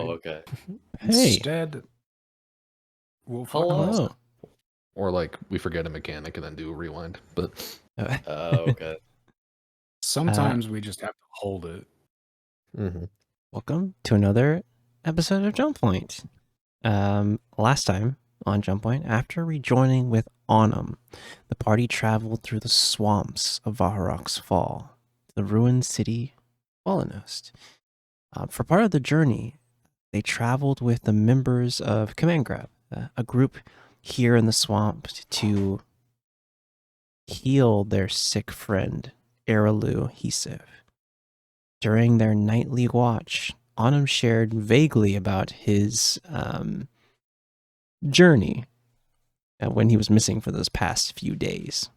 Oh, okay. Hey. Instead, we'll Hello. Or like we forget a mechanic and then do a rewind. But Okay. Sometimes we just have to hold it. Welcome to another episode of Jump Point. Last time on Jump Point, after rejoining with Autumn, the party traveled through the swamps of Vaharock's Fall, the ruined city Walanost. For part of the journey, they traveled with the members of Command Grab, a group here in the swamp to heal their sick friend, Erelu Hisiv. During their nightly watch, Autumn shared vaguely about his journey when he was missing for those past few days.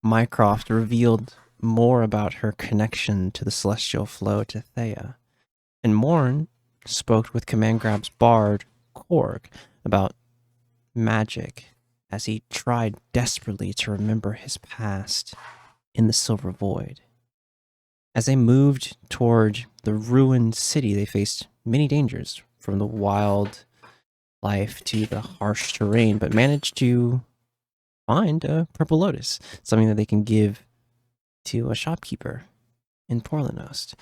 Mycroft revealed more about her connection to the celestial flow to Thea, and Morn spoke with Command Grab's bard, Korg, about magic as he tried desperately to remember his past in the Silver Void. As they moved toward the ruined city, they faced many dangers, from the wild life to the harsh terrain, but managed to find a purple lotus, something that they can give to a shopkeeper in Porlanost.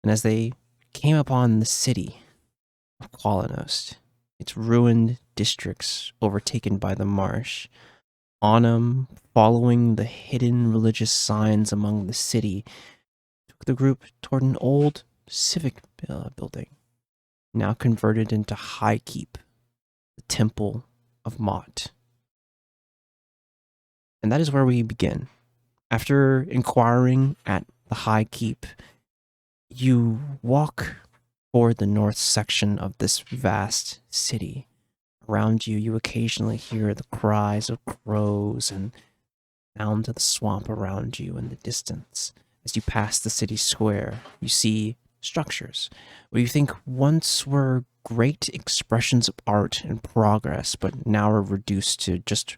And as they came upon the city of Qualanost, its ruined districts overtaken by the marsh, Autumn, following the hidden religious signs among the city, took the group toward an old civic building, now converted into High Keep, the Temple of Mott. And that is where we begin. After inquiring at the High Keep, you walk toward the north section of this vast city. Around you, you occasionally hear the cries of crows and sounds of the swamp around you in the distance. As you pass the city square, you see structures where you think once were great expressions of art and progress, but now are reduced to just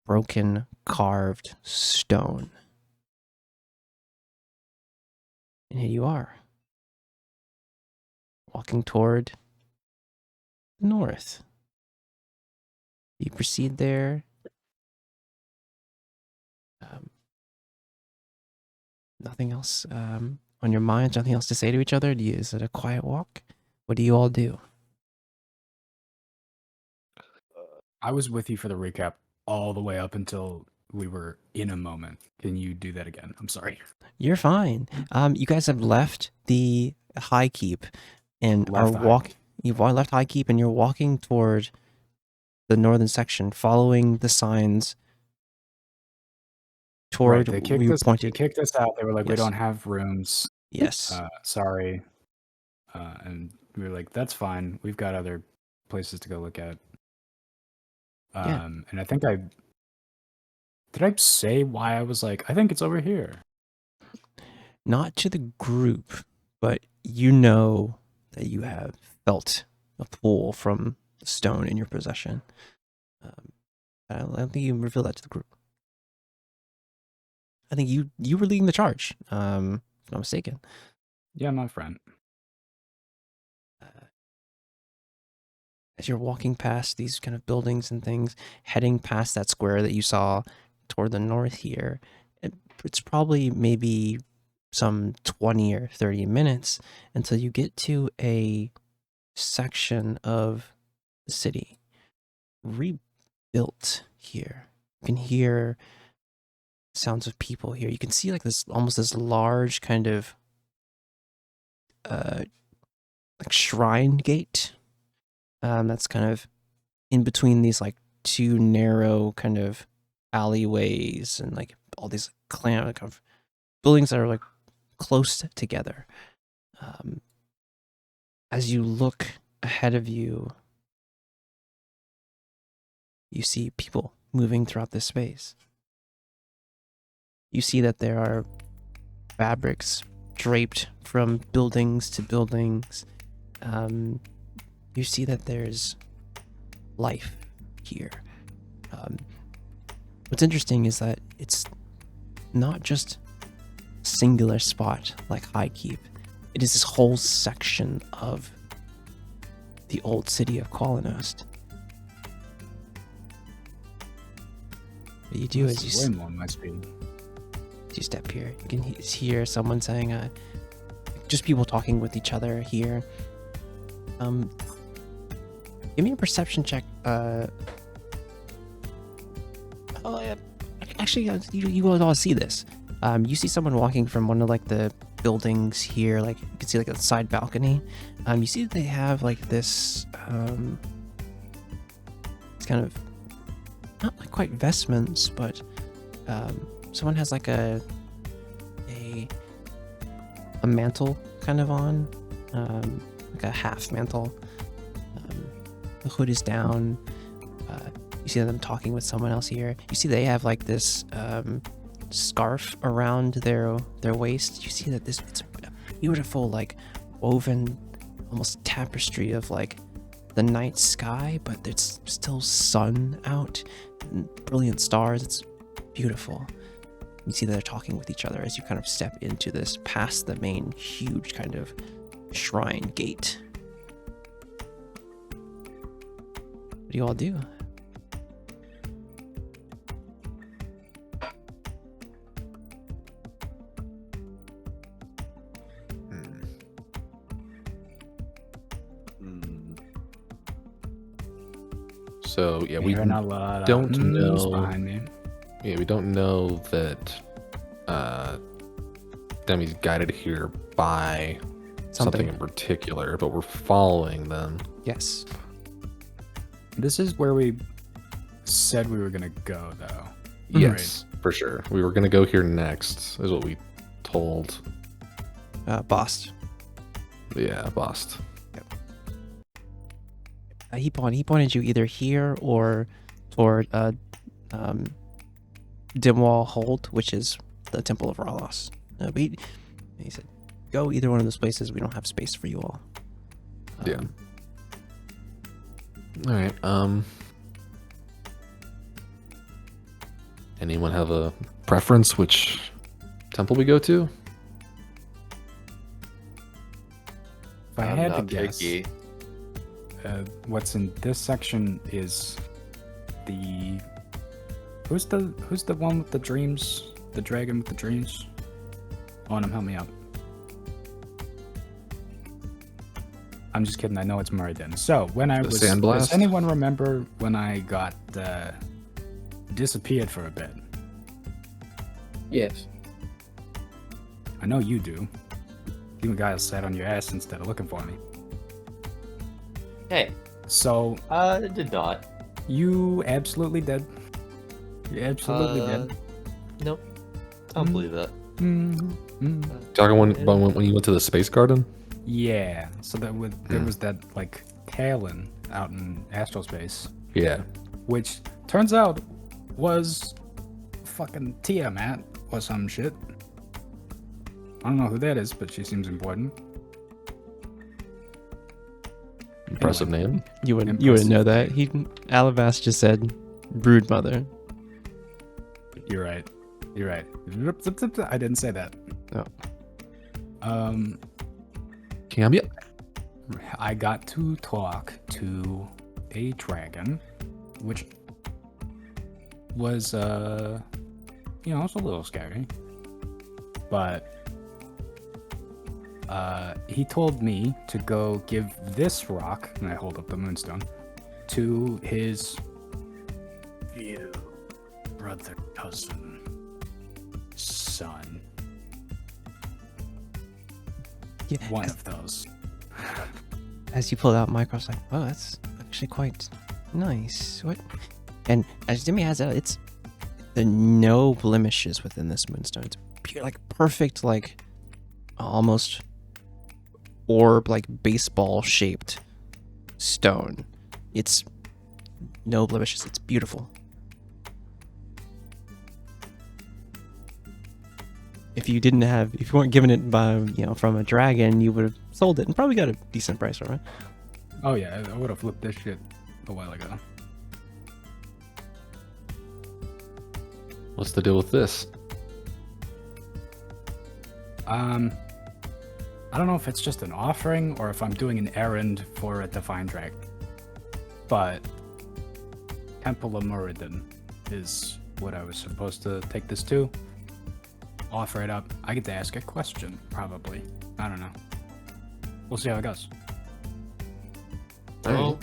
broken, carved stone. And here you are, walking toward the north. You proceed there. Nothing else on your mind? Nothing else to say to each other? Is it a quiet walk? What do you all do? I was with you for the recap all the way up until we were in a moment. Can you do that again? I'm sorry. You're fine. You guys have left the High Keep and You've left High Keep and you're walking toward the northern section, following the signs toward They where you pointed. They kicked us out. They were like, Yes. we don't have rooms. Yes. Sorry. And we were like, that's fine. We've got other places to go look at. And I think did I say why I was like, I think it's over here? Not to the group, but you know that you have felt a pull from the stone in your possession. I don't think you revealed that to the group. I think you were leading the charge, if I'm not mistaken. Yeah, my friend. As you're walking past these kind of buildings and things, heading past that square that you saw toward the north here, it's probably maybe some 20 or 30 minutes until you get to a section of the city rebuilt here. You can hear sounds of people here. You can see like this large kind of like shrine gate that's kind of in between these like two narrow kind of alleyways and like all these kind of buildings that are like close together. As you look ahead of you, you see people moving throughout this space. You see that there are fabrics draped from buildings to buildings. You see that there's life here. What's interesting is that it's not just a singular spot like High Keep. It is this whole section of the old city of Qualinost. What you do is Way more my speed. you step here. You can hear someone saying, just people talking with each other here. Give me a perception check. Actually, you will all see this. You see someone walking from one of like the buildings here. Like you can see like a side balcony. You see that they have like this. It's kind of not like quite vestments, but someone has like a mantle kind of on, like a half mantle. The hood is down. You see them talking with someone else here. You see they have like this scarf around their waist. You see that it's a beautiful like woven almost tapestry of like the night sky, but there's still sun out and brilliant stars. It's beautiful. You see that they're talking with each other as you kind of step into this past the main huge kind of shrine gate. What do you all do? So yeah, we Hearing a lot of don't "Mm"s know. behind me. Yeah, we don't know that Demi's guided here by something in particular, but we're following them. Yes. This is where we said we were gonna go, though. Yes, for sure. We were gonna go here next, is what we told. Bost. Yeah, Bost. He pointed you either here or toward Dimwall Hold, which is the Temple of Ralos. But he said, go either one of those places. We don't have space for you all. Yeah. All right. Anyone have a preference which temple we go to? If I I'm had to not guess, picky. what's in this section is the who's the one with the dreams, the dragon with the dreams. Onum, help me out. I'm just kidding. I know it's Murden. So when I The was, Sandblast? does anyone remember when I got disappeared for a bit? Yes. I know you do. You guys sat on your ass instead of looking for me. Hey, So did not. you absolutely did. You absolutely did. Nope. I don't believe that. Talking when you went to the Space Garden? Yeah. So there was that like Talon out in astral space, Yeah. which turns out was fucking Tiamat or some shit. I don't know who that is, but she seems important. Impressive name. You wouldn't know that. Alabast just said Broodmother. You're right. You're right. I didn't say that. No. Camia? I got to talk to a dragon, which was, it's a little scary. But he told me to go give this rock, and I hold up the moonstone, to his brother, cousin, son. Yeah. One of those. As you pulled out Micro's like, oh, that's actually quite nice. What? And as Demi has it, it's the no blemishes within this moonstone. It's pure, like perfect, like almost orb, like baseball shaped stone. It's no blemishes. It's beautiful. If you weren't given it by, from a dragon, you would have sold it and probably got a decent price from it. Oh yeah, I would have flipped this shit a while ago. What's the deal with this? I I don't know if it's just an offering or if I'm doing an errand for a divine dragon. But Temple of Muradin is what I was supposed to take this to. Offer it up. I get to ask a question, probably. I don't know. We'll see how it goes. Well,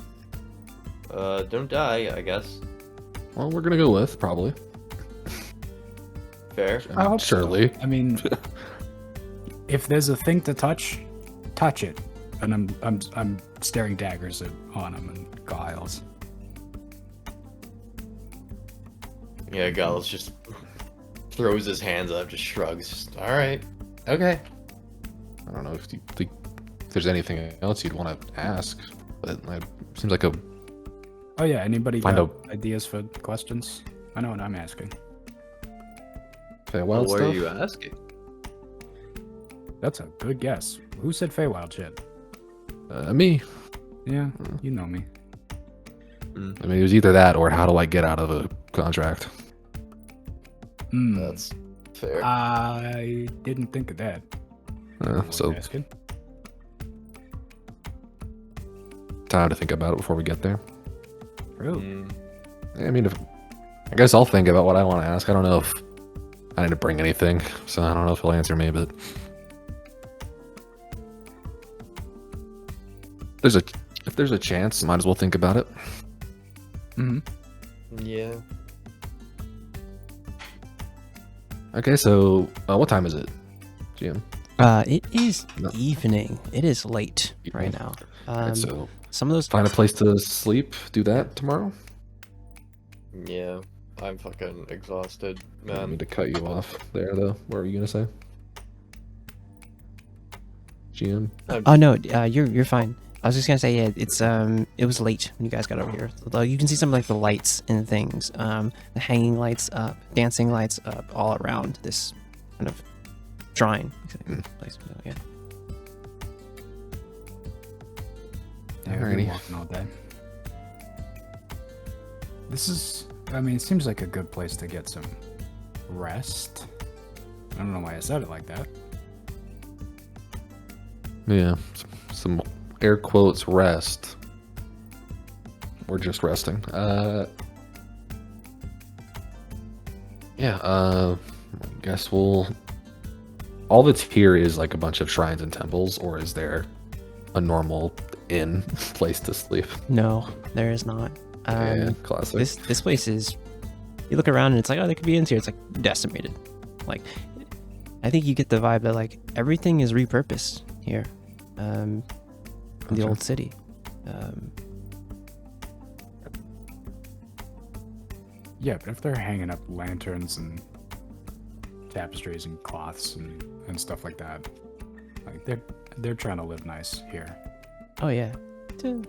don't die, I guess. Well, we're gonna go with probably. Fair. I hope so. Surely. I mean, if there's a thing to touch it. And I'm staring daggers on him and Giles. Yeah, Giles just throws his hands up, just shrugs. Just, all right, okay. I don't know if you think there's anything else you'd want to ask, but it seems like a. Oh yeah, anybody Find got ideas for questions? I know what I'm asking. Feywild What stuff. are you asking? That's a good guess. Who said Feywild shit? Me. Yeah, you know me. I mean, it was either that or how do I get out of a contract? That's fair. I didn't think of that. So Asking. time to think about it before we get there. True. I mean, I guess I'll think about what I want to ask. I don't know if I need to bring anything, so I don't know if he'll answer me, but if there's a chance, might as well think about it. Yeah. Okay, So, what time is it, GM? it is No. evening. It is late right Evening. now. Alright, so Some of those find a place to sleep. Do that tomorrow. Yeah. I'm fucking exhausted, I don't man. mean to cut you off there, though. What were you gonna say, GM? Oh no, you're fine. I was just gonna say, yeah, it was late when you guys got over here. Although you can see some like the lights and things, the hanging lights up, dancing lights up, all around this kind of shrine place. So, yeah. Yeah, we've been walking all day. This is, I mean, it seems like a good place to get some rest. I don't know why I said it like that. Yeah, some air quotes rest. We're just resting. Yeah, I guess we'll. All that's here is like a bunch of shrines and temples, or is there a normal inn place to sleep? No, there is not. Yeah, classic. This place is. You look around and it's like, oh, there could be inns here. It's like decimated. Like, I think you get the vibe that like everything is repurposed here, in the Gotcha. old city. Yeah, but if they're hanging up lanterns and tapestries and cloths and stuff like that, like they're trying to live nice here. Oh yeah, for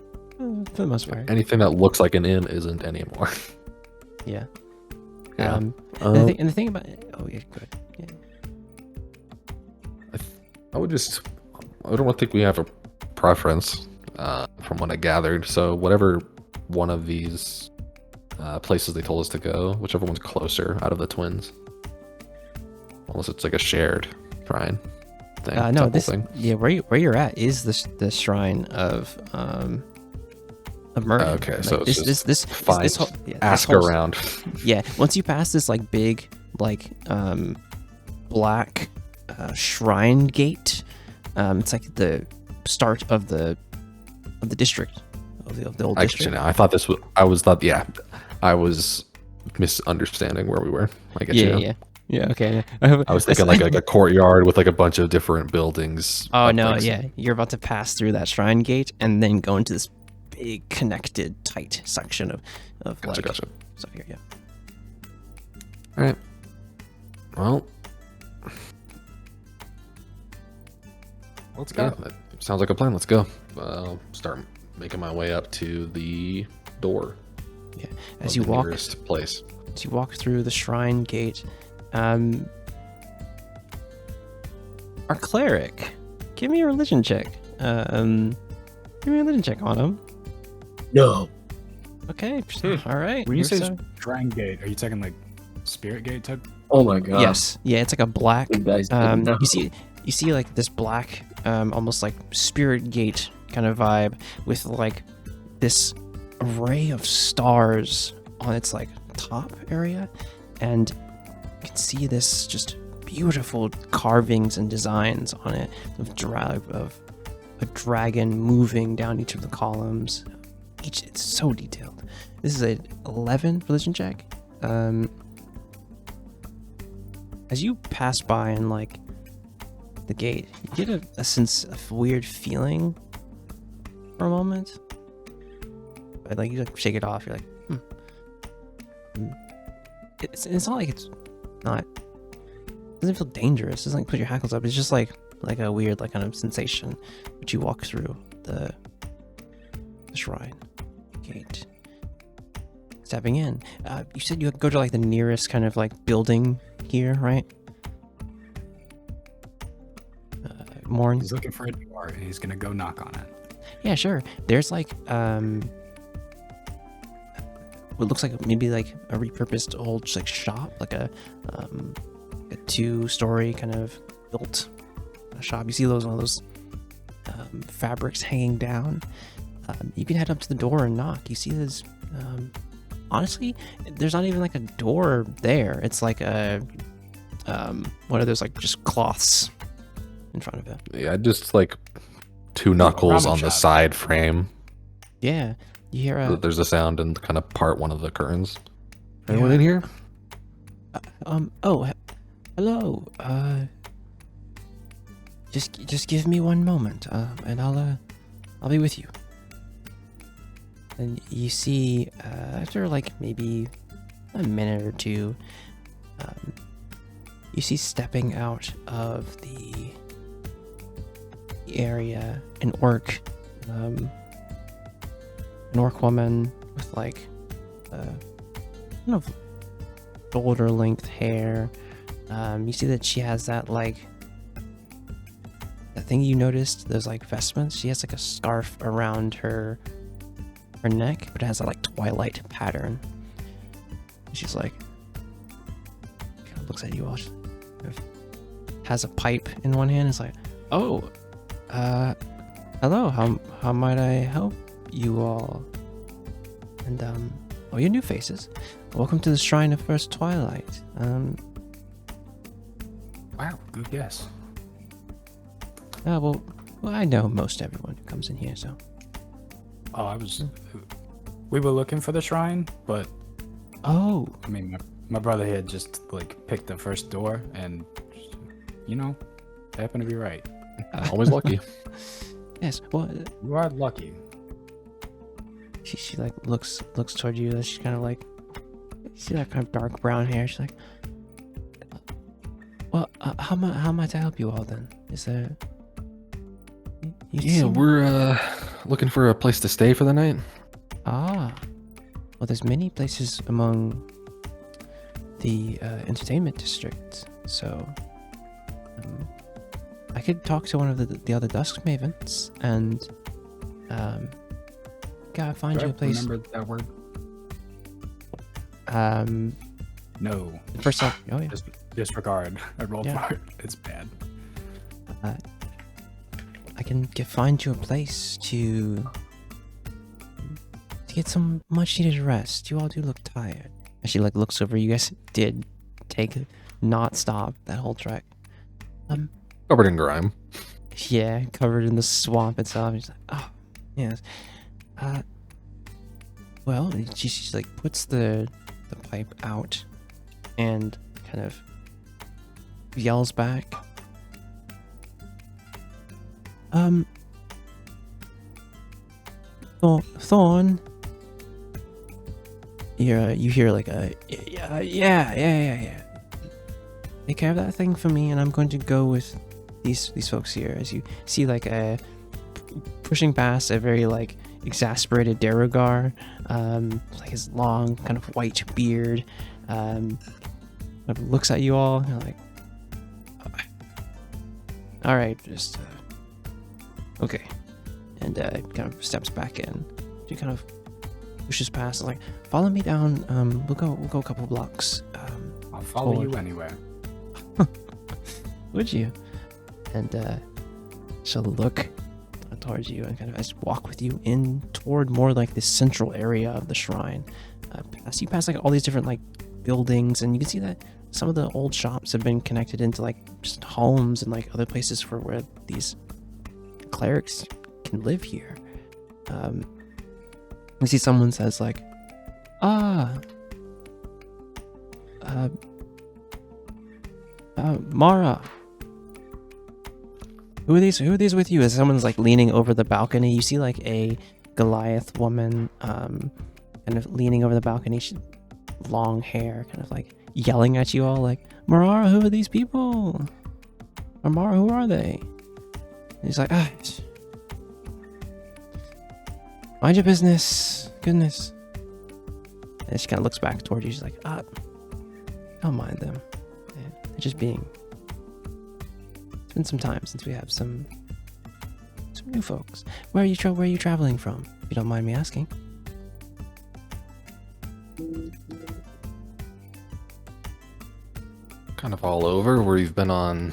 the most part. Anything that looks like an inn isn't anymore. Yeah. Yeah. And the thing about oh yeah, good. Yeah. I don't think we have a preference from what I gathered. So whatever one of these places they told us to go, whichever one's closer out of the twins, unless it's like a shared shrine thing. No, temple this thing. yeah, where you're at is the shrine of murder. Okay, Like, so it's just this whole, yeah, ask this whole- around. Yeah, once you pass this like big like black shrine gate, it's like the start of the district of the old I get district. you now. I was misunderstanding where we were. I get you. Yeah. Okay. I was thinking like a courtyard with like a bunch of different buildings. Oh up, no, like, yeah, you're about to pass through that shrine gate and then go into this big connected tight section of Gotcha, like gotcha. stuff here. Yeah. All right. Well, Let's yeah, go. that sounds like a plan. Let's go. I'll start making my way up to the door. Yeah. of As you the walk nearest place. As you walk through the shrine gate, our cleric, give me a religion check. Give me a religion check on him. No. Okay, all right. When you you're say so- shrine gate, are you talking like spirit gate type? Oh my god. yes, yeah, it's like a black. You guys didn't know. You see like this black almost like spirit gate kind of vibe with like this array of stars on its like top area, and you can see this just beautiful carvings and designs on it of a dragon moving down each of the columns. It's so detailed. This is a 11 religion check. As you pass by and like the gate, you get a sense of weird feeling for a moment. But like you like shake it off. You're like, It's not like it's not. It doesn't feel dangerous. It doesn't like put your hackles up. It's just like a weird like kind of sensation. But you walk through the shrine gate. Stepping in, you said you go to like the nearest kind of like building here, right? Morn. He's looking for a door, and he's gonna go knock on it. Yeah, sure. There's like what looks like maybe like a repurposed old like shop, like a 2-story kind of built shop. You see one of those fabrics hanging down. You can head up to the door and knock. You see this. Honestly, there's not even like a door there. It's like a one of those like just cloths in front of it. Yeah, just like 2 knuckles on the side frame. Yeah, you hear There's a sound and kind of part one of the curtains. Anyone in here? Hello. Just give me one moment, and I'll be with you. And you see, after like maybe a minute or two, you see stepping out of the area an orc woman with like kind of shoulder length hair. You see that she has that like that thing you noticed, those like vestments. She has like a scarf around her neck, but it has that like twilight pattern. And she's like, kind of looks at you all. She has a pipe in one hand. It's like, hello. How might I help you all? And your new faces. Welcome to the Shrine of First Twilight. Wow, good guess. Well, I know most everyone who comes in here, so. Oh, we were looking for the shrine, but Oh, I mean, my brother had just like picked the first door, and happened to be right. Always lucky. yes. Well, You are lucky. she like looks toward you. She's kind of like, you see that kind of dark brown hair. She's like, well, how might I help you all then? Is there? We're looking for a place to stay for the night. Well, there's many places among the entertainment district, so I could talk to one of the other Dusk Mavens and find you a place. Remember that word? No. First off, oh yeah. Just disregard. I rolled for it. It's bad. I can find you a place to get some much needed rest. You all do look tired. And she like looks over. You guys did not stop that whole trek. Covered in grime. Yeah, covered in the swamp itself. She's like, oh, yes. Well, she like puts the pipe out and kind of yells back. Thorn. You hear like a yeah. Take care of that thing for me, and I'm going to go with these folks here. As you see, like pushing past a very like exasperated Derogar, like his long kind of white beard, looks at you all. You're like, all right, just okay, and kind of steps back in. She kind of pushes past, like, follow me down. We'll go a couple blocks. I'll follow you anywhere. Would you? And she'll look towards you and kind of just walk with you in toward more like this central area of the shrine. You pass like all these different like buildings, and you can see that some of the old shops have been connected into like just homes and like other places for where these clerics can live here. You see someone says like, Mara, who are these with you? As someone's like leaning over the balcony, you see like a Goliath woman, kind of leaning over the balcony. She long hair, kind of like yelling at you all like, Mara, who are these people? Or Mara, who are they? And he's like, mind your business, goodness. And she kind of looks back toward you. She's like, don't mind them. They're just being. It's been some time since we have some new folks. Where are you traveling from? If you don't mind me asking. Kind of all over where you've been on.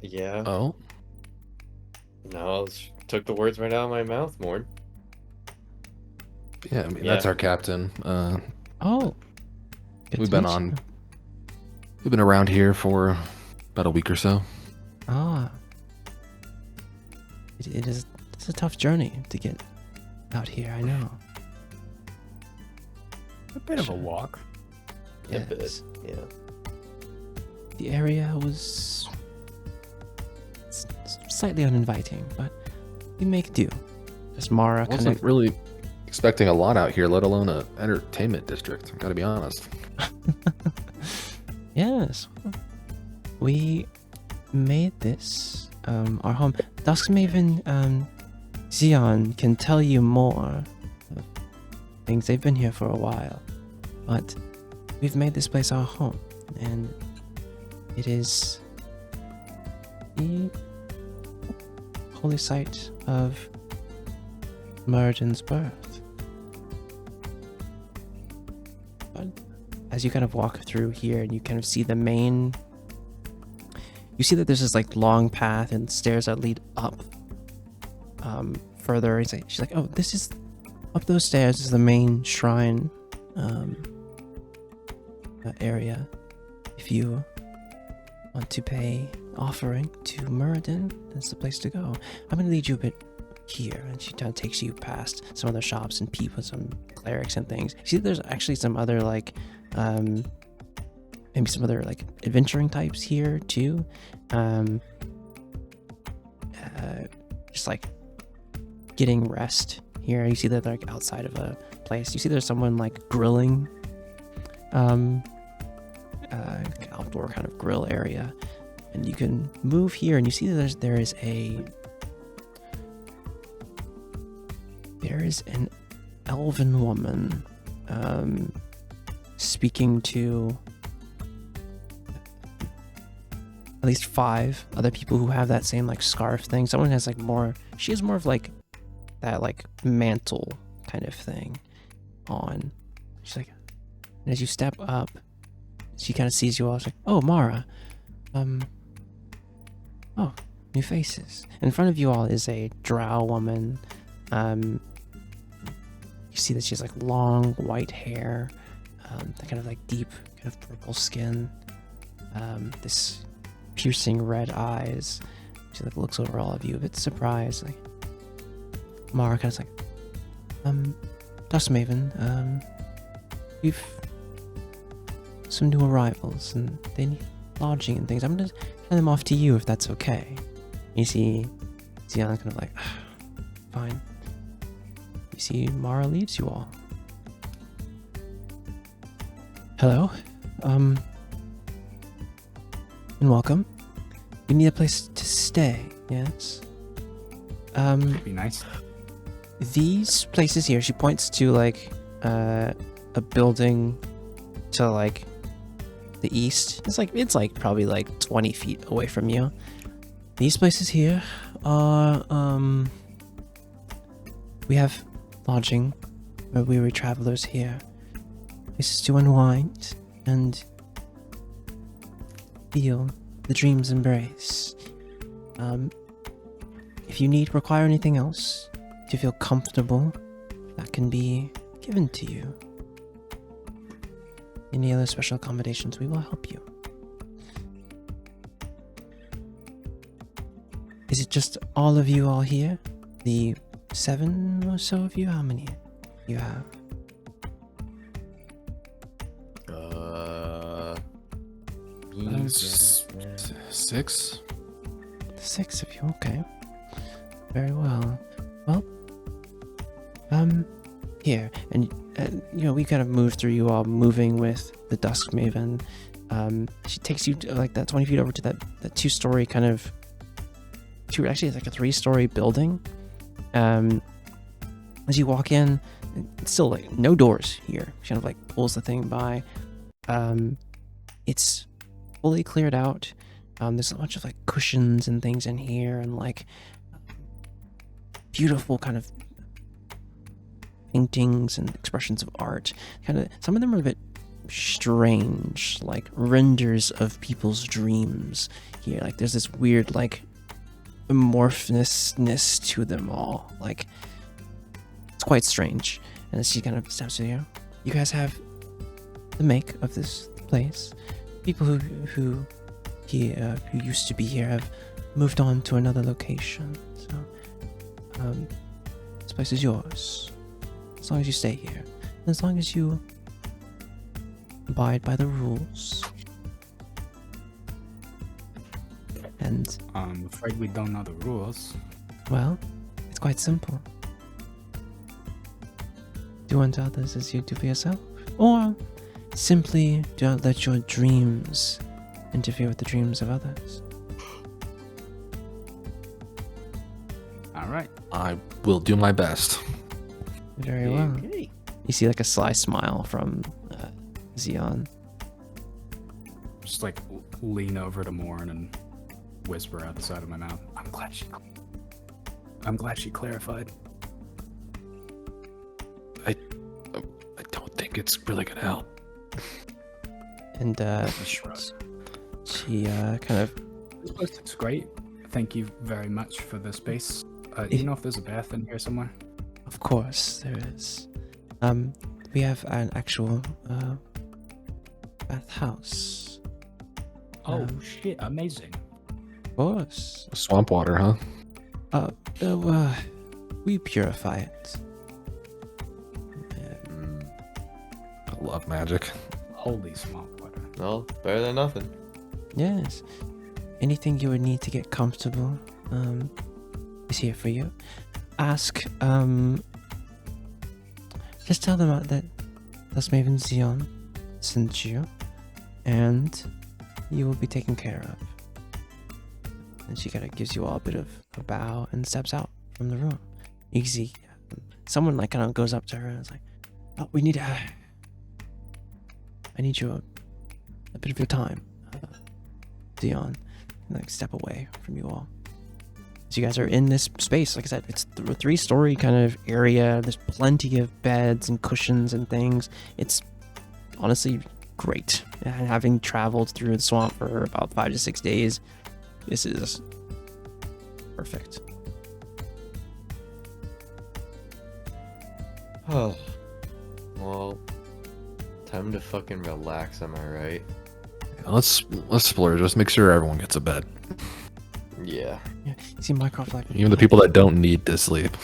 Yeah. Oh. No, took the words right out of my mouth, Mord. Yeah, I mean, that's our captain. Oh. Good We've to been meet on. you. We've been around here for about a week or so. It's a tough journey to get out here, I know. A bit of a walk. A bit, Yes. yeah. The area was slightly uninviting, but we make do. As Mara I kind wasn't of really expecting a lot out here, let alone a entertainment district. I gotta be honest. Yes, we made this our home. Duskmaven Xion can tell you more of things. They've been here for a while, but we've made this place our home, and it is the holy site of Merden's birth. But as you kind of walk through here and you kind of see the main, you see that there's this like long path and stairs that lead up further. She's like, oh, this is up those stairs is the main shrine area. If you want to pay offering to Muradin, that's the place to go. I'm gonna lead you a bit here, and she kind of takes you past some other shops and peep with some clerics and things. See, there's actually some other like maybe some other like adventuring types here too. Just like getting rest here. You see that they're like outside of a place. You see there's someone like grilling, outdoor kind of grill area, and you can move here and you see that there is an elven woman speaking to at least 5 other people who have that same like scarf thing. Someone has like she has more of like that like mantle kind of thing on. She's like, and as you step up, she kind of sees you all. She's like, oh, Mara, oh, new faces. In front of you all is a drow woman. You see that she has like long white hair, kind of like deep kind of purple skin, this piercing red eyes. She like looks over all of you a bit surprised. Like Mara kind of like, Duskmaven, we've some new arrivals and they need lodging and things. I'm gonna hand them off to you if that's okay. You see Xion kind of like, fine. You see Mara leaves you all. Hello, and welcome. We need a place to stay, yes? Be nice. These places here, she points to like a building to like the east. It's like probably like 20 feet away from you. These places here are we have lodging where weary travelers here. Places to unwind and feel the dream's embrace. If you require anything else, if you feel comfortable, that can be given to you. Any other special accommodations, we will help you. Is it just all of you all here? The 7 or so of you? How many you have? Six. 6 of you, okay. Very well. Well, here, and we kind of move through you all, moving with the Dusk Maven. She takes you to, like that 20 feet over to that 2-story kind of, actually it's like a 3-story building. As you walk in, it's still like no doors here. She kind of like pulls the thing by. It's fully cleared out. There's a bunch of like cushions and things in here, and like beautiful kind of paintings and expressions of art. Kind of, some of them are a bit strange, like renders of people's dreams here. Like there's this weird like amorphousness to them all. Like it's quite strange. And as she kind of steps to you, you guys have the make of this place. People who used to be here have moved on to another location. So this place is yours, as long as you stay here, and as long as you abide by the rules. And I'm afraid we don't know the rules. well, it's quite simple. Do unto others as you do for yourself, or simply do not let your dreams interfere with the dreams of others. All right. I will do my best. Very well. Okay. You see like a sly smile from Xeon. Just like lean over to Morn and whisper out the side of my mouth. I'm glad she clarified. I don't think it's really gonna help. And Shrug. she kind of, This place looks great. Thank you very much for the space. Do you know if there's a bath in here somewhere? of course there is. We have an actual bathhouse. Oh shit! Amazing. Of course. Swamp water, huh? We purify it. I love magic. Holy swamp water. Well, better than nothing. Yes. Anything you would need to get comfortable is here for you. Ask, just tell them that Dusk Maven Xeon sent you, and you will be taken care of. And she kind of gives you all a bit of a bow and steps out from the room. You can see someone like kind of goes up to her and is like, "Oh, we need I need you a bit of your time, Xeon." And like step away from you all. So you guys are in this space. Like I said, it's a 3-story kind of area. There's plenty of beds and cushions and things. It's honestly great. And having traveled through the swamp for about 5 to 6 days, this is perfect. Oh. Well, time to fucking relax, am I right? Let's splurge. Just make sure everyone gets a bed. Yeah. Yeah, you see Mycroft like Even the people that don't need to sleep.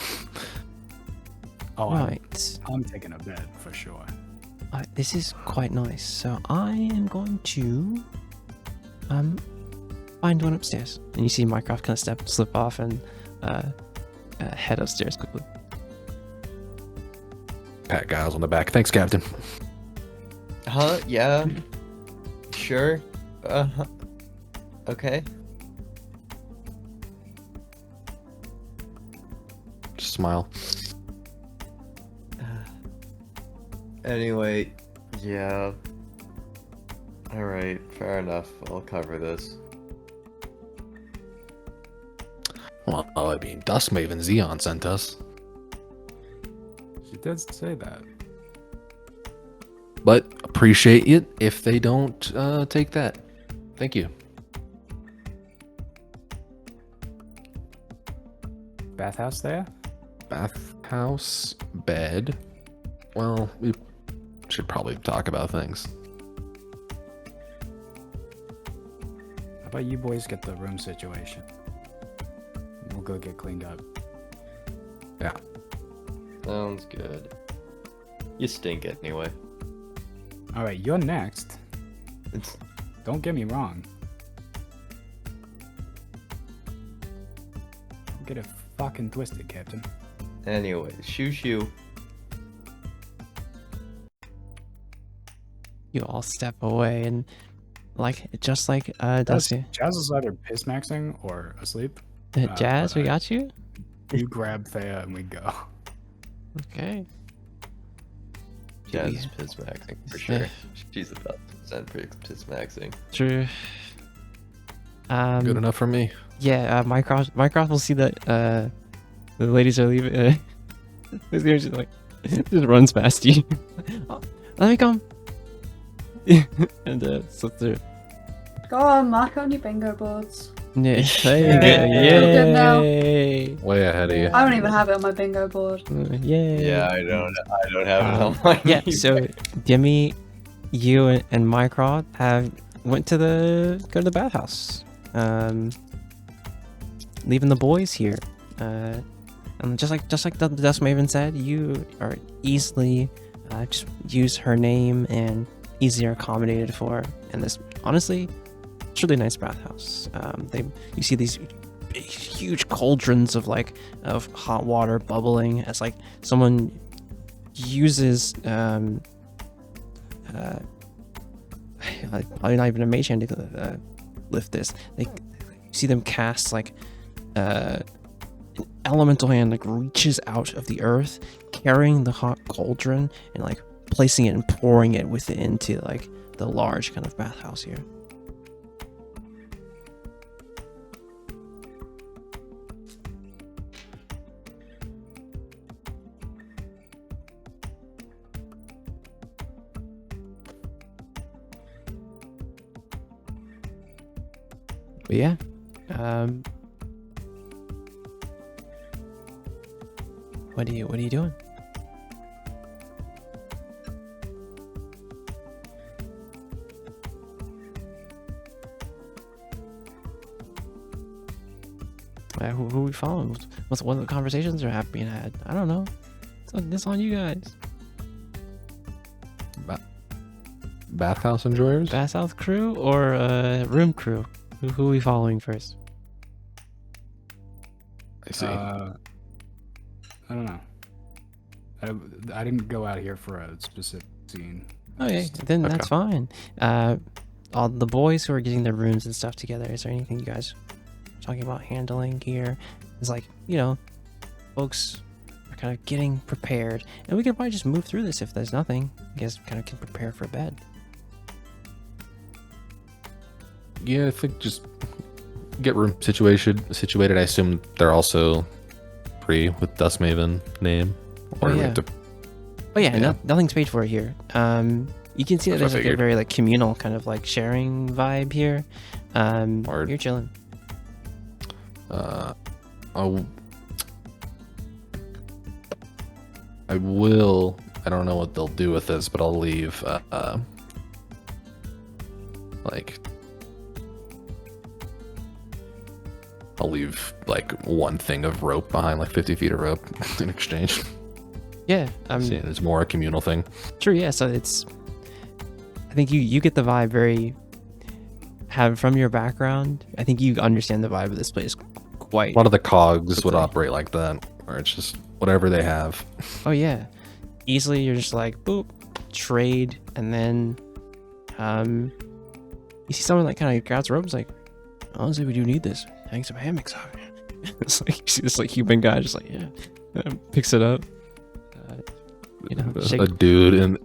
Oh, right. I'm taking a bed for sure. This is quite nice. So I am going to find one upstairs. And you see Mycroft kind of slip off and head upstairs quickly. Pat Giles on the back. Thanks, Captain. Huh? Yeah. Sure. Okay. Just smile. Anyway, yeah. Alright, fair enough. I'll cover this. Well, I mean, Dusk Maven Xeon sent us. She did say that. But appreciate it if they don't take that. Thank you. Bathhouse there? Bathhouse, bed. Well, we should probably talk about things. How about you boys get the room situation? We'll go get cleaned up. Yeah. Sounds good. You stink anyway. All right, you're next. It's Don't get me wrong. Don't get it fucking twisted, Captain. anyway. Shoo. You all step away and just like Dusty. Jazz is either piss maxing or asleep. Jazz, but we got you? You grab Thea and we go. Okay. Jazz we- is piss maxing for Yeah. sure. She's about to piss maxing. True. Good enough for me. Yeah, Mycroft will see that the ladies are leaving. This girl just like just runs past you. Oh, let me come. And slips through. Go on, mark on your bingo boards. Yeah, there you Yeah. go. Good now. Yay! Way ahead of you. I don't even have it on my bingo board. Yay! Yeah, I don't have it on my Yeah. So Demi, you and Mycroft went to go to the bathhouse. Leaving the boys here. And just like the Dust Maven said, you are easily just use her name and easier accommodated for. And this, honestly, it's really nice bathhouse. You see these big, huge cauldrons of hot water bubbling as like someone uses probably not even a mage hand to lift this. You see them cast an elemental hand reaches out of the earth, carrying the hot cauldron and placing it and pouring it into the large kind of bathhouse here. But yeah, what are you doing? Who are we following? What the conversations are being had? I don't know. It's on you guys. Bathhouse enjoyers? Bathhouse crew or room crew? Who are we following first? I see. I don't know. I didn't go out here for a specific scene. Okay, then that's fine. All the boys who are getting their rooms and stuff together, is there anything you guys are talking about handling here? It's folks are kind of getting prepared, and we could probably just move through this if there's nothing. You guys kind of can prepare for bed. Yeah, I think just get room situated. I assume they're also free with Dust Maven name. Or Oh, we yeah. have to- Oh yeah, Yeah. nothing's paid for here. You can see that That's there's what I a very communal kind of sharing vibe here. Word. You're chilling. I will. I don't know what they'll do with this, but I'll leave. I'll leave one thing of rope behind, 50 feet of rope in exchange. Yeah, See, it's more a communal thing. true. Yeah, so I think you get the vibe from your background. I think you understand the vibe of this place quite. A lot of the cogs would Quickly. operate like that, where it's just whatever they have. Oh yeah, easily you're just boop, trade, and then you see someone kind of grabs ropes honestly we do need this. Hang some hammocks out. It's you see this human guy just picks it up. A dude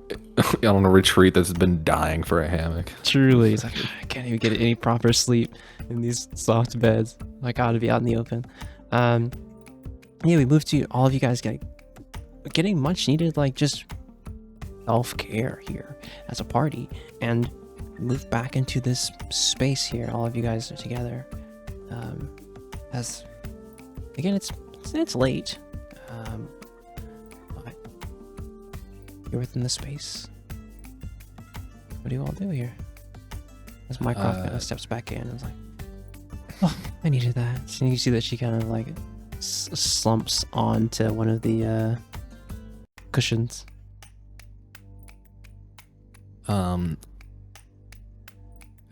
on a retreat that's been dying for a hammock. Truly, it's I can't even get any proper sleep in these soft beds. I gotta be out in the open. Yeah, we moved to all of you guys getting much needed just self-care here as a party, and move back into this space here. All of you guys are together. As again, it's it's late. But you're within the space. What do you all do here? As Mycroft kind of steps back in and is like, oh, I needed that. And you see that she kind of like slumps onto one of the cushions.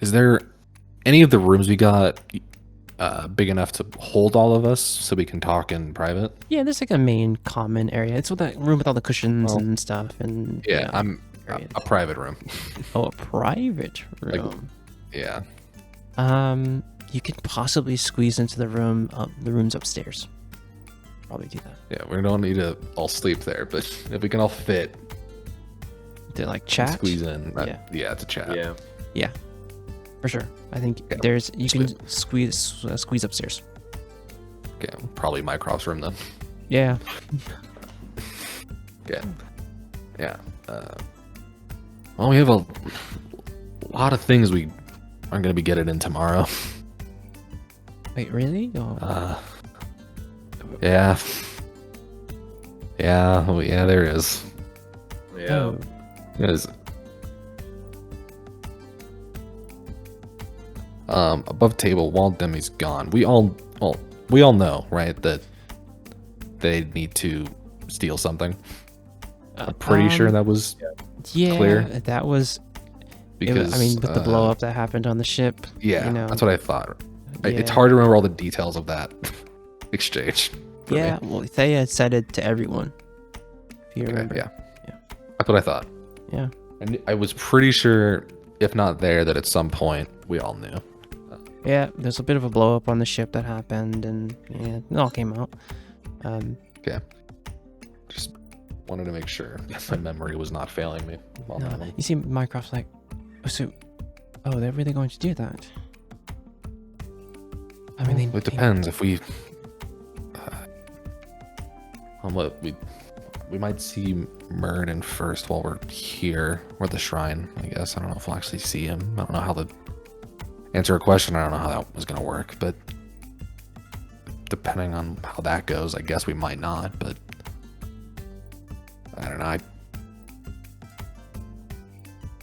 Is there any of the rooms we got big enough to hold all of us so we can talk in private? Yeah, there's like a main common area. It's with that room with all the cushions Well, and stuff. And Yeah, you know, I'm a private room. oh, a private room. Yeah. You could possibly squeeze into the room, the rooms upstairs. Probably do that. Yeah, we don't need to all sleep there, but if we can all fit, To like chat. squeeze in. Yeah. To chat. Yeah. For sure. I think Yeah. you can squeeze upstairs. Okay, probably Mycroft's room then. Yeah. Okay. Yeah. Well, we have a lot of things we aren't going to be getting in tomorrow. Wait, really? Oh. Yeah. Yeah, there is. Yeah. Oh. It is. Above table, while Demi's gone, we all know, right, that they need to steal something. I'm pretty sure that was Yeah, clear. that was. because I mean, with the blow up that happened on the ship. Yeah, you know, that's what I thought. It's yeah. hard to remember all the details of that exchange. for me. Yeah, well, Thea had said it to everyone. If you Okay, remember. yeah. Yeah. That's what I thought. Yeah. And I was pretty sure, if not there, that at some point we all knew. Yeah, there's a bit of a blow up on the ship that happened, and yeah, it all came out. Okay. Just wanted to make sure my memory was not failing me. on that No, one. you see, Mycroft's like, they're really going to do that? I mean, It depends if we. On what we might see Murden first while we're here, or the shrine. I guess I don't know if we'll actually see him. I don't know how to answer a question. I don't know how that was gonna work, but depending on how that goes, I guess we might not. But I don't know. I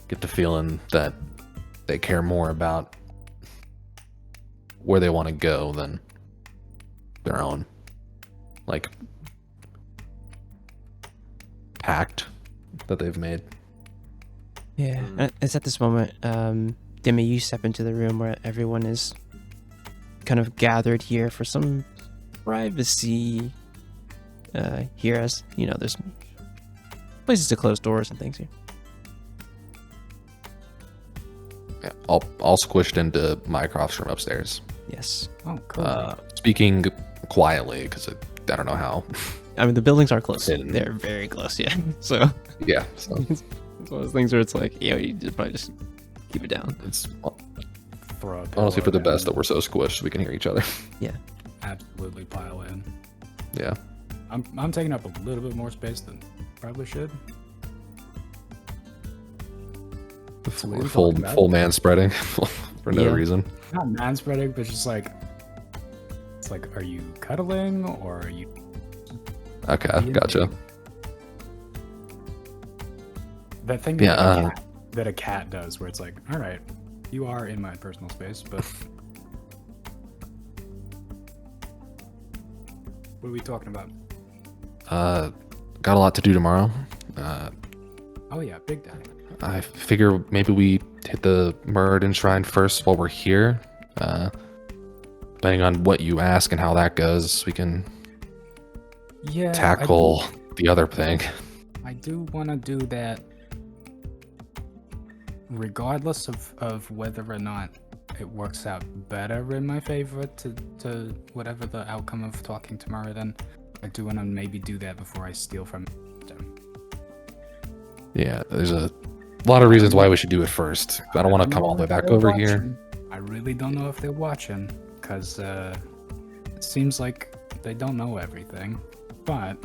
get the feeling that they care more about where they want to go than their own, like, pact that they've made. Yeah, and it's at this moment, Demi, you step into the room where everyone is kind of gathered here for some privacy. Here, as you know, there's places to close doors and things here. Yeah, all squished into Mycroft's room upstairs. Yes, Oh, cool. Speaking quietly, because I don't know how. I mean the buildings are close. Hidden. They're very close. Yeah, so Yeah, so it's one of those things where it's like, you should probably just keep it down. it's Throw a pillow honestly for the down. best that we're so squished we can hear each other. Absolutely pile in. Yeah. I'm taking up a little bit more space than probably should. So what are we Full talking about? full man spreading for no Yeah. reason. Not man spreading, but just like it's like, are you cuddling or are you? Okay, gotcha. That thing Yeah, that a cat does, where it's like, all right, you are in my personal space, but what are we talking about? Got a lot to do tomorrow. Oh yeah, big time. I figure maybe we hit the Murden Shrine first while we're here. Depending on what you ask and how that goes, we can Yeah, tackle the other thing. I do want to do that, regardless of whether or not it works out better in my favor to whatever the outcome of talking tomorrow. Then I do want to maybe do that before I steal from them. Yeah, there's a lot of reasons why we should do it first. I don't want to come all the way back over here. I really don't know if they're watching, because it seems like they don't know everything. But,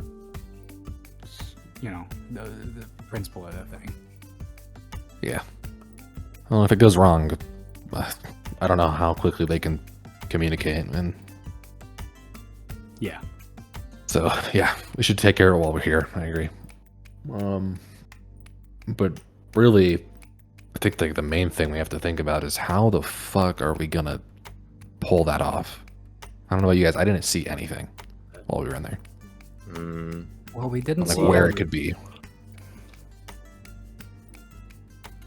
you know, the principle of the thing. Yeah. Well, if it goes wrong, I don't know how quickly they can communicate. And Yeah. So yeah, we should take care of it while we're here. I agree. But really, I think the main thing we have to think about is how the fuck are we gonna pull that off? I don't know about you guys. I didn't see anything while we were in there. Well, we didn't Like see where it could be.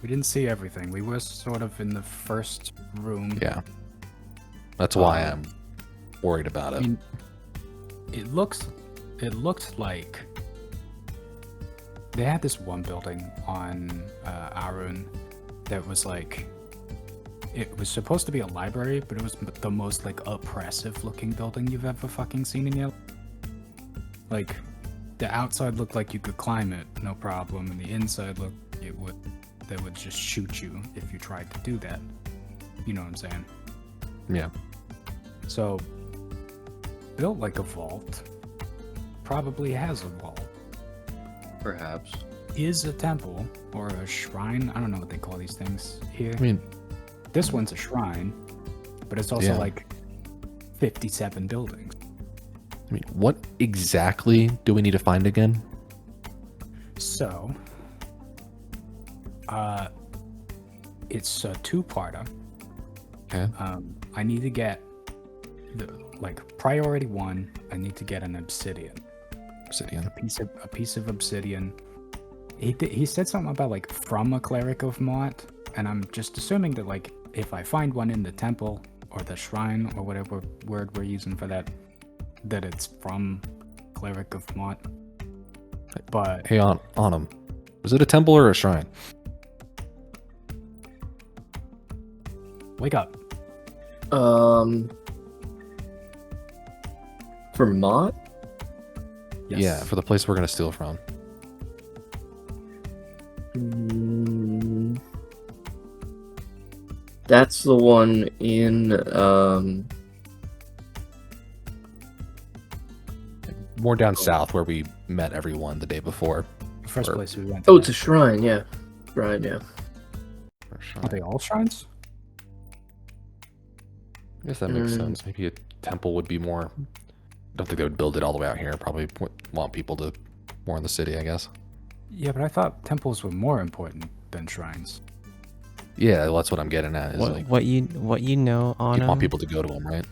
We didn't see everything. We were sort of in the first room. Yeah. That's why I'm worried about I it. mean, it looked like they had this one building on Arun that was like, it was supposed to be a library, but it was the most like oppressive looking building you've ever fucking seen in your life. Like, the outside looked like you could climb it, no problem, and the inside looked they would just shoot you if you tried to do that. You know what I'm saying? Yeah. So, built like a vault, probably has a vault, Perhaps. is a temple or a shrine. I don't know what they call these things here. I mean, This one's a shrine, but it's also Yeah. like 57 buildings. what exactly do we need to find again? So, it's a two-parter. Okay. I need to get priority 1. I need to get an obsidian, Obsidian. a piece of obsidian. He said something about like from a cleric of Mott, and I'm just assuming that like if I find one in the temple or the shrine or whatever word we're using for that it's from cleric of Mott. But Hey, on him. Was it a temple or a shrine? wake up. For Mott? Yes. Yeah, for the place we're gonna steal from. That's the one in More down south where we met everyone the day before. The first Or- place we went. oh, it's a shrine, yeah. Shrine, yeah. Or shrine. Are they all shrines? I guess that makes sense. Maybe a temple would be more. I don't think they would build it all the way out here. Probably want people to more in the city, I guess. Yeah, but I thought temples were more important than shrines. Yeah, well, that's what I'm getting at. Is like What you know on you want him? people to go to them, right?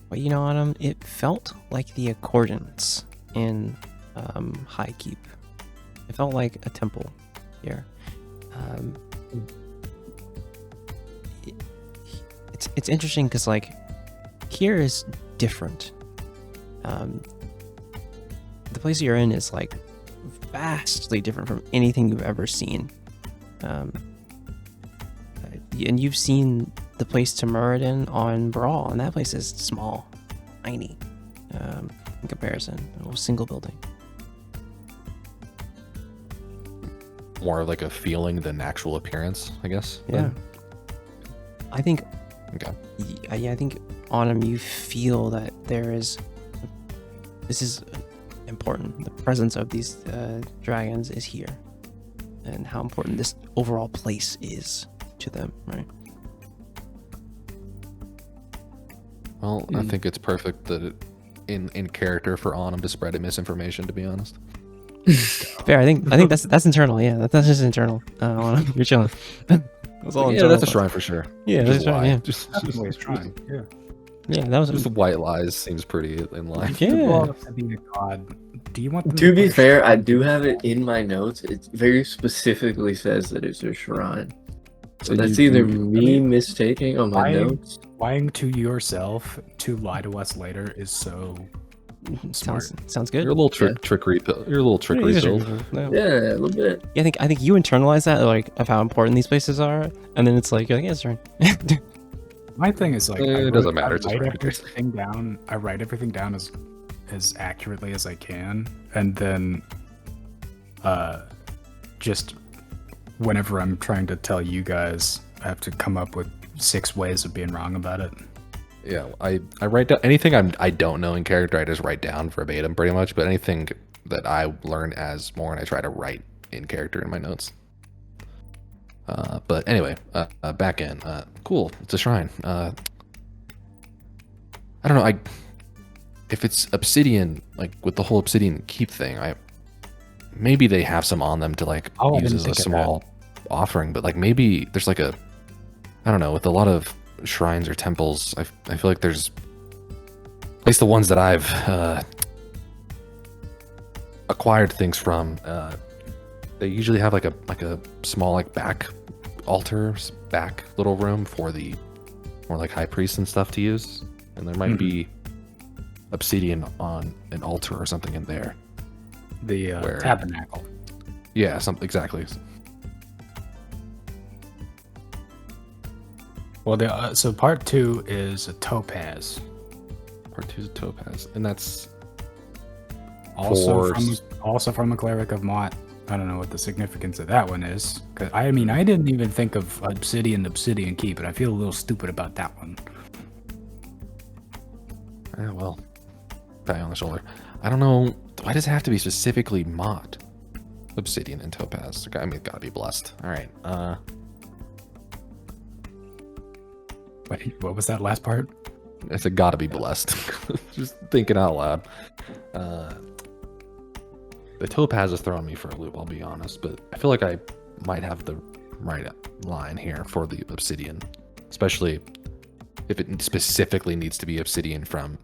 What you know on him? It felt like the accordance in High Keep. It felt like a temple here. It's interesting because like here is different. The place you're in is like vastly different from anything you've ever seen. And you've seen the place to Muradin on Brawl, and that place is small, tiny, in comparison. A little single building. More like a feeling than actual appearance, I guess. Yeah. I think. Okay. Yeah, I think on him you feel that this is important. The presence of these dragons is here, and how important this overall place is to them, right? Well, I think it's perfect that it, in character for Onum to spread misinformation. To be honest. Fair. I think that's internal. Yeah, that's just internal. On him. You're chilling. That's all Yeah, internal that's a stuff. shrine for sure. Yeah, Just that's right. lie. Yeah, Definitely a shrine. Yeah. yeah, that was. Just the white lies seems pretty in line. Yeah. Well, to be a god, do you want them To be put a fair, I do have it in my notes. It very specifically says that it's a shrine. So that's either me mistaking on my notes. lying to yourself to lie to us later is so smart. Sounds good. You're a little trickery. You're a little trickery build. Yeah, Yeah, a little bit. I think you internalize that like of how important these places are, and then it's like you're like, yeah, it's right. My thing is like It doesn't matter, it's I just write right. everything down. I write everything down as accurately as I can, and then just whenever I'm trying to tell you guys, I have to come up with 6 ways of being wrong about it. Yeah, I write down anything I don't know in character. I just write down verbatim, pretty much. But anything that I learn as more, and I try to write in character in my notes. But anyway, back in. Cool. It's a shrine. I don't know. if it's obsidian, like with the whole obsidian keep thing, maybe they have some on them to like Oh, I use didn't as a think of small offering, but like maybe there's like a, I don't know, with a lot of shrines or temples, I feel like there's, at least the ones that I've acquired things from, they usually have like a small like back altar, back little room for the more like high priests and stuff to use, and there might be obsidian on an altar or something in there. The Where- tabernacle. Yeah, something exactly. Well, so part 2 is a topaz. Part 2 is a topaz, and that's Also For- from a cleric of Mott. I don't know what the significance of that one is. 'Cause I mean, I didn't even think of obsidian key, but I feel a little stupid about that one. well, pat you on the shoulder. I don't know. Why does it have to be specifically Mott? Obsidian and topaz. I mean, gotta be blessed. All right. Wait, what was that last part? It's a gotta be blessed. Just thinking out loud. The topaz is throwing me for a loop, I'll be honest, but I feel like I might have the right line here for the obsidian, especially if it specifically needs to be obsidian from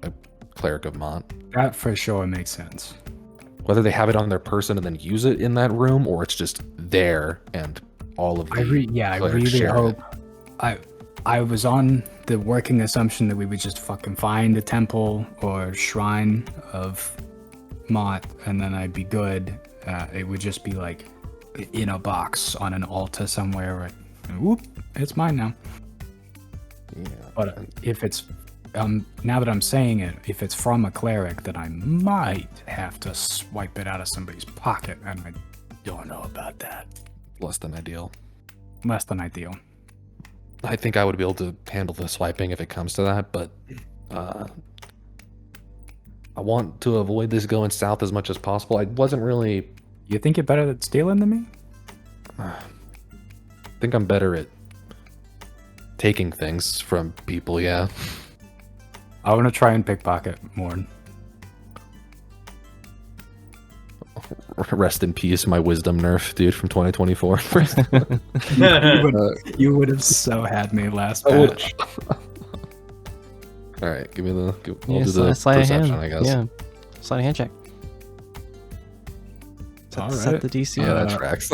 a cleric of Mont. That for sure makes sense. Whether they have it on their person and then use it in that room, or it's just there and all of the I really clerics share it. hope. I was on the working assumption that we would just fucking find a temple or shrine of Mott, and then I'd be good. It would just be like in a box on an altar somewhere. Right? Whoop! It's mine now. Yeah. But if it's now that I'm saying it, if it's from a cleric, then I might have to swipe it out of somebody's pocket, and I don't know about that. Less than ideal. Less than ideal. I think I would be able to handle the swiping if it comes to that, but I want to avoid this going south as much as possible. I wasn't really. You think you're better at stealing than me? I think I'm better at taking things from people, yeah. I want to try and pickpocket more. Rest in peace, my wisdom nerf, dude, from 2024. You would have so had me last I would- patch. All right, give me the. I'll Yeah, do the slide a perception, hand. I guess. Yeah, slide a hand check. All Set right. the DC. Yeah, that tracks.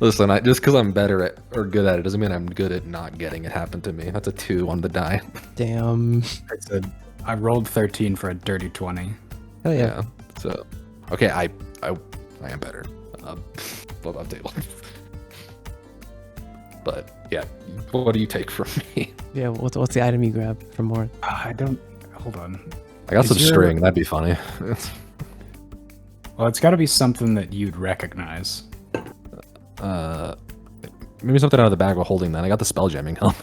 Listen, just because I'm better at or good at it doesn't mean I'm good at not getting it happen to me. That's a 2 on the die. Damn. I rolled 13 for a dirty 20. Oh yeah. So, okay, I am better. Above table. But yeah, what do you take from me? Yeah. What's the item you grab from more? I don't. Hold on. I got Is some your- string. That'd be funny. Well, it's got to be something that you'd recognize. Maybe something out of the bag while holding that. I got the spell jamming help.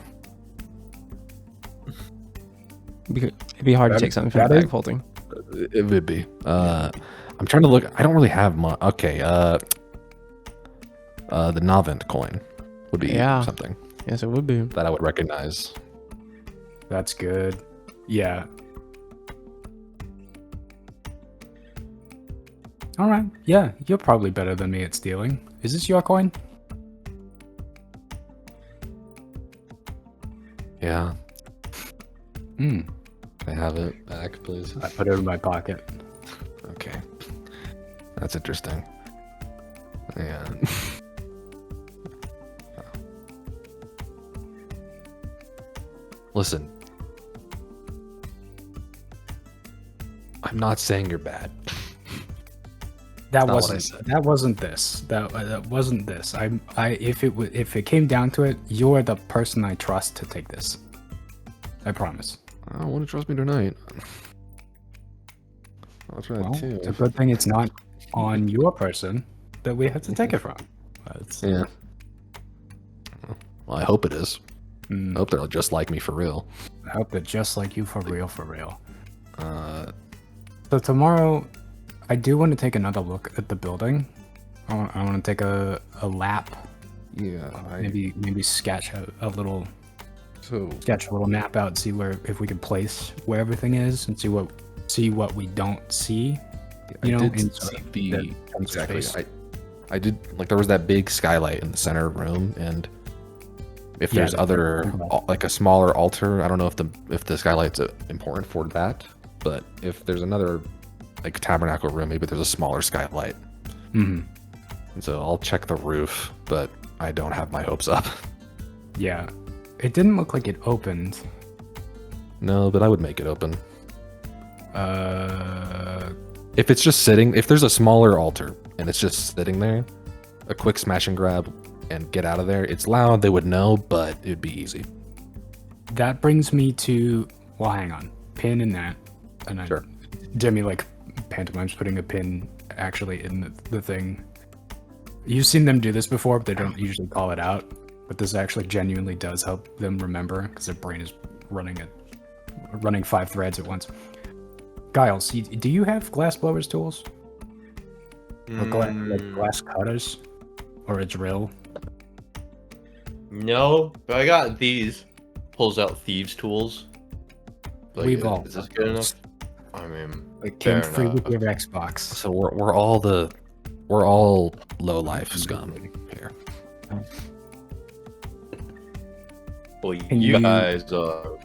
It'd be hard to take something from the that bag is- holding. It would be. I'm trying to look. I don't really have much. Okay. The Novant coin would be Yeah. something Yes, it would be. that I would recognize. That's good. Yeah. All right. Yeah, you're probably better than me at stealing. Is this your coin? Yeah. Hmm. Can I have it back, please? I put it in my pocket. Okay. That's interesting. Yeah. Listen. I'm not saying you're bad. That not what I wasn't. said. That wasn't this. That wasn't this. If it came down to it, you're the person I trust to take this. I promise. I don't want to trust me tonight. I'll try Well, too. it's a good thing it's not on your person that we have to take it from. It's, Yeah. Well, I hope it is. mm, I hope they're just like me for real. I hope that just like you, for real, for real. Uh, So tomorrow, I do want to take another look at the building. I want to take a lap. yeah. Maybe sketch a little So map out, see if we can place where everything is, and see what see what we don't see. I You know, did in see that the comes with exactly. space. I did like there was that big skylight in the center room, and if Yeah, there's the- other like a smaller altar, I don't know if the skylight's important for that, but if there's another like tabernacle room, maybe there's a smaller skylight. Mhm. And so I'll check the roof, but I don't have my hopes up. Yeah, it didn't look like it opened. No, but I would make it open. Uh, If it's just sitting, if there's a smaller altar and it's just sitting there, a quick smash and grab and get out of there. It's loud, they would know, but it'd be easy. that brings me to, well, hang on, pin in that, and Sure. Demi like pantomimes putting a pin actually in the thing. You've seen them do this before, but they don't usually call it out. But this actually genuinely does help them remember because their brain is running 5 threads at once. Giles, do you have glass blowers tools? Or like glass cutters? Or a drill? No, but I got these. Pulls out thieves' tools. Like, We've all is this got good those. enough? I mean, It came fair free enough. with your Xbox. So we're all low life scum here. Well, Can you you- guys are.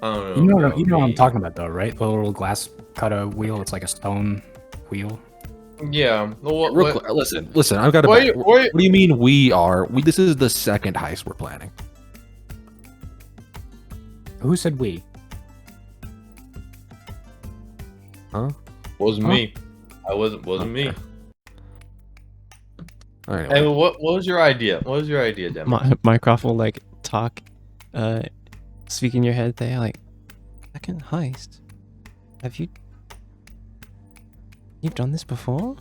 I don't know. You know what I'm me. talking about though, right? The little glass cutter wheel. It's like a stone wheel. Yeah. Well, Listen. I've got a. Wait, What wait. do you mean we are? This is the second heist we're planning. Who said we? Huh? Wasn't Huh? me. Wasn't me. Okay. All right. Hey, what was your idea? What was your idea, Demi? Mycroft will like talk, speak in your head there, like, second heist. Have you've done this before?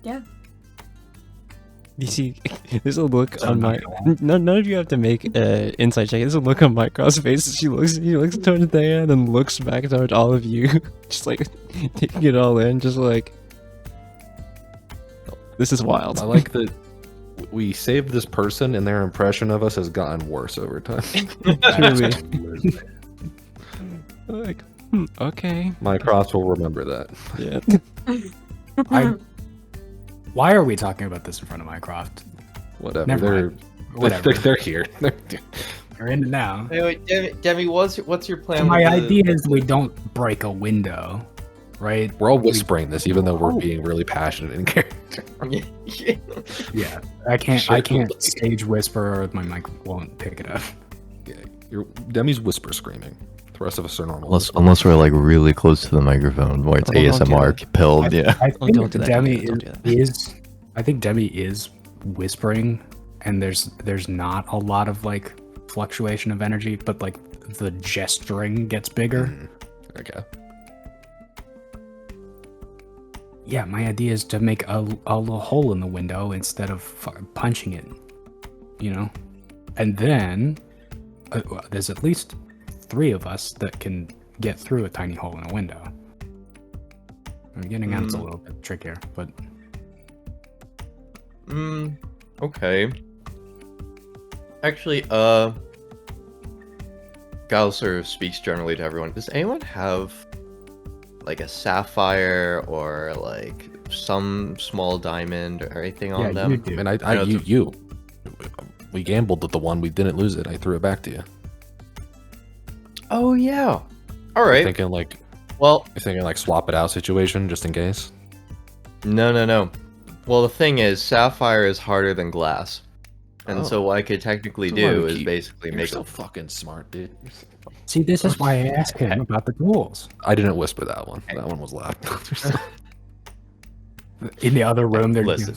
Yeah. You see, there's a look So on not my. gonna None of you have to make insight check. There's a look on Mycroft's face. He looks towards Thea and then looks back towards all of you, just like taking it all in, just like. This is wild. I like that we saved this person, and their impression of us has gotten worse over time. Truly. Like, okay. Mycroft will remember that. Yeah. Why are we talking about this in front of Mycroft? Whatever. Never mind. Whatever. They're here. We're in it now. Hey, wait, Demi, what's your plan? My with the- idea is we don't break a window, right? We're all whispering this, even though we're being really passionate in character. Yeah, I can't stage whisper, or my mic won't pick it up. Demi's whisper screaming. The rest of us are normal. Unless we're like really close to the microphone, where it's Oh, don't do ASMR that. pilled. Yeah. I Oh, think don't do that, Demi don't do that. is. I think Demi is whispering, and there's not a lot of like fluctuation of energy, but like the gesturing gets bigger. Okay. Yeah, my idea is to make a little hole in the window instead of punching it, you know? And then there's at least 3 of us that can get through a tiny hole in a window. I'm getting out, it's a little bit trickier, but Okay. Actually, Gal sort of speaks generally to everyone. Does anyone have like a sapphire or like some small diamond or anything on yeah, them? you do. And I know we gambled with the one. We didn't lose it. I threw it back to you. Oh yeah. All You're right. thinking like Well, swap it out situation just in case. no. Well, the thing is, sapphire is harder than glass, and Oh. so what I could technically So why do would is keep- basically You're make so a fucking smart, dude. See, this is why I asked him about the tools. I didn't whisper that one. That one was loud. In the other room, they're Listen.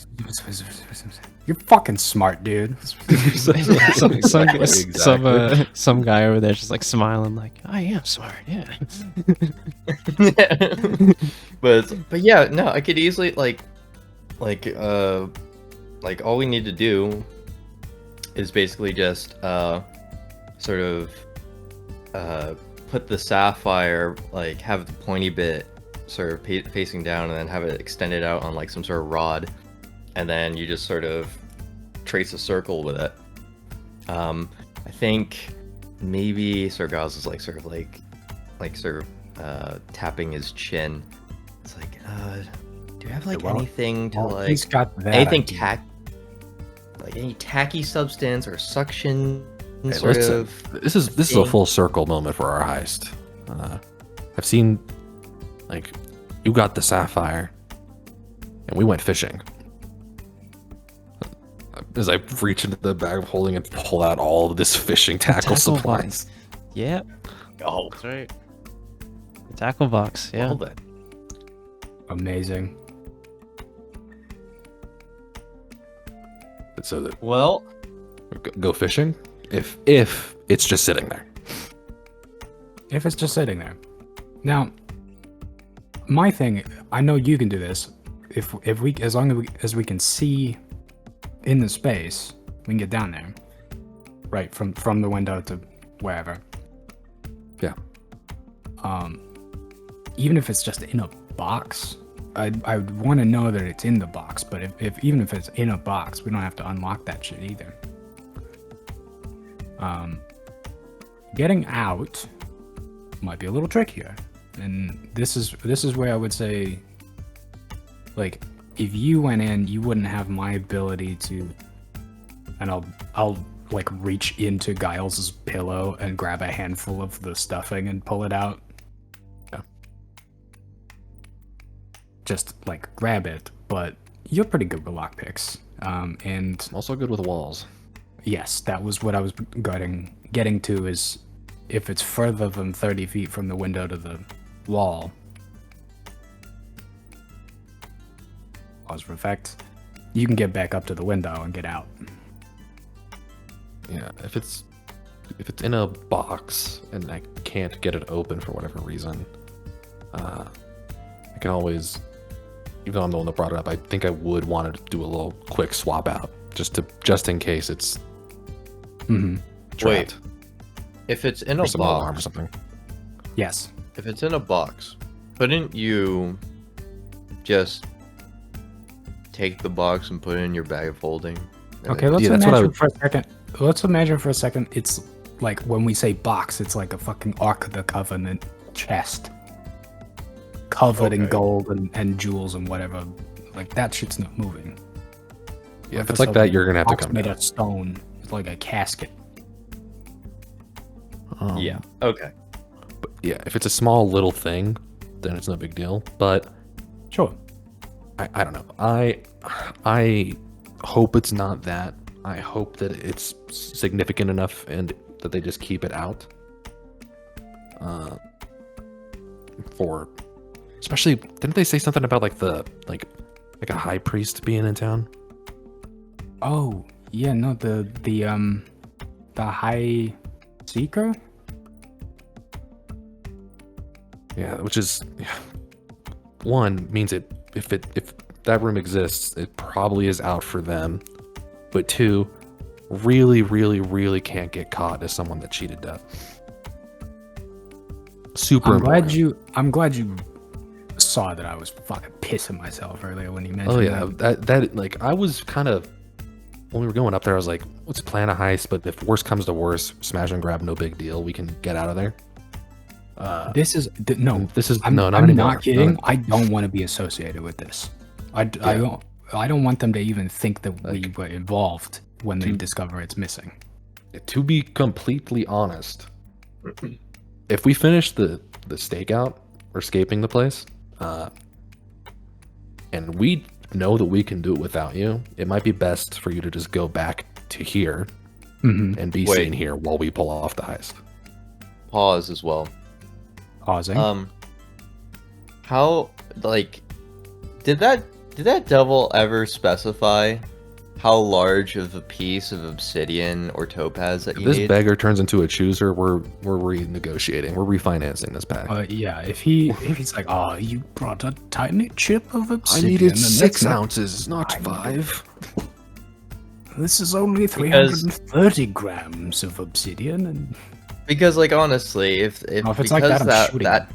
You're fucking smart, dude. Some guy over there just like smiling, like, I am smart, yeah. but yeah, no, I could easily like all we need to do is basically just sort of put the sapphire, like have the pointy bit sort of facing down, and then have it extended out on like some sort of rod, and then you just sort of trace a circle with it. I think maybe Sir Giles is like tapping his chin. It's like, do you have like Well, anything to well, like he's got that anything idea. like any tacky substance or suction Hey, sort listen, of? this is a thing? full circle moment for our heist. I've seen, like, you got the sapphire, and we went fishing. As I reach into the bag of holding and pull out all of this fishing tackle supplies. box. Yep, Oh, that's right. The tackle box. Yeah. Hold that. Amazing. So that well, go fishing if it's just sitting there. If it's just sitting there. Now, my thing, I know you can do this. If we, as long as we can see in the space, we can get down there. Right, from the window to wherever. Yeah. Even if it's just in a box, I want to know that it's in the box. But if even if it's in a box, we don't have to unlock that shit either. Getting out might be a little trickier, and this is where I would say, like, if you went in, you wouldn't have my ability to, and I'll like reach into Giles's pillow and grab a handful of the stuffing and pull it out. Yeah. Just like grab it, but you're pretty good with lockpicks. And I'm also good with walls. yes, that was what I was getting to, is if it's further than 30 feet from the window to the wall. Pause for effect. You can get back up to the window and get out. Yeah, if it's in a box and I can't get it open for whatever reason, I can always, even though I'm the one that brought it up, I think I would want to do a little quick swap out just in case it's trapped. if it's in Or a some alarm or box, something. Yes. if it's in a box, couldn't you just take the box and put it in your bag of holding? And Okay, then- let's Yeah, that's what I imagine would- for a second. Let's imagine for a second it's like when we say box, it's like a fucking Ark of the Covenant chest. Covered in Okay. gold and jewels and whatever. Like, that shit's not moving. Yeah, if it's like that, you're gonna have to box come made down. of stone. It's like a casket. Yeah. Okay. But yeah, if it's a small little thing, then it's no big deal. But Sure. I don't know. I hope it's not that. I hope that it's significant enough and that they just keep it out. For, especially, didn't they say something about like a high priest being in town? Oh, yeah, no, the High Seeker? Yeah, which is one means it if that room exists, it probably is out for them. But two, really, really, really can't get caught as someone that cheated death. Super important. I'm glad you saw that I was fucking pissing myself earlier when you mentioned Oh yeah, that. that like I was kind of, when we were going up there, I was like, let's plan a heist, but if worst comes to worst, smash and grab, no big deal. We can get out of there. This is no. This is I'm no, not I'm anymore. not kidding. No. I don't want to be associated with this. I don't want them to even think that we were involved when they discover it's missing. To be completely honest, if we finish the stakeout or escaping the place, and we know that we can do it without you, it might be best for you to just go back to here and be Wait. seen here while we pull off the heist. Pause as well. Pausing. How, like, did that devil ever specify how large of a piece of obsidian or topaz that If you this need? beggar turns into a chooser, we're renegotiating. We're refinancing this pack. Yeah, if he's like, oh, you brought a tiny chip of obsidian. and that's not- ounces, not 5. This is only Because- 330 grams of obsidian, and Because, like, honestly, if it's because like that, I'm that shooting that.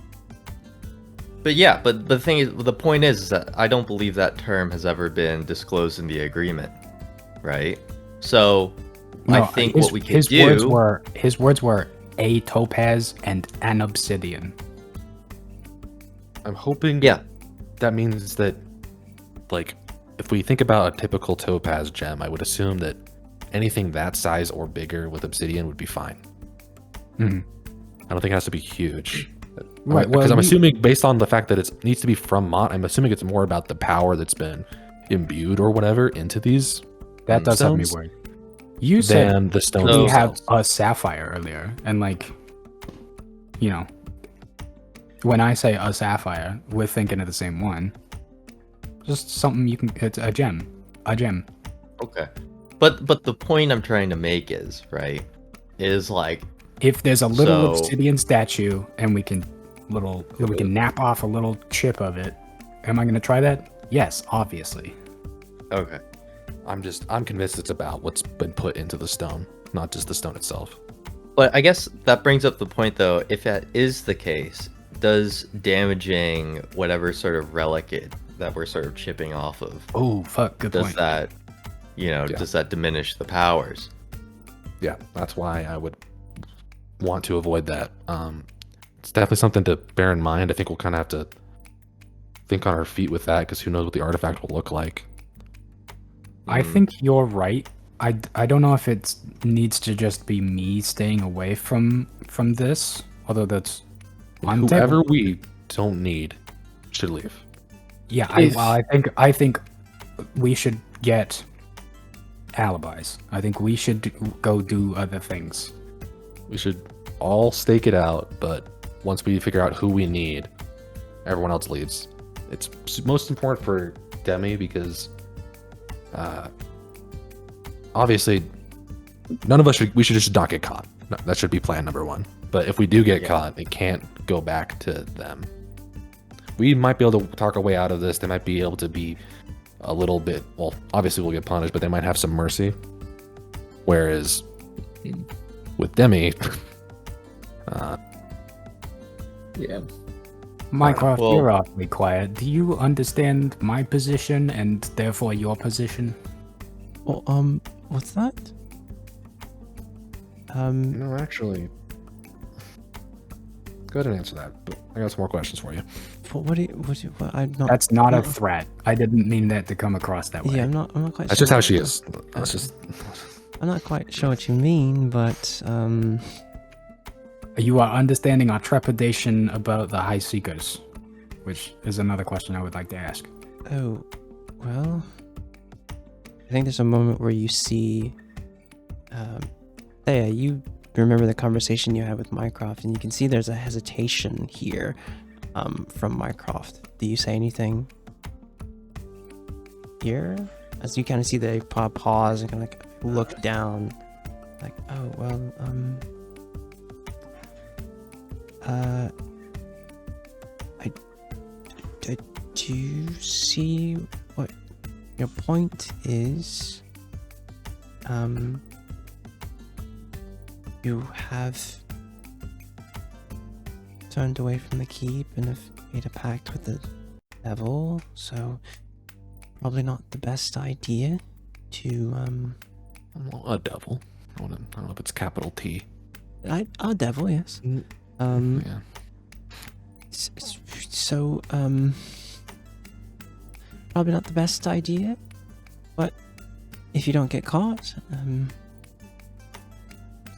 But yeah, but the thing is, the point is that I don't believe that term has ever been disclosed in the agreement, right? So, I think what we could his do. words were a topaz and an obsidian. I'm hoping Yeah. that means that, like, if we think about a typical topaz gem, I would assume that anything that size or bigger with obsidian would be fine. Mhm. I don't think it has to be huge. Right, Because well, I'm assuming, based on the fact that it needs to be from Mott, I'm assuming it's more about the power that's been imbued or whatever into these That does have me stones worried. You said than the stones we have themselves. a sapphire earlier, and like, you know, when I say a sapphire, we're thinking of the same one. Just something you can. It's a gem. A gem. Okay. But the point I'm trying to make is, right, is like, If there's a little So- obsidian statue and we can nap off a little chip of it, am I gonna try that? Yes, obviously. okay. I'm convinced it's about what's been put into the stone, not just the stone itself. But I guess that brings up the point, though. If that is the case, does damaging whatever sort of relic that we're sort of chipping off of, Oh, fuck, good does point. that, Yeah. does that diminish the powers? Yeah, that's why I would want to avoid that. It's definitely something to bear in mind. I think we'll kind of have to think on our feet with that, because who knows what the artifact will look like. I think you're right. I don't know if it needs to just be me staying away from this, although that's on the Whoever table. we don't need should leave. Yeah, If- I think we should get alibis. I think we should go do other things. We should all stake it out, but once we figure out who we need, everyone else leaves. It's most important for Demi because obviously none of us we should just not get caught. No, that should be plan number one. But if we do get caught, it can't go back to them. We might be able to talk our way out of this. They might be able to be a little bit, well, obviously we'll get punished, but they might have some mercy. Whereas with Demi, Yeah. Mycroft, well- you're awfully quiet. Do you understand my position and therefore your position? Well, what's that? no, actually, go ahead and answer that. But I got some more questions for you. What I'm not. That's not a no. threat. I didn't mean that to come across that way. Yeah, I'm not quite. That's sure just how what- she is. That's just. I'm not quite sure what you mean, but You are understanding our trepidation about the High Seekers, which is another question I would like to ask. oh, well, I think there's a moment where you see, Thea, you remember the conversation you had with Mycroft, and you can see there's a hesitation here, from Mycroft. Do you say anything here? As you kind of see the pause and kind of like look down, like, oh, well, I do see what your point is. You have turned away from the keep and have made a pact with the devil, so probably not the best idea to Well, a devil. I don't know if it's capital T. a devil, yes. Yeah. So, probably not the best idea, but if you don't get caught,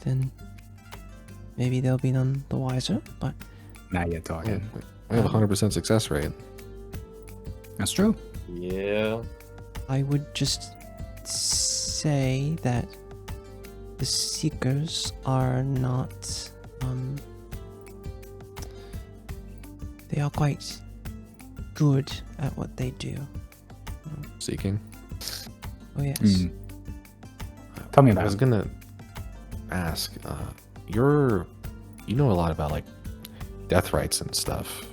then maybe they'll be none the wiser, but Now you're talking. We have a 100% success rate. That's true. Yeah. I would just say that the Seekers are not, they are quite good at what they do. Seeking. Oh, yes. Mm. Tell me I about was it. gonna ask. You know a lot about like death rites and stuff.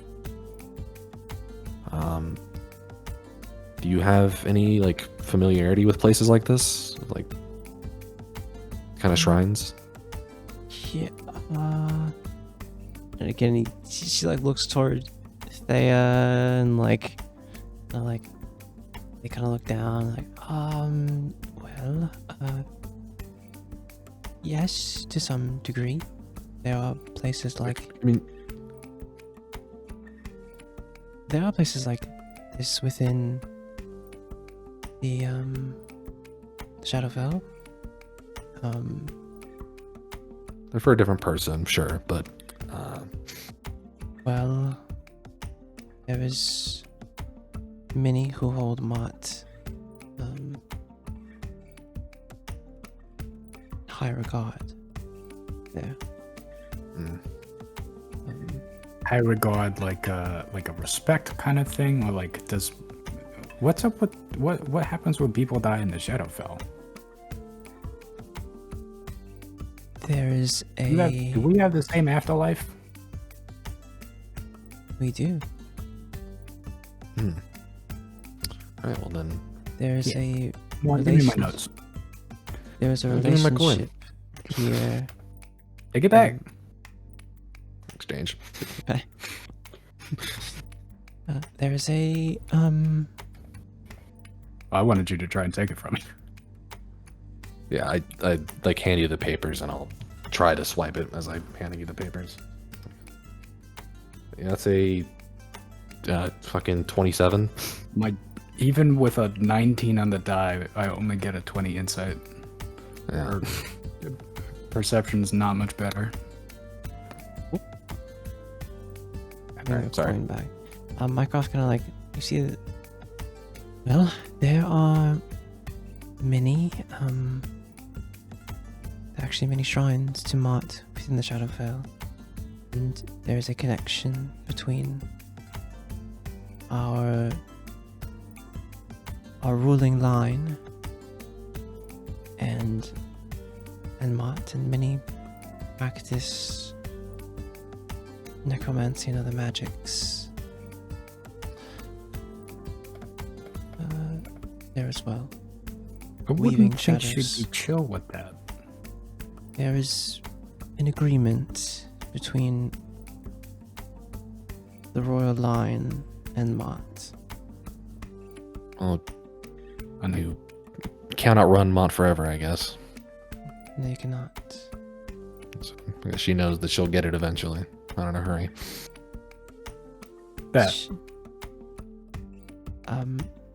Do you have any like familiarity with places like this, like kind of shrines? Yeah. And again, she like looks toward Thea and like they kind of look down, like, well, Yes, to some degree. There are places like I mean, this within the Shadowfell. they're for a different person, sure, but Well, there is many who hold Mott high regard there. mm, High regard, like a respect kind of thing, or like what's up with what happens when people die in the Shadowfell? There is Do we have the same afterlife? we do. all right. Well then, There is Yeah. a Well, give me my relation- notes. there is a Give me my coin. relationship here. Take it back. exchange. There is a I wanted you to try and take it from me. Yeah, I like hand you the papers and I'll try to swipe it as I'm handing you the papers. Yeah, that's a fucking 27. Even with a 19 on the die, I only get a 20 insight. Yeah. Or perception's not much better. Bring the sorry. coin back. Mycroft's kind of like, you see that. Well, there are many, actually many shrines to Mott within the Shadowfell, and there is a connection between our ruling line and Mott, and many practice necromancy and other magics there as well. I Weaving wouldn't think shadows. she'd be chill with that. There is an agreement between the royal line and Mott. Well, I know. you cannot run Mont forever, I guess. They cannot. So, I guess she knows that she'll get it eventually. Not in a hurry. Bet. Sh-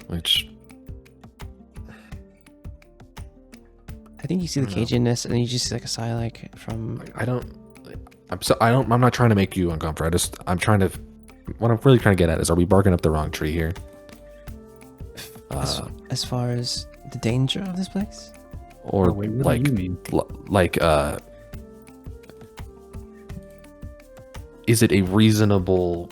Which I think you see the I don't know. caginess, and then you just see like a sigh, like from. I'm not trying to make you uncomfortable. I'm trying to. What I'm really trying to get at is, are we barking up the wrong tree here? As far as the danger of this place. Or Oh, wait, what like do you mean? Is it a reasonable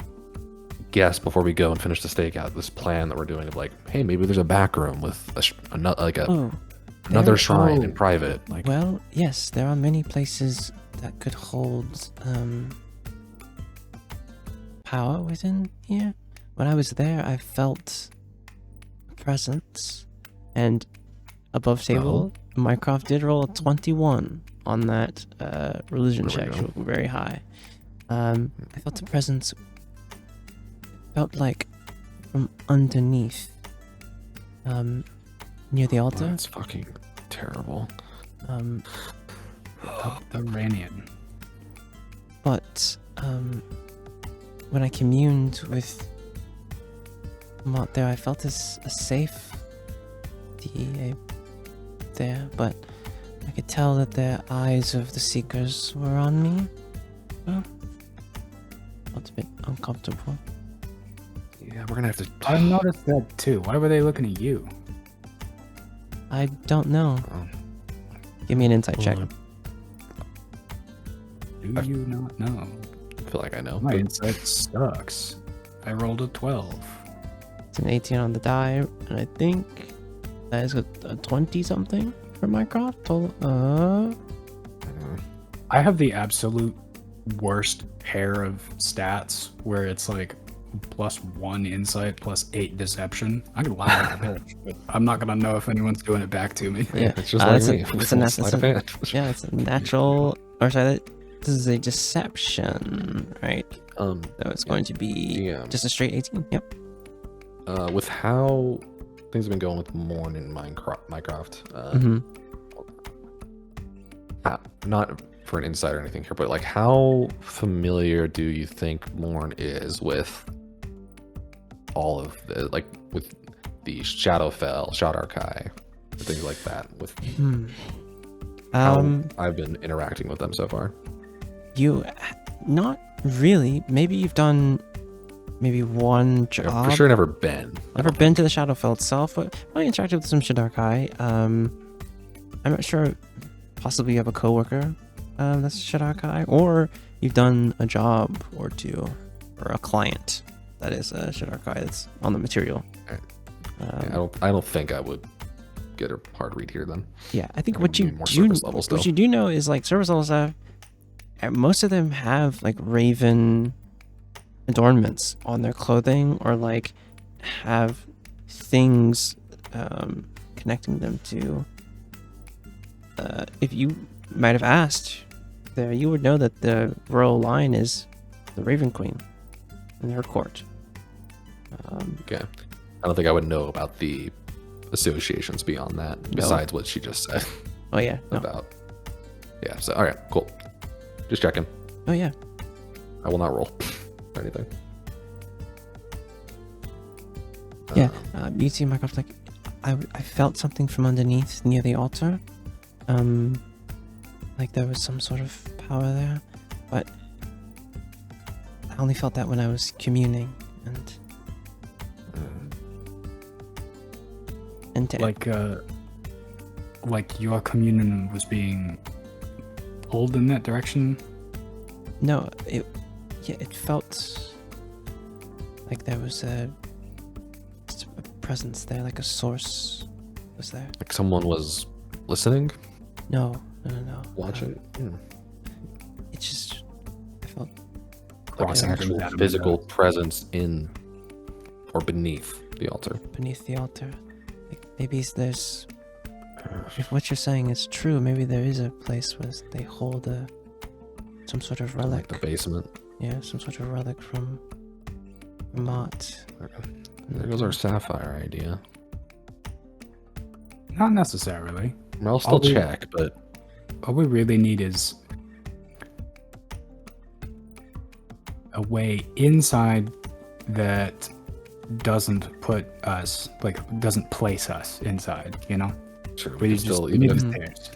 guess before we go and finish the stakeout, this plan that we're doing of like, hey, maybe there's a back room with Oh, another there- shrine oh. in private, like well, yes, there are many places that could hold power within here. When I was there, I felt a presence, and above table, Mycroft did roll a 21 on that religion There we check, go. so very high. I felt a presence. Felt like from underneath, near the altar. that's fucking terrible. Iranian. But when I communed with Mott there, I felt a safety there, but I could tell that the eyes of the seekers were on me. Well, felt a bit uncomfortable. Yeah, we're gonna have to. I noticed that too. Why were they looking at you? I don't know. Oh, Give me an insight check. well, Do you not know? I feel like I know. My but- insight sucks. I rolled a 12. It's an 18 on the die, and I think that is a 20 something for Mycroft. I have the absolute worst pair of stats where it's like +1 insight, +8 deception. I can lie like a bitch, but I'm not gonna know if anyone's doing it back to me. Yeah, it's just like that's me. it's a Sleight of hand. yeah, it's a natural. Or sorry, this is a deception, right? So it's going to be Yeah. just a straight 18. Yep. With how things have been going with Morn in Minecraft, Mhm. not for an insight or anything here, but like, how familiar do you think Lorne is with all of the, like, with the Shadowfell, Shadowrkai, things like that, with how I've been interacting with them so far? You, not really. Maybe you've done maybe one job. Yeah, for sure, never been. Never been to the Shadowfell itself, but probably interacted with some Shadowrkai. I'm not sure. Possibly you have a coworker that's a Shadowrkai, or you've done a job or two, or a client that is a Shadowrkai that's on the material. Yeah, I don't think I would get a hard read here then. Yeah, I think Or what you more do, surface level still. what you do know is like service level stuff. Most of them have like raven adornments on their clothing, or like have things connecting them to. If you might have asked there, you would know that the royal line is the Raven Queen in her court. Okay. I don't think I would know about the associations beyond that, besides what she just said Oh yeah, no. about. Yeah, so, all right, cool. Just checking. Oh yeah. I will not roll or anything. Yeah, you see Mycroft's like, I felt something from underneath near the altar. Like there was some sort of power there, but I only felt that when I was communing and like your communion was being pulled in that direction. no, it felt like there was just a presence there, like a source was there. Like someone was listening, No. watching. It just, I felt Like an Crossing actual through that physical window. presence in or beneath the altar. beneath the altar. Like maybe there's, if what you're saying is true, maybe there is a place where they hold some sort of relic. Like the basement. Yeah, some sort of relic from Mott. There goes our sapphire idea. Not necessarily. I'll still we- check, but All we really need is a way inside that doesn't put us, like, doesn't place us inside, you know? sure, We we just still, need even the if, stairs.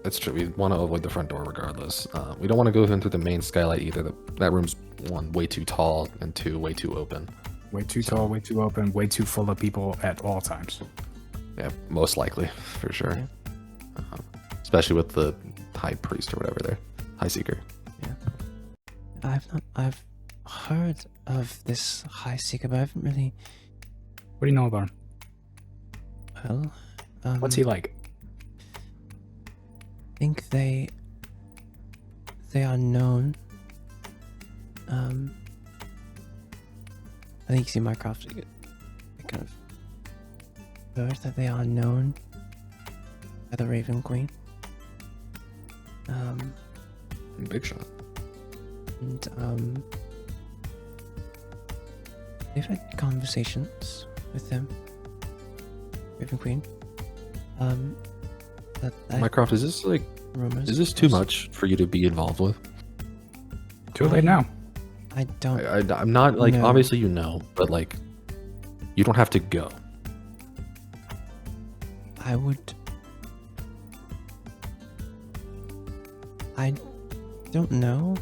that's true. We want to avoid the front door regardless. We don't want to go in through the main skylight either. That room's, one, way too tall, and two, way too open. Way too tall, way too open, way too full of people at all times. Yeah, most likely, for sure. Especially with the high priest or whatever there. High seeker. I've heard of this High Seeker, but I haven't really, What do you know about him? well, What's he like? I think they are known. I think you see Mycroft kind of heard that they are known by the Raven Queen. Big shot. And they've had conversations with them, Raven Queen. Mycroft, is this like, rumors. is this too much for you to be involved with? Too late now. I don't. I'm not like, No. obviously you know, but like, you don't have to go. I would. I don't know,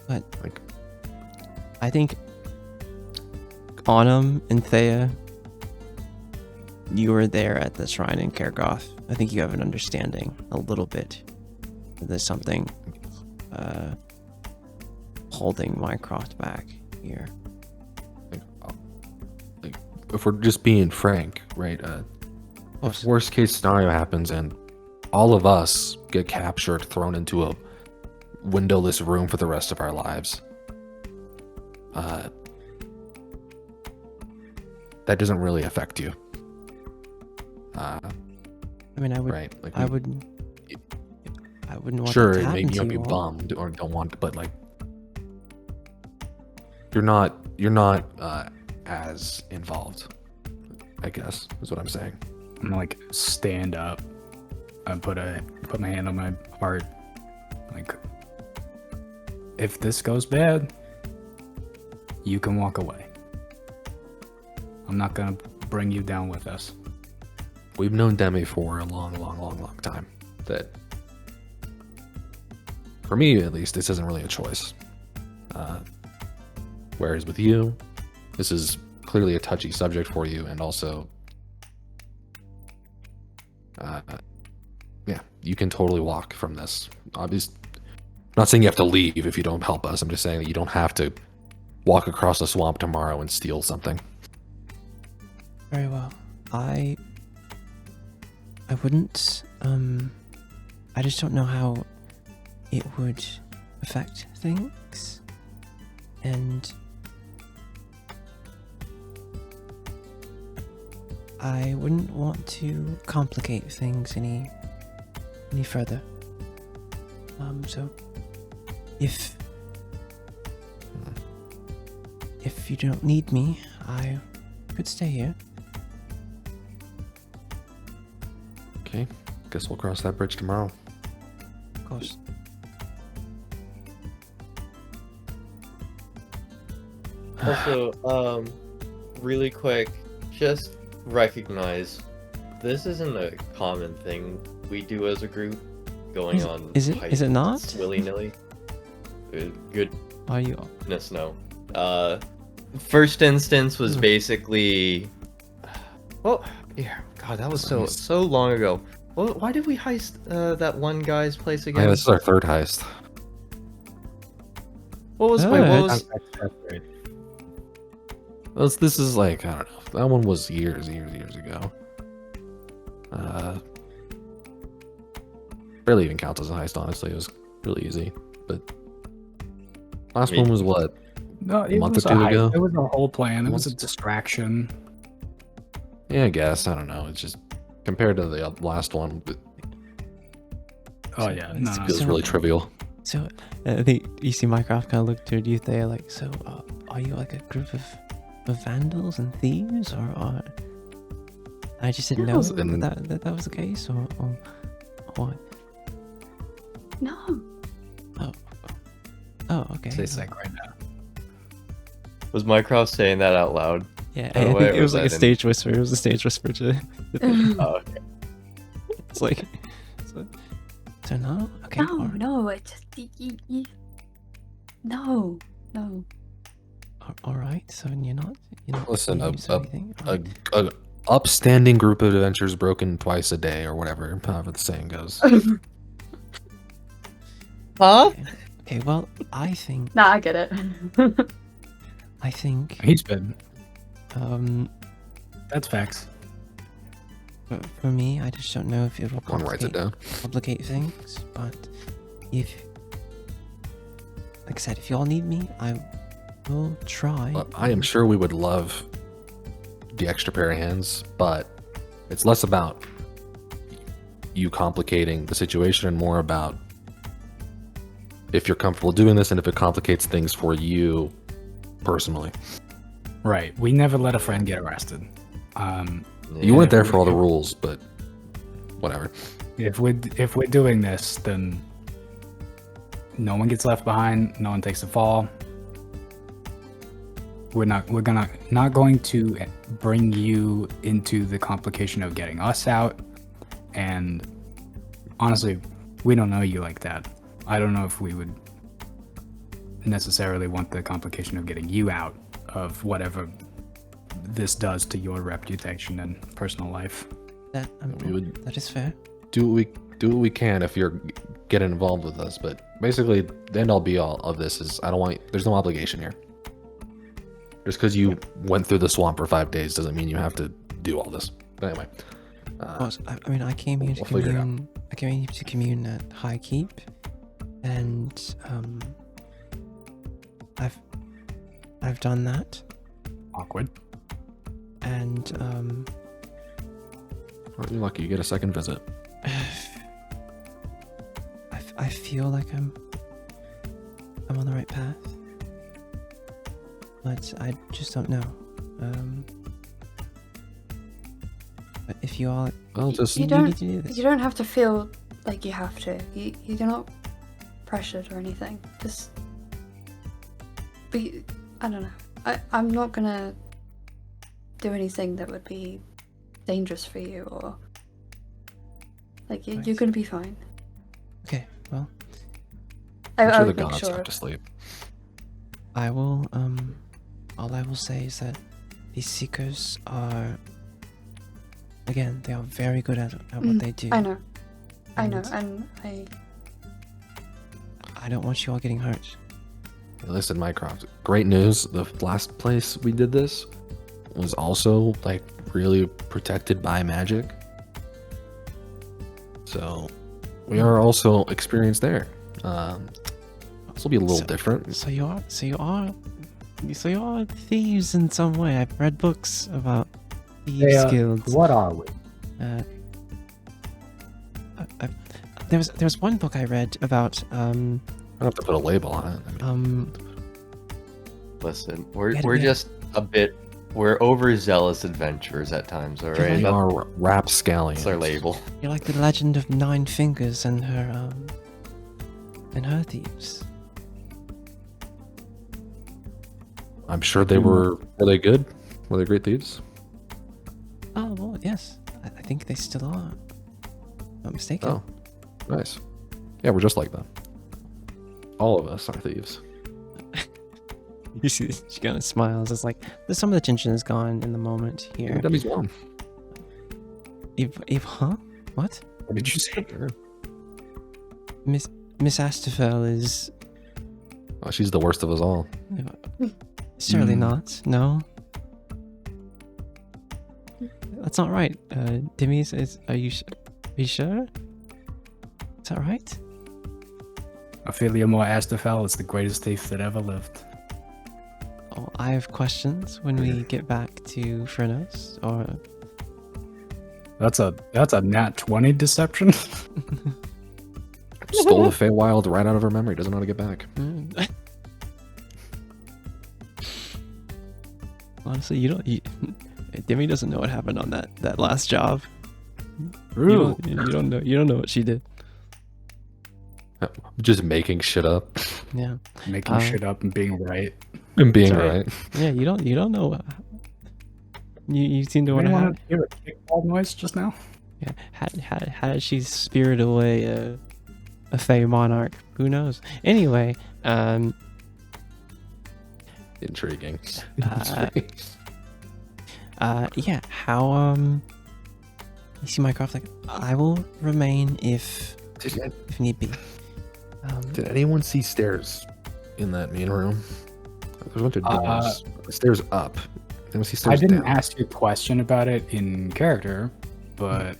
but Like, I think Autumn and Thea, you were there at the shrine in Kergoth. I think you have an understanding a little bit. There's something holding Mycroft back here. like, if we're just being frank, right? If worst case scenario happens and all of us get captured, thrown into a windowless room for the rest of our lives, that doesn't really affect you. I mean, I would. Right? Like, I wouldn't want sure, that to happen maybe to you'll be you all. bummed or don't want, but like, you're not as involved, I guess, is what I'm saying. I'm gonna, like, stand up I put my hand on my heart. Like, if this goes bad, you can walk away. I'm not gonna bring you down with us. We've known Demi for a long time. That, for me at least, this isn't really a choice. Whereas with you, this is clearly a touchy subject for you, and also, yeah, you can totally walk from this. Obviously, I'm not saying you have to leave if you don't help us. I'm just saying that you don't have to walk across the swamp tomorrow and steal something. Very well. I wouldn't. I just don't know how it would affect things, and I wouldn't want to complicate things any further. So if you don't need me, I could stay here. Okay, guess we'll cross that bridge tomorrow. Of course. Also, really quick, just recognize this isn't a common thing we do as a group. Going on is it not? willy-nilly? Are you? Goodness, no. First instance was basically, well, yeah, God, that was so long ago. Well, why did we heist that one guy's place again? Yeah, this is our third heist. What was This is like, I don't know. That one was years ago. Barely even counts as a heist, honestly. It was really easy. But last one was what? No, a month or two ago? It was a whole plan. It was a distraction. Yeah, I guess. I don't know. It's just compared to the last one, Oh yeah, it feels really trivial. So I think you see Mycroft kind of look toward you there, like, so are you like a group of vandals and thieves, or I just didn't know that was the case, or what? No. Oh, okay. Say psych right now. Was Mycroft saying that out loud? Yeah, By the I way, think it or was like a that in- stage whisper. It was a stage whisper to. Oh, okay. It's like, so no, okay. No, alright. no, it's just no. All right. So you're not. Listen, thieves or anything? a upstanding group of adventures broken twice a day, or whatever, however the saying goes. Huh? Okay. Well, I think. Nah, I get it. I think. He's been. Um. That's facts. For me, I just don't know if it will One writes it down. complicate things, but if, like I said, if you all need me, I will try. But I am sure we would love the extra pair of hands, but it's less about you complicating the situation and more about if you're comfortable doing this and if it complicates things for you personally. Right. We never let a friend get arrested. You weren't there for all the rules, but whatever. If we're doing this, then no one gets left behind. No one takes the fall. We're not going to bring you into the complication of getting us out. And honestly, we don't know you like that. I don't know if we would necessarily want the complication of getting you out of whatever this does to your reputation and personal life. That We would that is fair. do what we can if you're getting involved with us, but basically the end all be all of this is there's no obligation here. Just because you went through the swamp for 5 days doesn't mean you have to do all this. But anyway, I mean, I came here to we'll figure it out. commune. I came here to commune at High Keep, and I've done that, Awkward. and aren't you lucky you get a second visit? I feel like I'm on the right path, but I just don't know. But if you all, Well, just you need to do this. You don't have to feel like you have to. You're not pressured or anything. Just be. I don't know. I'm not gonna do anything that would be dangerous for you or like you're gonna be fine. Okay, well, I'm I sure the would make gods sure. have to sleep. I will, all I will say is that these seekers are, again, they are very good at what they do. I know, And and I don't want you all getting hurt. Listen, Mycroft, great news. The last place we did this was also like really protected by magic. So we are also experienced there. This will be a little different. So you are thieves in some way. I've read books about thieves guilds. What are we? There was one book I read about I don't have to put a label on it. I mean, Listen, we're Yeah. just a bit. We're overzealous adventurers at times. All right, we are rapscallions. that's our label. you're like the legend of Nine Fingers and her thieves. I'm sure they were. Were they good? Were they great thieves? Oh well, yes. I think they still are. Not mistaken. Oh, nice. Yeah, we're just like them. All of us are thieves. You see, she kind of smiles. It's like some of the tension is gone in the moment here. Debbie's one. Eve, huh? What? What did you say? Miss Astafel is Oh, she's the worst of us all. certainly not. No, that's not right. Demi says, "Are you sure? Is that right?" Ophelia Moore Astafel is the greatest thief that ever lived. Oh, I have questions when we get back to Phrenos. Or That's a nat 20 deception. Stole the Feywild right out of her memory. Doesn't know how to get back. Honestly, Demi doesn't know what happened on that last job. True. You don't know what she did. Just making shit up Yeah. Making shit up and being right. and being That's right. Yeah, you don't know. You seem to want to Anyone have. hear a kickball noise just now? Yeah. How did she spirit away a Fey monarch? Who knows? Anyway, Intriguing. yeah. How you see Mycroft, like, I will remain if need be. Did anyone see stairs in that main room? There's a bunch of doors. Stairs up. Anyone see stairs I didn't down? ask you a question about it in character, but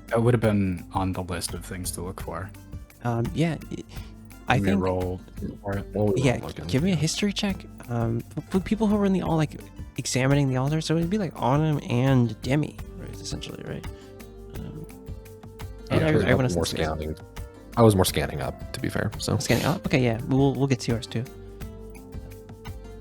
that would have been on the list of things to look for. Yeah. I Give me a think. roll for it. Well, we Yeah, weren't looking. give me a history check. For people who were in the all like examining the altar, so it'd be like Autumn and Demi, right? Essentially, right? And Yeah, everyone else more in the space. scanning. I was more scanning up, to be fair. So Scanning up. Okay, yeah, we'll get to yours too.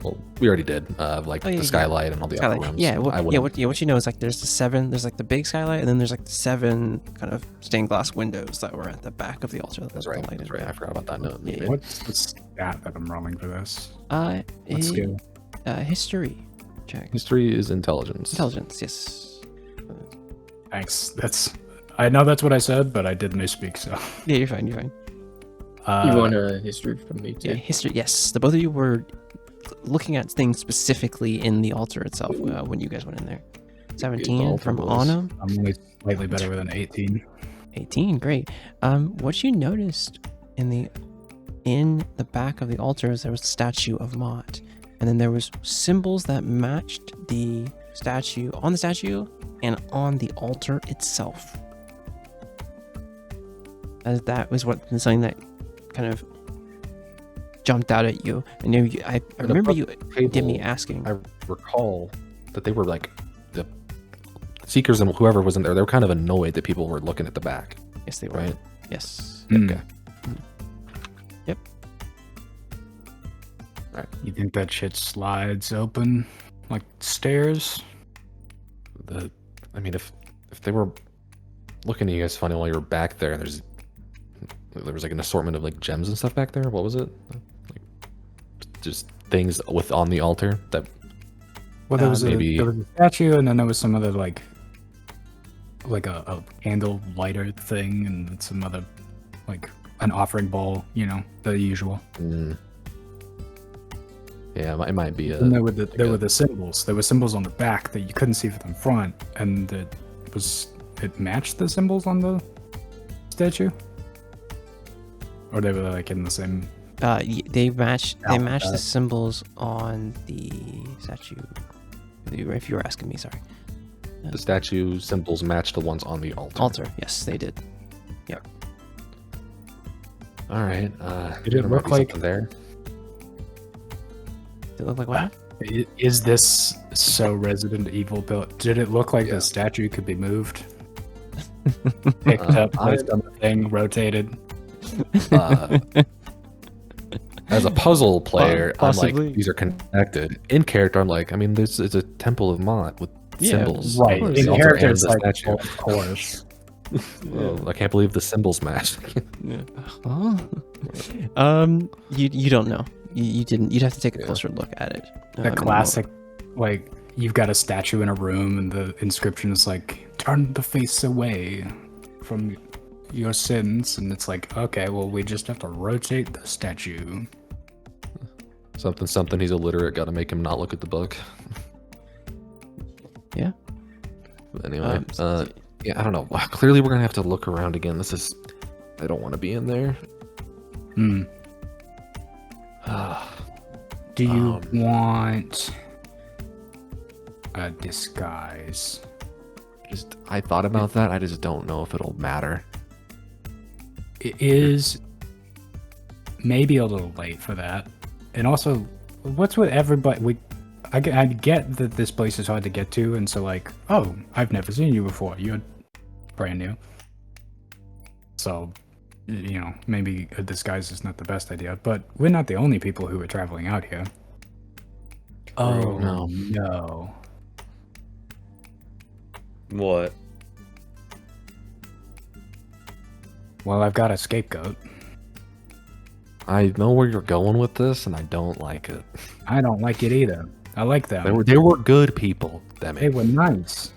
well, we already did. Like Oh, yeah, the yeah. skylight and all the Skylight. other rooms. Yeah, I what wouldn't- you know is like there's the 7. There's like the big skylight, and then there's like the 7 kind of stained glass windows that were at the back of the altar. That's right. lighted. That's right. I forgot about that note. Yeah, yeah. What's the stat that I'm rolling for this? What A, skill? history check. History is intelligence. Intelligence. Yes. Thanks. I know that's what I said, but I did misspeak, so. Yeah, you're fine. You're fine. You want a history from me Yeah, too? history. Yes, the both of you were looking at things specifically in the altar itself when you guys went in there. 17 altar from boys. Autumn. I'm only slightly better with an 18. 18. Great. What you noticed in the back of the altar is there was a statue of Mott, and then there was symbols that matched the statue and on the altar itself. As that was something that kind of jumped out at you. And I remember you, Demi, asking. I recall that they were like the seekers and whoever was in there. They were kind of annoyed that people were looking at the back, Yes, they were. right? Yes. Okay. Yep. You think that shit slides open like stairs? I mean, if if they were looking at you guys funny while you were back there, and there was like an assortment of like gems and stuff back there. What was it? Like, just things on the altar that. Well, there was maybe there was a statue, and then there was some other like a candle lighter thing, and some other like an offering bowl. You know, the usual. Yeah, it might be a. And there were the symbols. There were symbols on the back that you couldn't see from the front, and it matched the symbols on the statue, or they were like in the same. They matched the that. symbols on the statue. If you were asking me, sorry. The statue symbols match the ones on the altar. Yes, they did. Yep. All right. Did it look like there? Did it look like what? Is this so Resident Evil built? Did it look like the statue could be moved? Picked up, placed on the thing, rotated. As a puzzle player, I'm Possibly. like, these are connected. In character, I'm like, I mean, this is a temple of Mott with symbols. Right. The In altar character, and it's the like, statue. of course. Oh, I can't believe the symbols match. Yeah. Huh? You don't know. You didn't. You'd have to take a closer look at it. The classic, like, you've got a statue in a room, and the inscription is like, "Turn the face away from your sins," and it's like, okay, well, we just have to rotate the statue. Something. He's illiterate. Got to make him not look at the book. Yeah. But anyway, yeah, I don't know. Clearly, we're gonna have to look around again. I don't want to be in there. Do you want a disguise? I thought about that. I just don't know if it'll matter. It is maybe a little late for that. And also, what's with everybody? I get that this place is hard to get to, and so like, oh, I've never seen you before. You're brand new. So, you know, maybe a disguise is not the best idea, but we're not the only people who are traveling out here. Oh, no. What? Well, I've got a scapegoat. I know where you're going with this, and I don't like it. I don't like it either. I like them. They were good people. Demi. They were nice.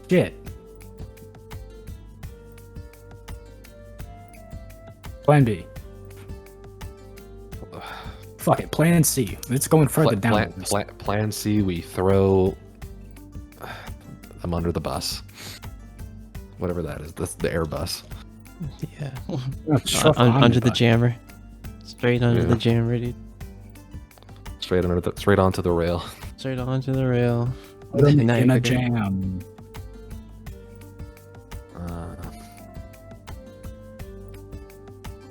Shit. Plan B. Fuck it. Plan C. It's going further down. Plan C. We throw them under the bus. Whatever that is. The Airbus. Yeah. Under the jammer. Straight under the jammer, dude. Straight onto the rail. Straight onto the rail. in a jam.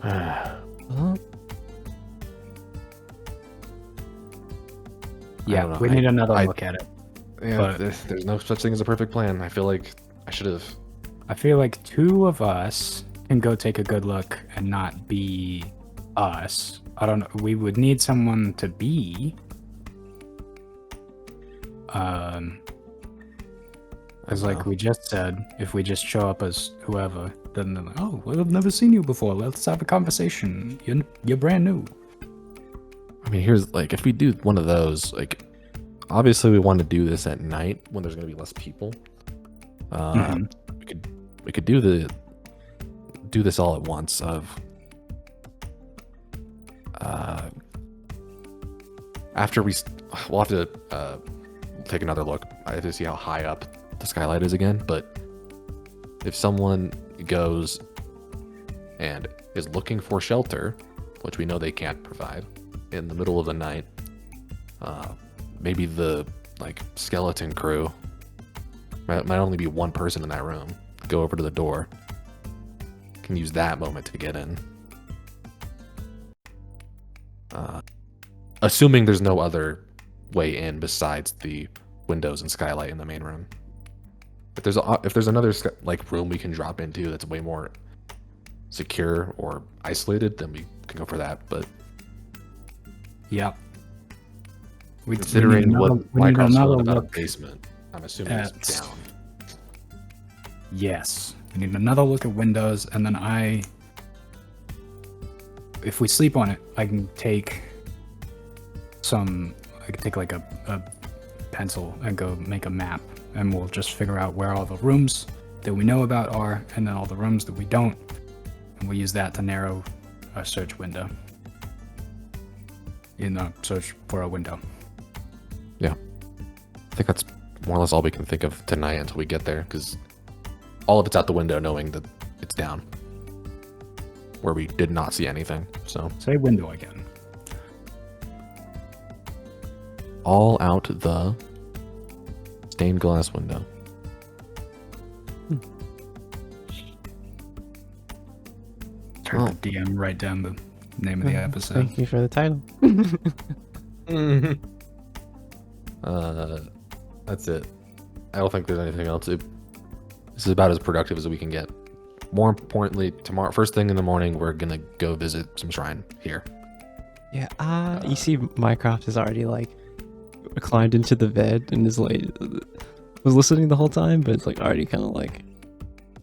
Huh? Yeah, we need another look at it. Yeah, But- there's no such thing as a perfect plan. I feel like I should have. I feel like two of us can go take a good look and not be us. I don't know. We would need someone to be. Because like we just said, if we just show up as whoever, then they're like, oh, well, I've never seen you before. Let's have a conversation. You're brand new. I mean, here's like if we do one of those, like obviously we want to do this at night when there's gonna be less people. We could do this all at once. After we'll have to take another look. I have to see how high up the skylight is again. But if someone goes and is looking for shelter, which we know they can't provide, in the middle of the night, maybe the skeleton crew might only be one person in that room. Go over to the door. Can use that moment to get in. Assuming there's no other way in besides the windows and skylight in the main room. If there's another room we can drop into that's way more secure or isolated, then we can go for that. But Yep. considering what Mycroft's another about a look basement, I'm assuming it's at- down. Yes. We need another look at windows, and then if we sleep on it, I can take like a pencil and go make a map, and we'll just figure out where all the rooms that we know about are, and then all the rooms that we don't, and we'll use that to narrow our search window. In the search for a window. Yeah. I think that's more or less all we can think of tonight until we get there, because all of it's out the window knowing that it's down. Where we did not see anything, so. Say window again. All out the stained glass window. Turn the DM write down the name of the episode. Thank you for the title. That's it. I don't think there's anything else. This is about as productive as we can get. More importantly, tomorrow, first thing in the morning, we're gonna go visit some shrine here. Yeah, you see Mycroft is already like climbed into the bed and is like was listening the whole time, but it's like already kind of like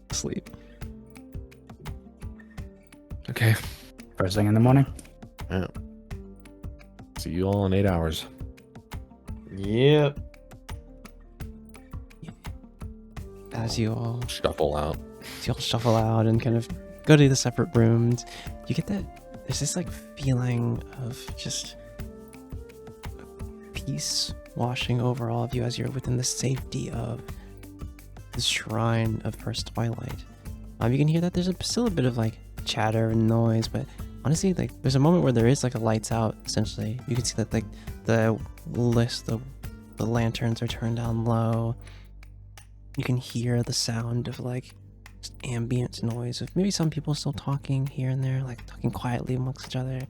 asleep. Okay. First thing in the morning. Yeah. See you all in 8 hours. Yep. As you all Shuffle out. shuffle out and kind of go to the separate rooms, you get that there's this like feeling of just peace washing over all of you as you're within the safety of the shrine of First Twilight. You can hear that there's still a bit of like chatter and noise, but honestly, like there's a moment where there is like a lights out. Essentially, you can see that like the lanterns are turned down low. You can hear the sound of like just ambient noise of maybe some people still talking here and there, like talking quietly amongst each other,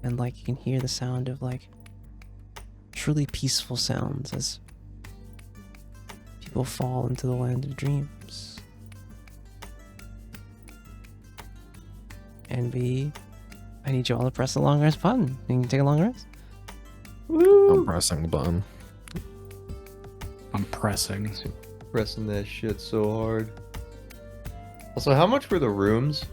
and like you can hear the sound of like truly peaceful sounds as people fall into the land of dreams. And I need you all to press the long rest button. You can take a long rest. I'm pressing the button. I'm pressing. Pressing that shit so hard. Also, how much were the rooms?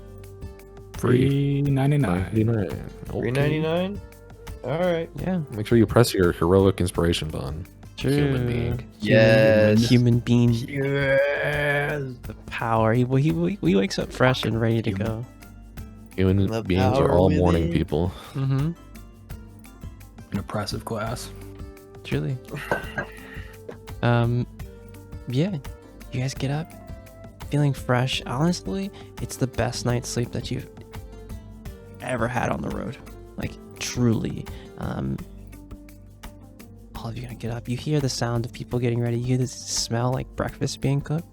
Free. $3.99. 99. Okay. $3.99? Alright. Yeah. Make sure you press your heroic inspiration button. Human being. Yes. Human being. Yes. The power. He wakes up fresh and ready to go. Human The beings are power all within. morning people. Mm-hmm. An oppressive class. Truly. Yeah. You guys get up feeling fresh. Honestly, it's the best night's sleep that you've ever had on the road. Like, truly. All of you gonna get up. You hear the sound of people getting ready. You hear the smell like breakfast being cooked.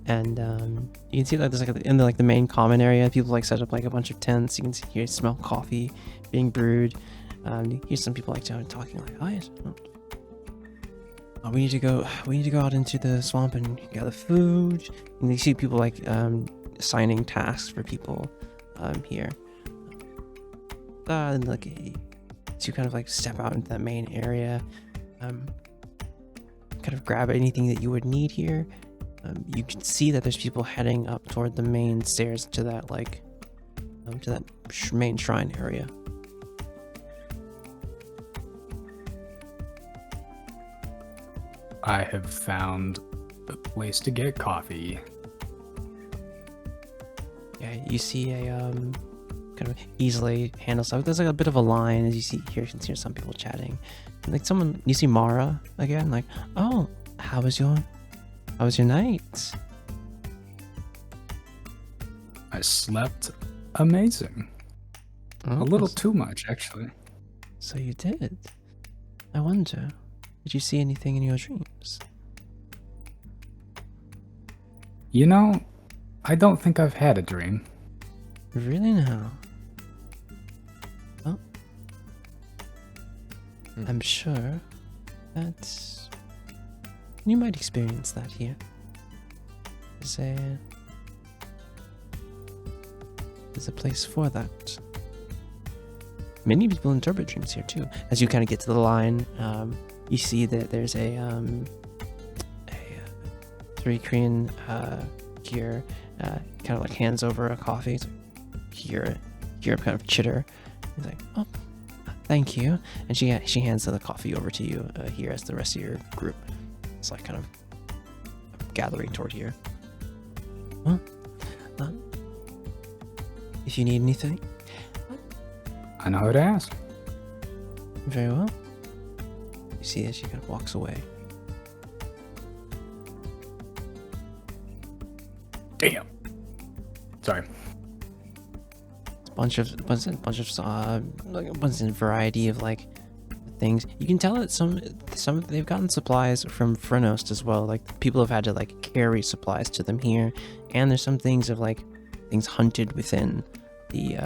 And you can see that there's like in the main common area, people like set up like a bunch of tents. You can hear smell coffee being brewed. You hear some people like talking like, oh yes, we need to go out into the swamp and gather food. And you see people like assigning tasks for people here. And like so you kind of like step out into that main area, kind of grab anything that you would need here. You can see that there's people heading up toward the main stairs to that main shrine area. I have found the place to get coffee. Yeah, you see a kind of easily handle stuff. There's like a bit of a line as you can hear some people chatting. And like you see Mara again, like, oh, how was your night? I slept amazing. Oh, A little too much, actually. So you did. I wonder, did you see anything in your dreams? You know, I don't think I've had a dream. Really now? Well, I'm sure that you might experience that here. There's a place for that. Many people interpret dreams here too. As you kind of get to the line, you see that there's a 3 Korean here, kind of like hands over a coffee. He's like, hear him kind of chitter. He's like, oh, thank you. And she hands the coffee over to you here as the rest of your group. It's like kind of gathering toward here. Well, if you need anything, I know how to ask. very well. You see as she kind of walks away. Damn. Sorry. Bunch of like a bunch of variety of like things. You can tell that some they've gotten supplies from Frenost as well. Like people have had to like carry supplies to them here, and there's some things of like things hunted within the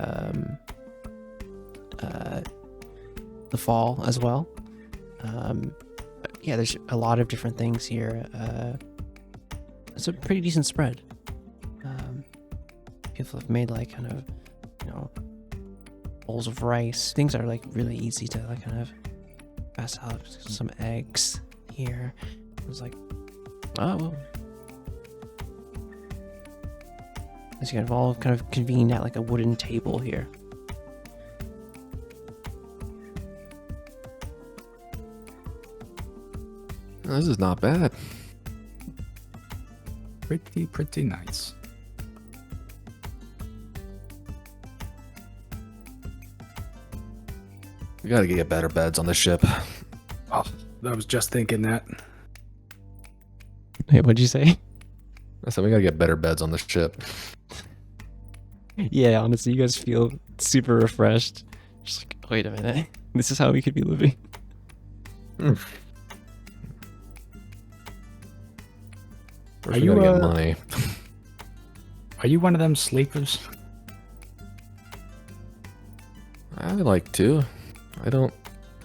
fall as well. Yeah, there's a lot of different things here. It's a pretty decent spread. People have made like kind of, you know, bowls of rice. Things are like really easy to like kind of pass out. Some eggs here. It was like, oh well. As you kind of all kind of convened at like a wooden table here. This is not bad. Pretty nice. We gotta get better beds on the ship. Oh, I was just thinking that. Wait, what'd you say? I said we gotta get better beds on the ship. Yeah, honestly, you guys feel super refreshed. Just like, wait a minute. This is how we could be living. Are you gotta get money? Are you one of them sleepers? I like to. I don't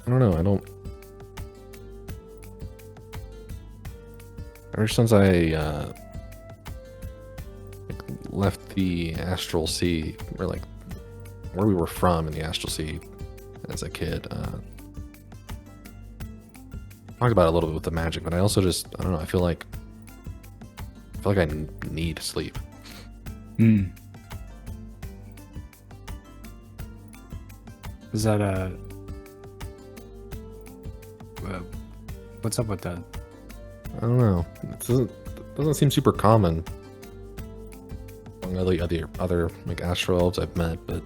know. Ever since I left the Astral Sea, or like where we were from in the Astral Sea as a kid, talked about it a little bit with the magic, but I also just, I don't know, I feel like I need sleep. Is that what's up with that? I don't know. It doesn't seem super common among other like astral elves I've met, but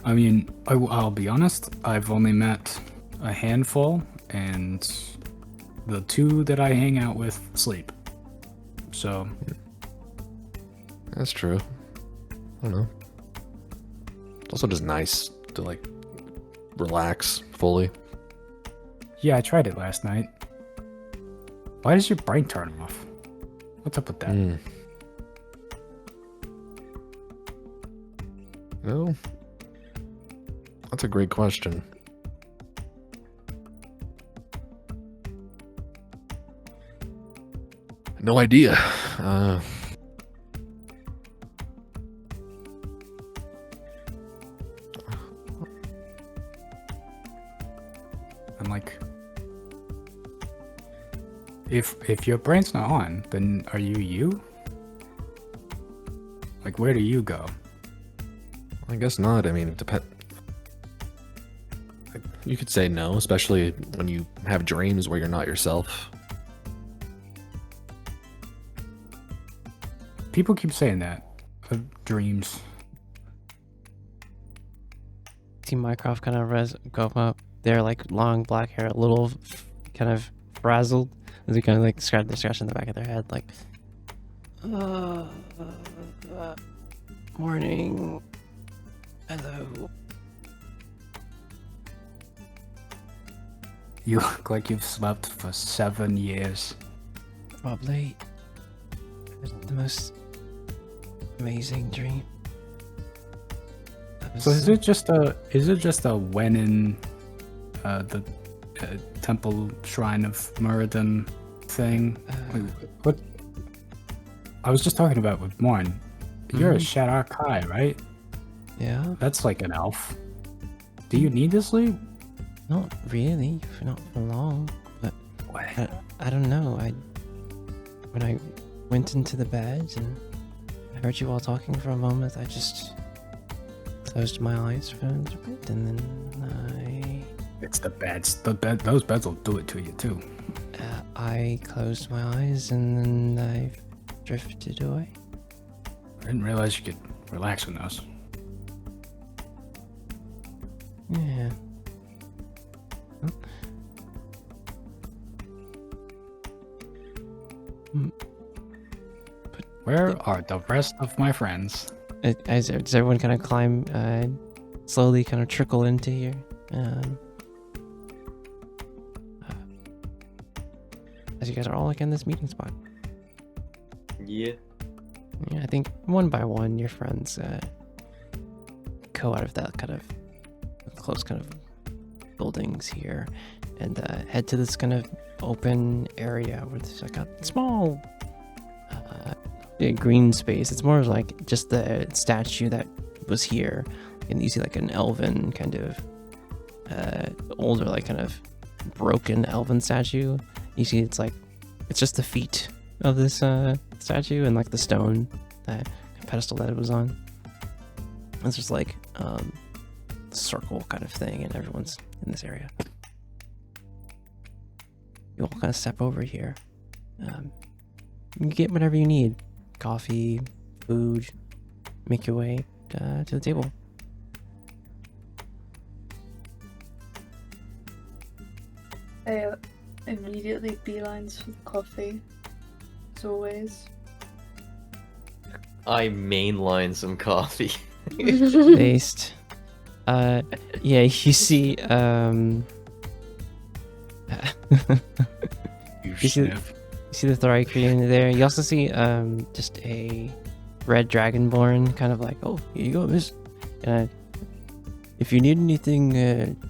I mean, I'll be honest. I've only met a handful, and the two that I hang out with sleep. So that's true. I don't know. It's also just nice to like relax fully. yeah, I tried it last night. Why does your brain turn off? What's up with that? No, that's a great question. No idea. I'm like, if your brain's not on, then are you? Like, where do you go? I guess not. I mean, it depends. You could say no, especially when you have dreams where you're not yourself. People keep saying that. Dreams. See Mycroft kind of go up. They're like long black hair, a little kind of frazzled as they kind of like scratching the back of their head, like, morning. Hello. You look like you've slept for 7 years. Probably the most amazing dream. So is it just a when in the temple shrine of Muradin thing? What? I was just talking about with Morn. You're a Shadar Kai, right? Yeah. That's like an elf. Do you need to sleep? Not really, not for long. But I don't know. When I went into the bed and I heard you all talking for a moment. I just closed my eyes for a bit and then It's the beds. Those beds will do it to you too. I closed my eyes and then I drifted away. I didn't realize you could relax with those. Yeah. Where are the rest of my friends? Does everyone kind of climb, slowly kind of trickle into here? As you guys are all like in this meeting spot. Yeah. Yeah, I think one by one your friends go out of that kind of close kind of buildings here and head to this kind of open area where there's like a small green space. It's more of like just the statue that was here, and you see like an elven kind of older, like kind of broken elven statue. You see it's just the feet of this statue and like the stone that pedestal that it was on. It's just like circle kind of thing, and everyone's in this area. You all kind of step over here. You get whatever you need. Coffee, food, make your way to the table. I immediately beelines for the coffee, as always. I mainline some coffee. Based. Yeah, you see, You You see- sniff. you see the Thrycreen there. You also see just a red dragonborn, kind of like, oh, here you go, miss. If you need anything,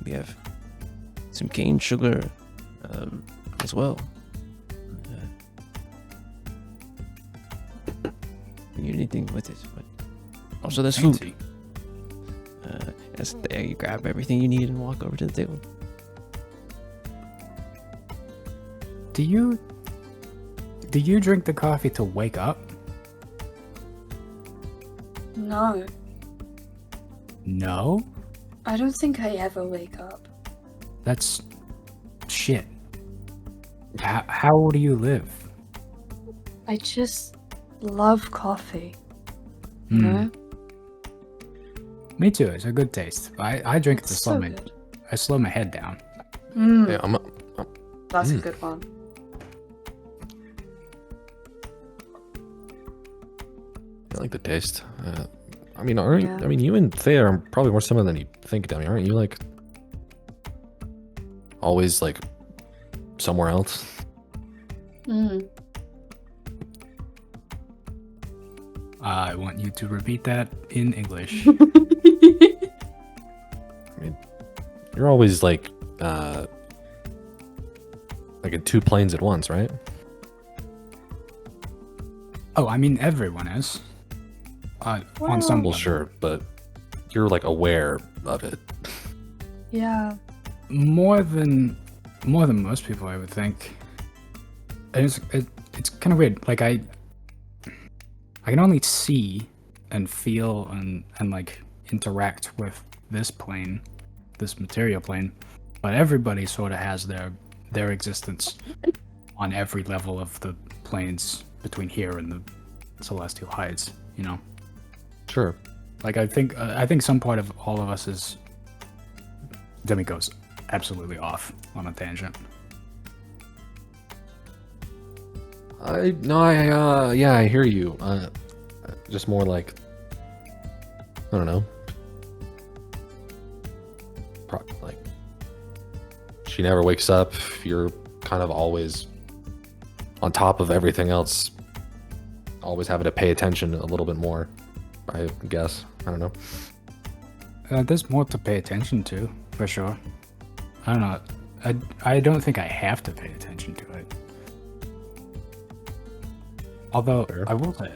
we have some cane sugar as well. If you need anything with it, but also there's food. Fancy. As there, you grab everything you need and walk over to the table. Do you drink the coffee to wake up? No, No? I don't think I ever wake up. That's shit. How do you live? I just love coffee. You Hmm. know? Me too. It's a good taste. I drink it to It's slow so my good. I slow my head down. Yeah, That's a Mm. good one. I like the taste. I mean, aren't Yeah. I mean, you and Thea are probably more similar than you think, Demi. Aren't you like always like somewhere else? Mm. I want you to repeat that in English. You're always like in two planes at once, right? Oh, I mean everyone is. On Well- some Well, level. sure, but you're like aware of it. Yeah. More than most people, I would think. And it's kind of weird. Like I can only see and feel and like interact with this plane, this material plane, but everybody sort of has their existence on every level of the planes between here and the Celestial Heights. You know, Sure. like I think some part of all of us is. Demi goes absolutely off on a tangent. Yeah, I hear you. Just more like, I don't know. Like, she never wakes up. You're kind of always on top of everything else. Always having to pay attention a little bit more, I guess. I don't know. There's more to pay attention to, for sure. I don't know. I don't think I have to pay attention to it. Although, Fair. I will say,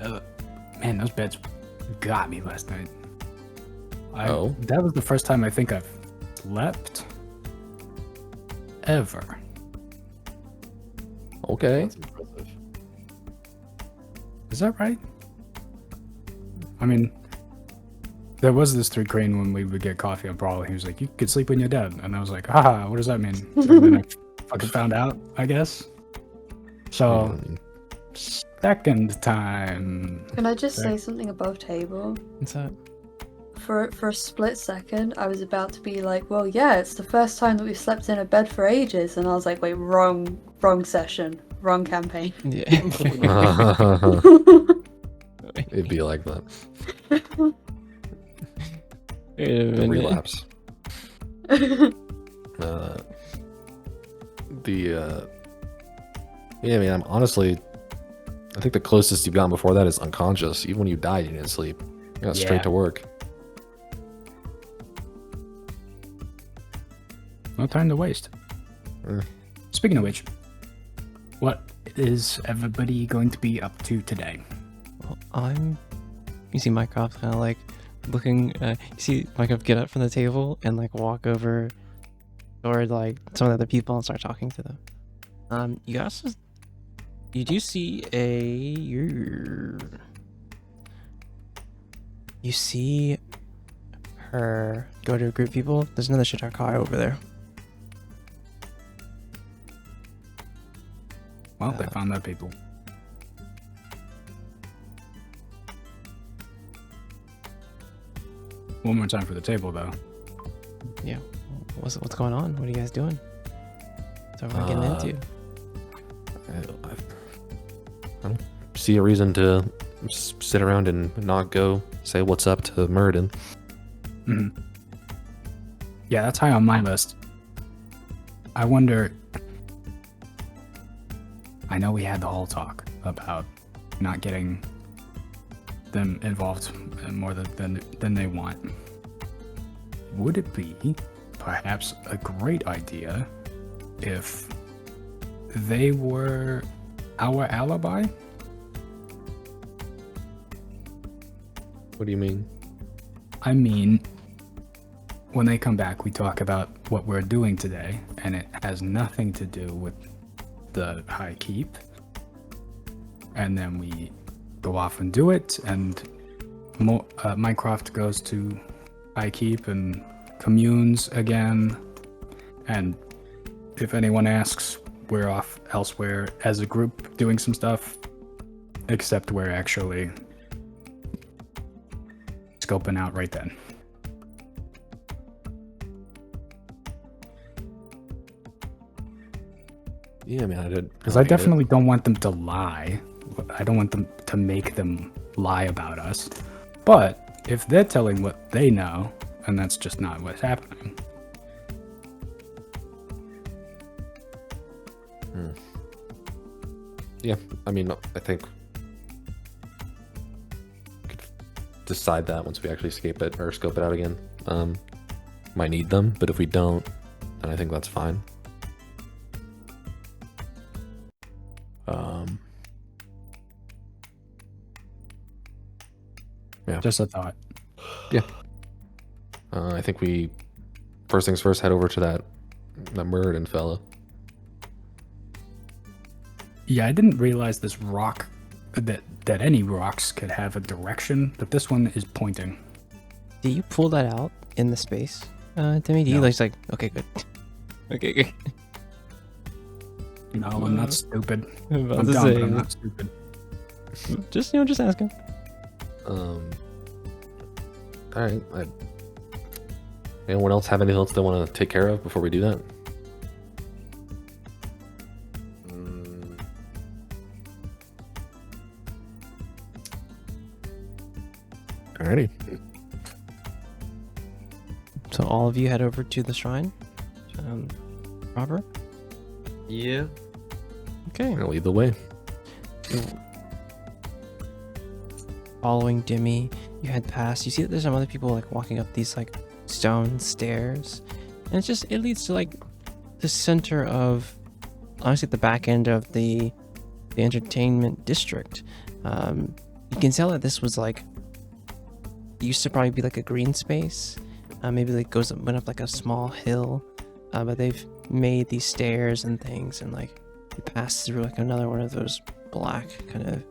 man, those beds got me last night. Oh? That was the first time I think I've slept ever. Okay. That's impressive. Is that right? I mean, there was this 3 crane when we would get coffee on Brawl. He was like, "You could sleep when you're dead," and I was like, "Haha, what does that mean?" And then I fucking found out, I guess. So, second time. Can I just say something above table? What's that? For a split second, I was about to be like, "Well, yeah, it's the first time that we've slept in a bed for ages," and I was like, "Wait, wrong session, wrong campaign." Yeah. It'd be like that. Wait a minute. Relapse. Yeah, man. I think the closest you've gotten before that is unconscious. Even when you died, you didn't sleep. You got straight to work. No time to waste. Speaking of which, what is everybody going to be up to today? Well, you see Mycroft kind of like looking, you see Mycroft get up from the table and like walk over toward like some of the other people and start talking to them. You do see you see her go to a group of people. There's another Shitar car over there. Well, they found their people. One more time for the table, though. Yeah. What's going on? What are you guys doing? What's everyone getting into? I don't see a reason to sit around and not go say what's up to Murden. Mm-hmm. Yeah, that's high on my list. I wonder... I know we had the whole talk about not getting them involved more than they want. Would it be perhaps a great idea if they were our alibi? What do you mean? I mean, when they come back, we talk about what we're doing today, and it has nothing to do with the High Keep. And then we go off and do it, and Mycroft goes to High Keep and communes again. And if anyone asks, we're off elsewhere as a group doing some stuff, except we're actually scoping out right then. Yeah, man, I did. Because I definitely don't want them to lie. I don't want them to make them lie about us. But if they're telling what they know, and that's just not what's happening. Yeah, I mean, I think we could decide that once we actually scope it out again. Might need them, but if we don't, then I think that's fine. Yeah. Just a thought. Yeah. I think we, first things first, head over to that Murden fella. Yeah, I didn't realize this rock, that any rocks could have a direction, but this one is pointing. Do you pull that out in the space, Timmy? Do you No. like, okay, good. Okay, good. No, I'm not stupid. I'm about I'm to dumb, say, but I'm not stupid. just asking. Alright. Anyone else have anything else they want to take care of before we do that? Alrighty. So all of you head over to the shrine. Robert? Yeah. Okay. I'll lead the way. Following Dimmy, you head past. You see that there's some other people like walking up these like stone stairs, and it leads to like the center of, honestly, the back end of the entertainment district. You can tell that this was like, used to probably be like a green space. Maybe like went up like a small hill, but they've made these stairs and things, and like you pass through like another one of those black kind of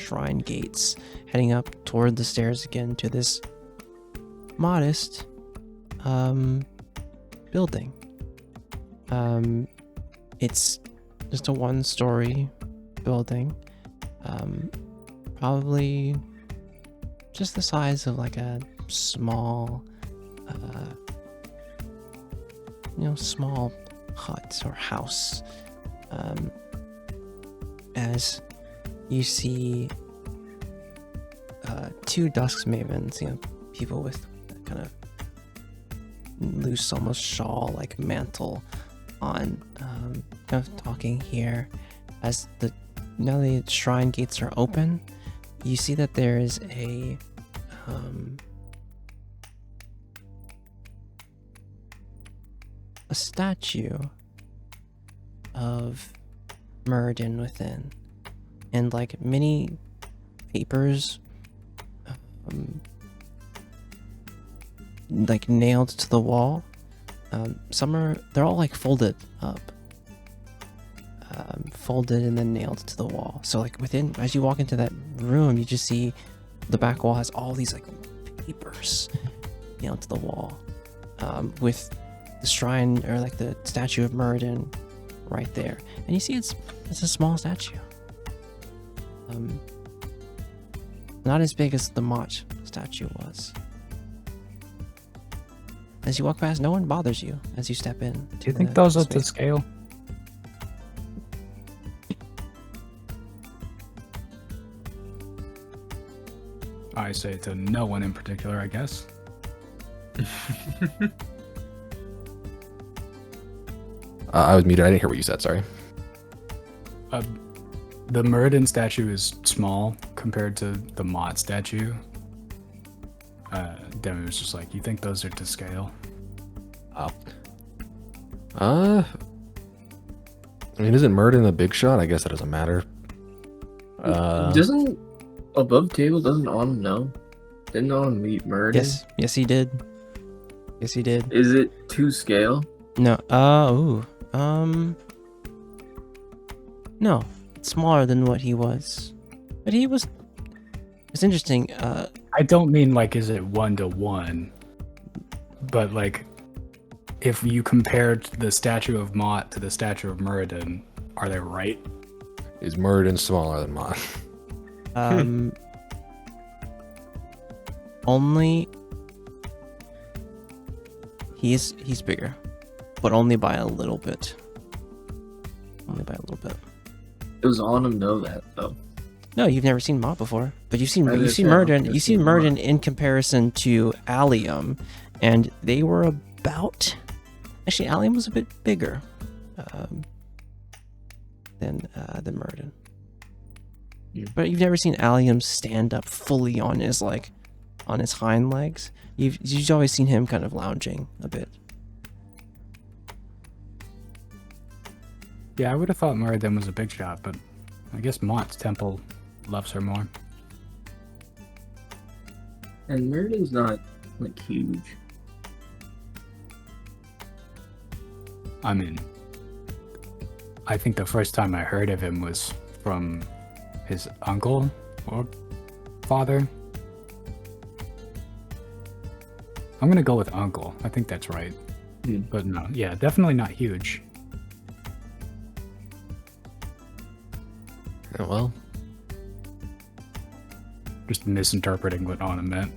shrine gates, heading up toward the stairs again to this modest building. It's just a one-story building, probably just the size of like a small small hut or house. As you see two Dusk Mavens, people with kind of loose, almost shawl-like mantle on, kind of talking here. As now the shrine gates are open, you see that there is a statue of Muradin within, and like many papers like nailed to the wall. They're all like folded up, folded and then nailed to the wall. So like within, as you walk into that room, you just see the back wall has all these like papers nailed to the wall, with the shrine or like the statue of Muradin right there. And you see it's a small statue, not as big as the Mott statue was. As you walk past, no one bothers you as you step in. Do you think those are to scale? I say to no one in particular, I guess. I was muted. I didn't hear what you said. Sorry. The Muradin statue is small compared to the Mott statue. Demi was just like, you think those are to scale? I mean, isn't Muradin a big shot? I guess that doesn't matter. Doesn't above table, doesn't Autumn know? Didn't Autumn meet Muradin? Yes, he did. Yes, he did. Is it to scale? No. No, it's smaller than what he was. But he was. It's interesting. I don't mean like, is it 1-to-1? But like, if you compared the statue of Mott to the statue of Muradin, are they right? Is Muradin smaller than Mott? Only. He's bigger, but only by a little bit. Only by a little bit. Does Autumn know that though? No, you've never seen Mott before, but you've seen Yeah, Muradin. You've seen Muradin Mott. in comparison to Allium, and they were about. Actually, Allium was a bit bigger than Muradin. Yeah. But you've never seen Allium stand up fully on his hind legs. You've always seen him kind of lounging a bit. Yeah, I would have thought Muradin was a big shot, but I guess Mott's temple loves her more. And Muradin's not like huge. I mean, I think the first time I heard of him was from his uncle or father. I'm gonna go with uncle. I think that's right. But no, yeah, definitely not huge. Yeah, well. Just misinterpreting what Anna meant.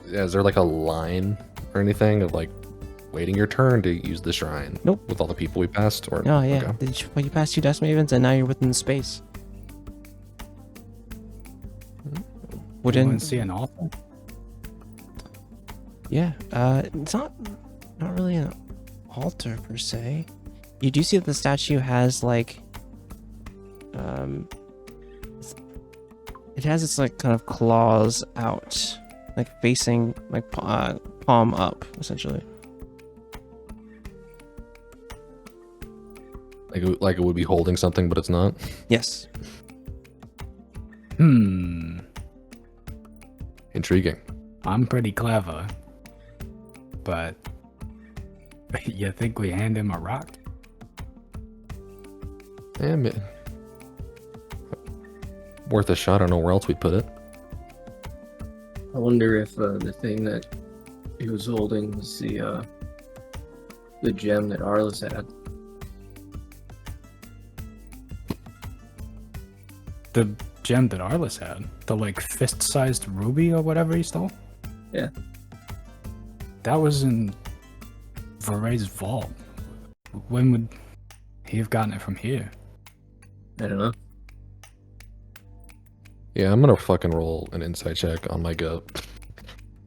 Yeah, is there like a line or anything of like waiting your turn to use the shrine? Nope. With all the people we passed? Or Oh yeah, okay. well, you passed two Dust Mavens, and now you're within the space. You Wouldn't want to see an altar? Yeah, it's not really an altar per se. You do see that the statue has like, it has its like kind of claws out, like facing like palm up, essentially. Like it would be holding something, but it's not. Yes. Intriguing. I'm pretty clever, but You think we hand him a rock? Damn it. Worth a shot. I don't know where else we'd put it. I wonder if the thing that he was holding was the gem that Arliss had. The gem that Arliss had? The, like, fist-sized ruby or whatever he stole? Yeah. That was in Varay's vault. When would he have gotten it from here? I don't know. Yeah, I'm gonna fucking roll an insight check on my goat.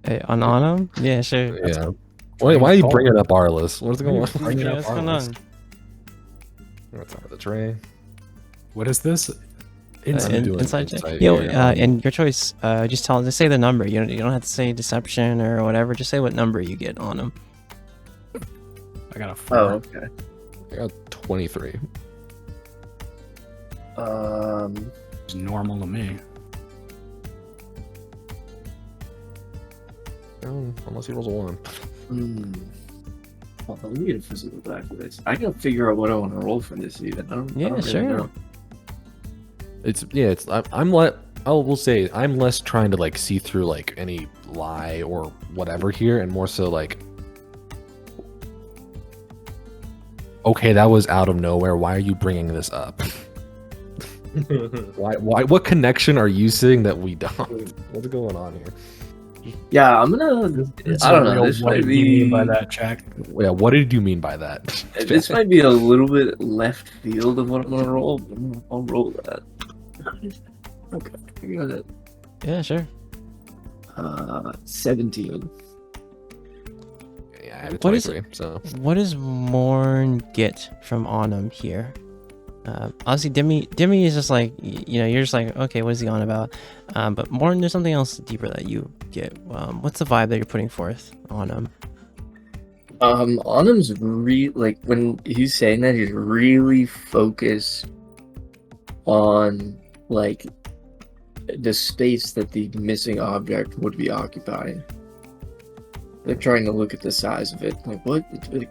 Hey, on him? Yeah, sure. Yeah. Why are you bringing up Arliss? What's going on? Bringing up What's going Arliss. on? What's up with the tray? What is this? I'm doing Inside check. insight Yo, here. and your choice. Just say the number. You don't have to say deception or whatever. Just say what number you get on him. I got a 4. Oh, okay. I got 23. It's normal to me. Unless he rolls a 1. Well, let me get a physical die for this. I gotta figure out what I want to roll for this even. I don't really sure. know. We'll say I'm less trying to like see through like any lie or whatever here, and more so like, okay, that was out of nowhere. Why are you bringing this up? Why? What connection are you seeing that we don't? What's going on here? Yeah, I'm gonna. I don't know. This What might do you mean be. by that, Jack? Yeah, what did you mean by that? This might be a little bit left field of what I'm gonna roll. But I'll roll that. Okay, I got it. Yeah, sure. 17. Yeah, I had a What is 23. So What does Morn get from Onum here? Obviously, Demi is just like, you're just like, okay, what is he on about? But Morn, there's something else deeper that you get. What's the vibe that you're putting forth on him? Onum's like when he's saying that, he's really focused on like the space that the missing object would be occupying. They're trying to look at the size of it. Like, what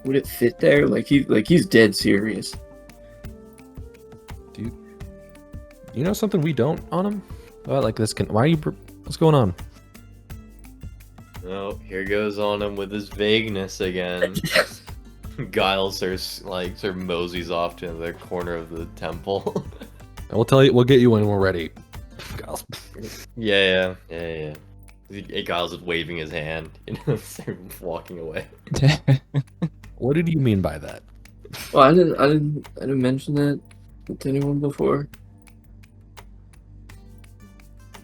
would it fit there? He's dead serious. you know something we don't on him? Like this why are you? What's going on? Oh, here goes on him with his vagueness again. Guile sort of moseys off to the corner of the temple. We'll tell you. We'll get you when we're ready. Giles. Yeah. Giles is waving his hand, walking away. What did you mean by that? Well, I didn't mention that to anyone before.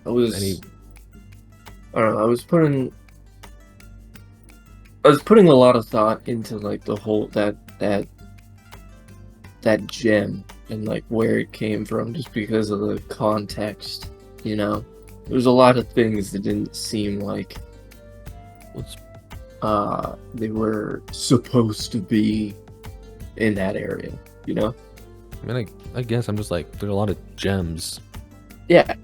I don't know. I was putting a lot of thought into like the whole that gem and like where it came from, just because of the context. There's a lot of things that didn't seem like they were supposed to be in that area. I mean, I guess I'm just like, there's a lot of gems. Yeah.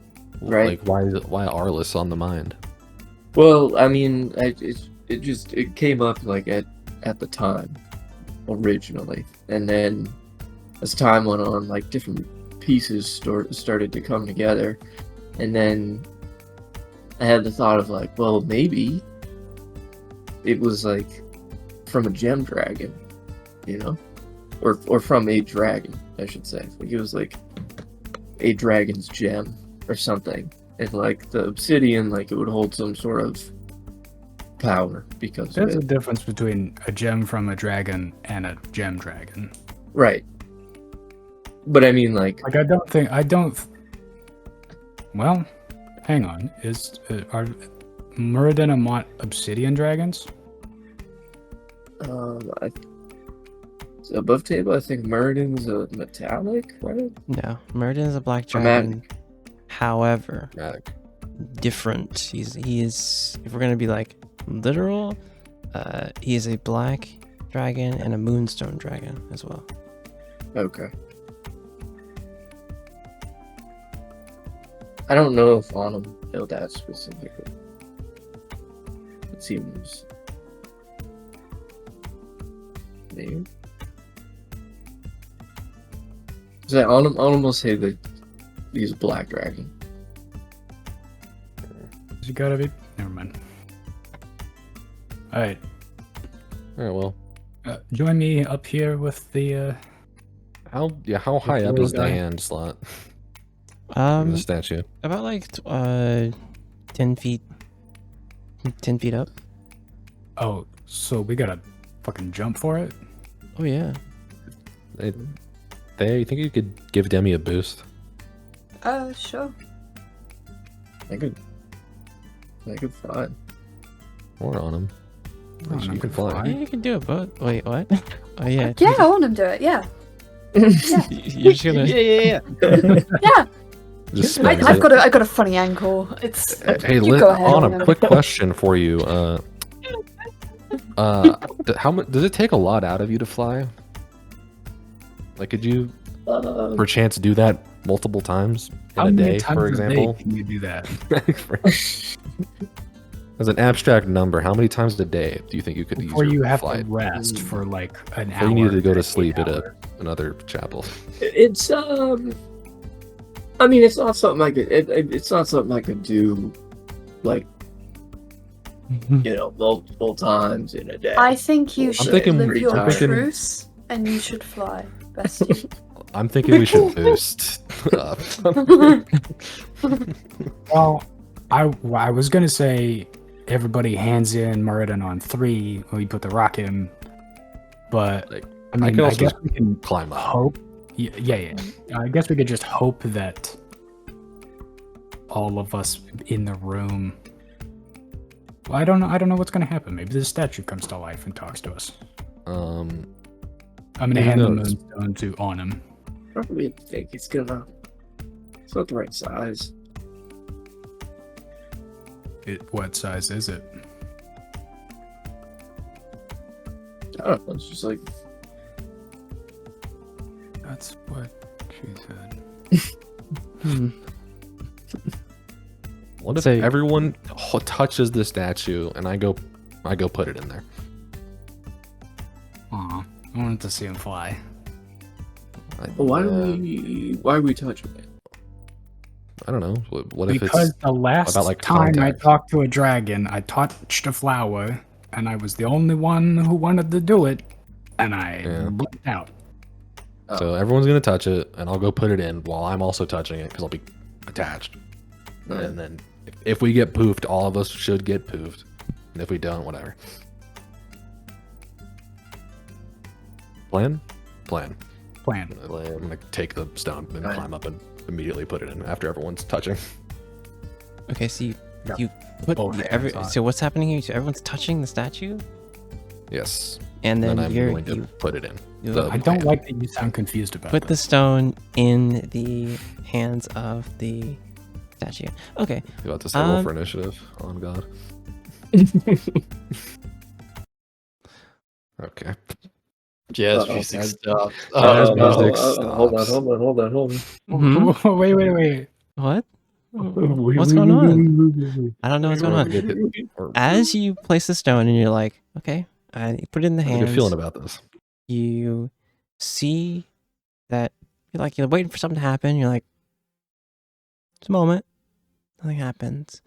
Right. Like, why Arliss on the mind? Well, I mean, it came up like at the time originally, and then as time went on, like different pieces started to come together, and then I had the thought of like, well, maybe it was like from a gem dragon, or from a dragon, I should say. Like it was like a dragon's gem or something, and like the obsidian, like it would hold some sort of power because There's a of it. difference between a gem from a dragon and a gem dragon. Right. But I mean, like Well, hang on. Are Muradin and Mont obsidian dragons? Above table, I think Muradin's a metallic, right? No, Murden is a black Chromatic. dragon. However, Dramatic. different. He is. If we're gonna be like literal, he is a black dragon and a moonstone dragon as well. Okay. I don't know if Onum know that specifically. It seems. Maybe. So I'll almost say that he's a black dragon. You gotta be. Never mind. All right. All right. Well, Join me up here with the. how high up little is the guy. hand slot? In the Um, statue. about like 10 feet. 10 feet up. Oh, so we gotta fucking jump for it? Oh yeah. You think you could give Demi a boost? Sure. I could fly. Or on him? Oh, You no, can fly. Yeah, you can do it, but wait, what? Oh yeah. Yeah, I want him to do it. Yeah. You're just gonna. Yeah. Just I, spends I've it. got a funny angle. It's. Hey, you go ahead. on a Liam. quick question for you. How much does it take a lot out of you to fly? Like, could you perchance do that multiple times in How a many day, times for a day example? can you do that? As an abstract number, how many times a day do you think you could Before use you your have flight? to rest for like an Before hour. you needed to go to 8 sleep at hours. another chapel. It's I mean, it's not something I could. It's not something I could do, like multiple times in a day. I think you should thinking- live your I'm thinking- truce, and you should fly. Bestie. I'm thinking we should boost up. Well, I was gonna say everybody hands in Muradin on 3 when we put the rock in, but Like, I mean, can I also guess just we can climb up. hope. Yeah. I guess we could just hope that all of us in the room. Well, I don't know what's gonna happen. Maybe the statue comes to life and talks to us. I'm gonna Who hand the knows? moonstone to Onum. Probably think it's gonna. It's not the right size. What size is it? I don't know. It's just like That's what she said. What if Say- everyone touches the statue and I go put it in there? Aw, I wanted to see him fly. why are we touching it? I don't know. What if Because it's the last about, like, time I contact? talked to a dragon, I touched a flower, and I was the only one who wanted to do it, and I Yeah. blinked out. so everyone's gonna touch it and I'll go put it in while I'm also touching it because I'll be attached. And then if we get poofed, all of us should get poofed. And if we don't, whatever. Plan. Plan. I'm gonna take the stone and Right. climb up and immediately put it in after everyone's touching. Okay, so you Yeah. put Both hands on it. so what's happening here? So everyone's touching the statue, Yes. and then I'm you're going to you put it in. you The I don't plan. like that you sound confused about put the this. stone in the hands of the statue. Okay, You about to say roll Um, for initiative? On God. Okay. Jazz Uh-oh, music man. stops. Jazz Oh, music Hold on. stops. Mhm. Wait. what? What's going on? I don't know what's going on. Or- As you place the stone and you're like, okay, and you put it in the I have a good hands, feeling about this. you see that you're waiting for something to happen. You're like, it's a moment, nothing happens.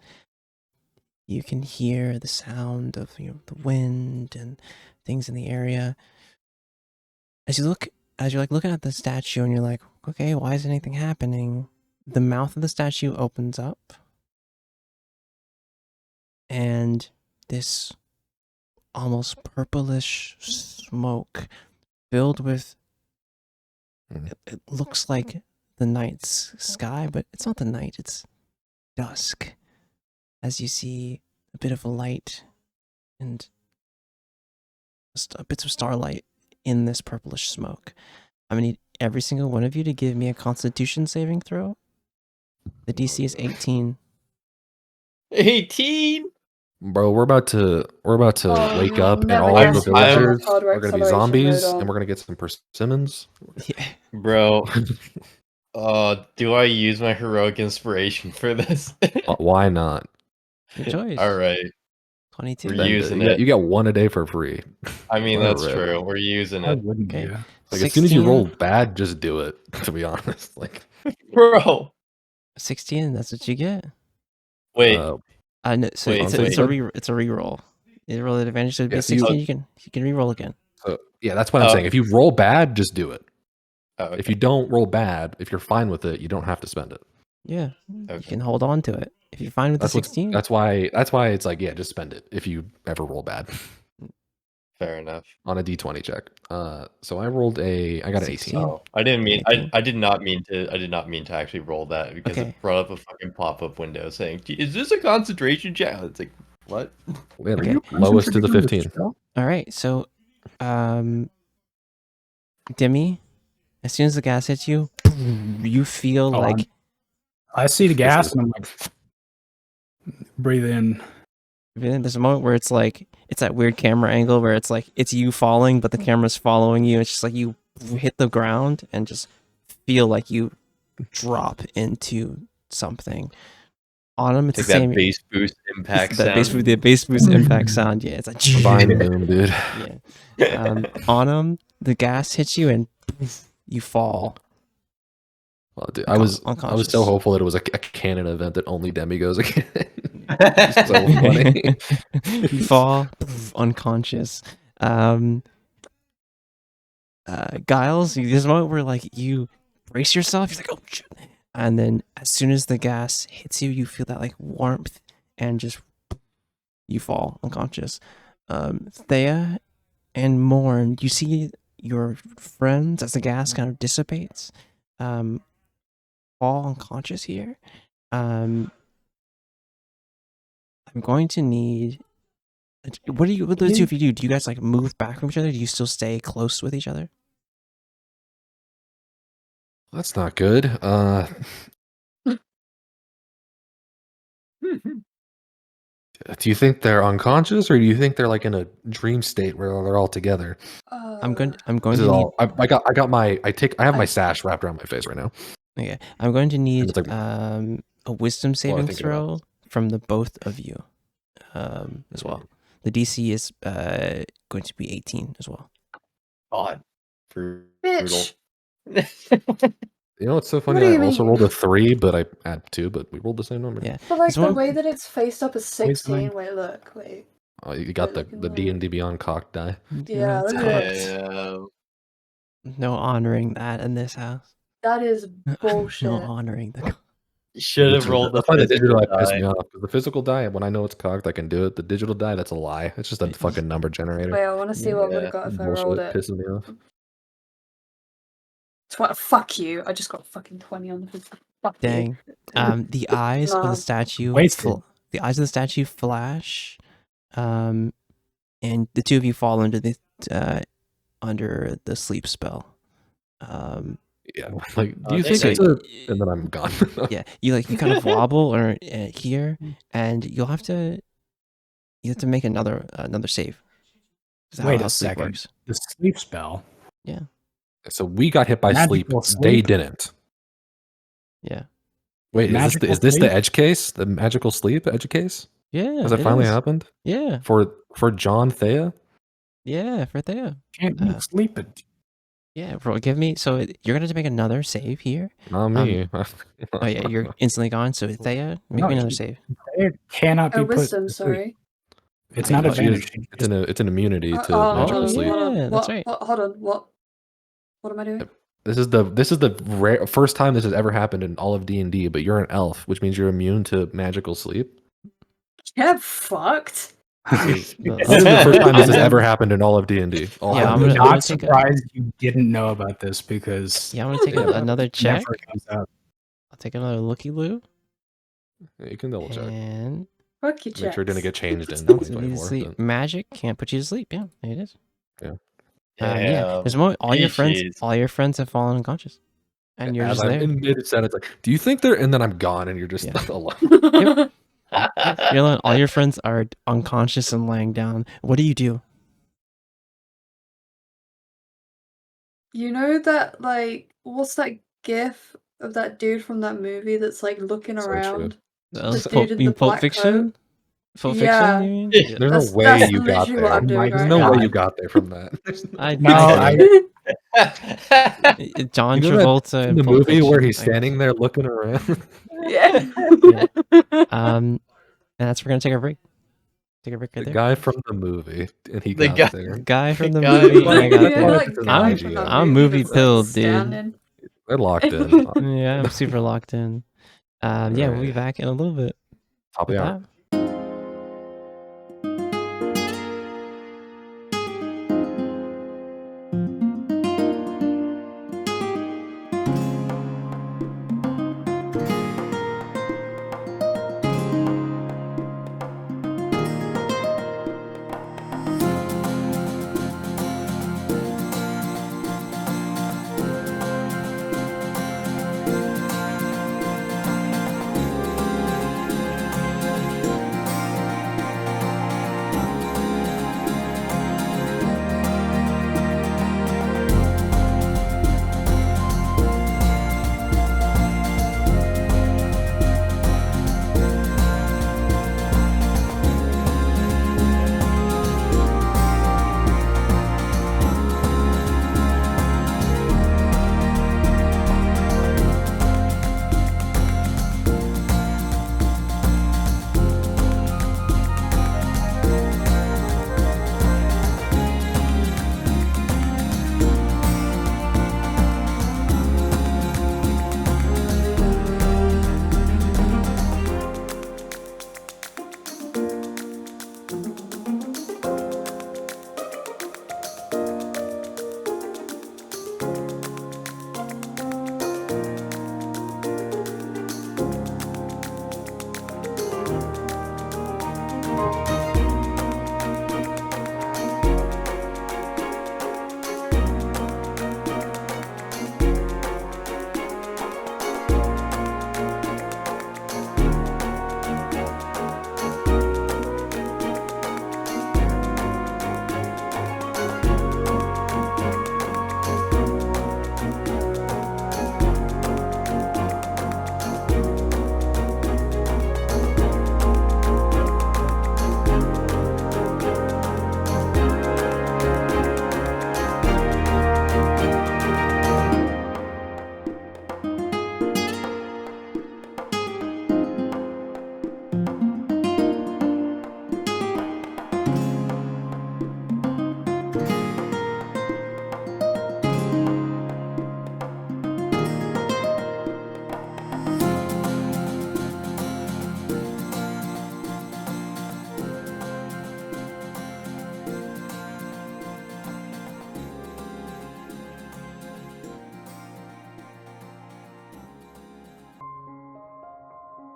You can hear the sound of the wind and things in the area. As you're like looking at the statue and you're like, okay, why isn't anything happening? The mouth of the statue opens up, and this almost purplish smoke filled with it looks like the night's sky, but it's not the night, it's dusk. As you see a bit of a light and bits of starlight in this purplish smoke. I'm gonna need every single one of you to give me a Constitution saving throw. The DC is 18. 18. Bro, we're about to wake up and never all guess of the what kind of villagers hardware are gonna be acceleration zombies mode on. and we're gonna get some persimmons. Yeah. Bro, do I use my heroic inspiration for this? Why not? Good choice. All right. 22. We're Then using you it. get one a day for free. I mean, Let it that's rip. true. We're using Why it. wouldn't Okay. you? Like as soon as you 16? roll bad, just do it. To be honest, like Bro. 16, that's what you get. Wait. uh, No, so Wait, it's wait. a reroll. You roll an advantage, so it'd be Yeah, so you- 16. You can reroll again. so yeah, that's what I'm Oh. saying. If you roll bad, just do it. Oh, okay. If you don't roll bad, if you're fine with it, you don't have to spend it. Yeah, you Okay. can hold on to it. If you're fine with the 16, That's why it's like, yeah, just spend it if you ever roll bad Fair enough. on a d20 check. So I got an 18. 16. Oh, I didn't mean. 18. I did not mean to. I did not mean to actually roll that because Okay. it brought up a fucking pop-up window saying, "Is this a concentration check?" It's like, what? Yeah, Okay. lowest to the 15. All right, so Demi, as soon as the gas hits you, you feel Oh, like I see the gas and I'm like, breathe in. there's a moment where it's like it's that weird camera angle where it's like it's you falling, but the camera's following you. It's just like you hit the ground and just feel like you drop into something. Autumn, it's Take the that same. bass boost impact That sound. the bass boost impact sound. Yeah, it's like Divine boom, dude. yeah. Autumn, the gas hits you and you fall. Well, dude, I was Unconscious. so hopeful that it was a canon event that only Demi goes again. It's so funny. You fall unconscious. Giles, there's a moment where like you brace yourself. You're like, oh shit. And then as soon as the gas hits you, you feel that like warmth and just you fall unconscious. Thea and Morn, you see your friends as the gas kind of dissipates, fall unconscious here. I'm going to need. What do those two of you do? Do you guys like move back from each other? Do you still stay close with each other? That's not good. Do you think they're unconscious, or do you think they're like in a dream state where they're all together? I'm going This to is need. all. I got my. I have my sash wrapped around my face right now. Okay, I'm going to need it's like- a wisdom saving thinking about throw from the both of you, as well. The DC is going to be 18 as well. God. Brutal. Bitch. You know what's so What funny? do I you also mean? rolled a 3, but I add 2, but we rolled the same number. Yeah, But like It's the one- way that it's faced up is Wait, 16. Wait, look, wait. Oh, you got Wait, the look, D&D Beyond cocked die. Yeah, look at that. Damn. No honoring that in this house. That is No bullshit. honoring the. You should have rolled the That's why the digital die physical pissed die. me off. 'Cause the physical die, when I know it's cocked, I can do it. The digital die, that's a lie. It's just a fucking number generator. Wait, I want to see what I would have got if I rolled Bullshit it. pisses me off. Fuck you. I just got fucking 20 on the physical. Fuck you. Dang. The eyes of Nah. the statue. Wasted. The eyes of the statue flash, and the two of you fall under the sleep spell. Yeah, like, do Oh, you think thank it's a... And then I'm gone. Yeah, you kind of wobble or here, and you'll have to make another save. Is Wait how a sleep second. works. The sleep spell. Yeah, So we got hit by sleep. Magical They sleep? didn't. yeah, Wait, Magical is this the sleep? edge case? The magical sleep edge case? yeah. Has it finally is. happened? Yeah, For John Thea? yeah, for Thea. Can't be sleeping. Yeah, bro, give me. So you're gonna have to make another save here. Not me. Oh yeah, you're instantly gone. So Thea, make No, me another you- save. It cannot be Oh, put wisdom, to sleep. sorry. It's Wait, not what? advantage. It's an immunity to Oh, magical yeah. sleep. Hold on. that's What, right. hold on. What am I doing? This is the first time this has ever happened in all of D&D, but you're an elf, which means you're immune to magical sleep. Get fucked. This is the first time this has ever happened in all of D&D. Yeah, I'm I'm not gonna take surprised you didn't know about this because Yeah, I'm gonna take another check. never comes up. I'll take another looky loo, You can double check. and Fuck you, Make sure it didn't get changed in so these 2024. sleep. but- Magic can't put you to sleep. Yeah, there it is. Yeah. Yeah. There's a moment. All your Jeez. friends have fallen unconscious, and you're As just I'm there. in mid-sentence, like, do you think they're... And then I'm gone, and you're just Yeah. alone. You're alone. All your friends are unconscious and laying down. What do you do? You know that, like, what's that gif of that dude from that movie that's like looking So true. around? Uh, This Pulp, dude in you mean the Pulp black Fiction? coat? Full Yeah. fiction, you mean? There's That's- no way that's you got literally what there. I'm doing There's right no now. way you got there from that. John You know that Travolta in in the Pulp movie where Fiction, he's I- standing there looking around. Yeah. And that's we're gonna take a break. Take a break right The there. guy from the movie, and he The got guy- there. The guy from the guy movie, from and I the got movie. there. like It's an guy IG from that I'm movie movie that's, pilled, dude. standing. They're locked in. Yeah, I'm super locked in. Yeah, we'll be Right. back in a little bit. Top of With the hour. that.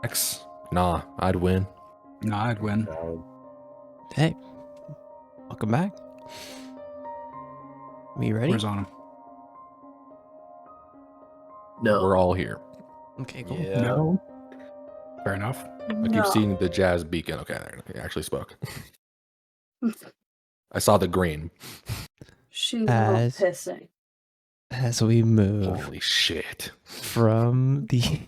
X. Nah, I'd win. No, I'd win. Hey, welcome back. We ready? Where's on him? No. We're all here. Okay, cool. Yeah. No. Fair enough. I keep seeing the jazz beacon. Okay, there, he actually spoke. I saw the green. She's not As- pissing. As we move Holy shit. from the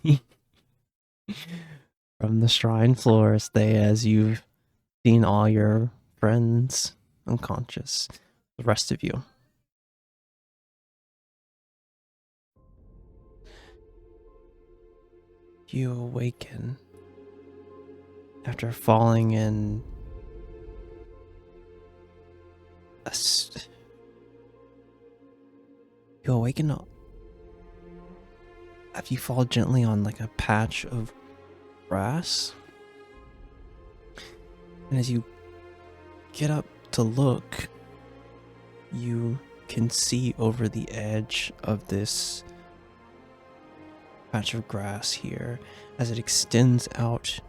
from the shrine floors, as you've seen all your friends unconscious, the rest of you. You awaken after falling in you awaken up after you fall gently on like a patch of grass. And as you get up to look, you can see over the edge of this patch of grass here as it extends out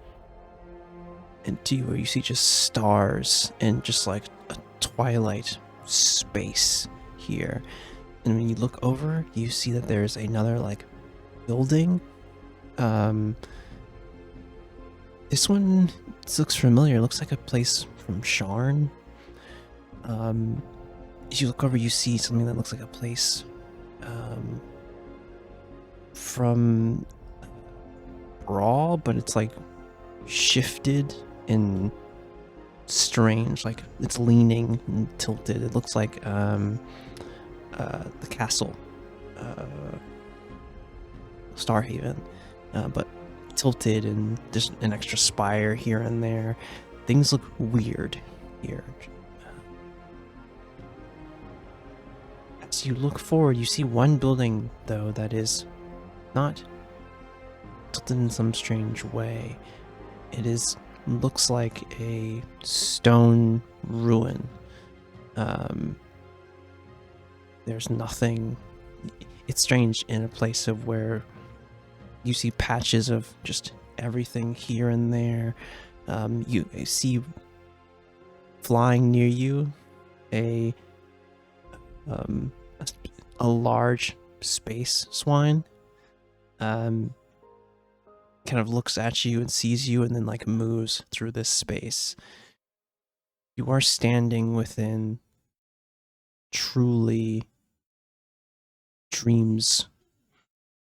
into where you see just stars and just like a twilight space here. And when you look over, you see that there's another like building. This one looks familiar. It looks like a place from Sharn. As you look over, you see something that looks like a place from Brawl, but it's like shifted and strange, like it's leaning and tilted. It looks like the castle, Starhaven, but tilted and just an extra spire here and there. Things look weird here. As you look forward, you see one building, though, that is not tilted in some strange way. It looks like a stone ruin. There's nothing. It's strange in a place of where you see patches of just everything here and there. You see flying near you a large space swine. Kind of looks at you and sees you and then like moves through this space. You are standing within truly dreams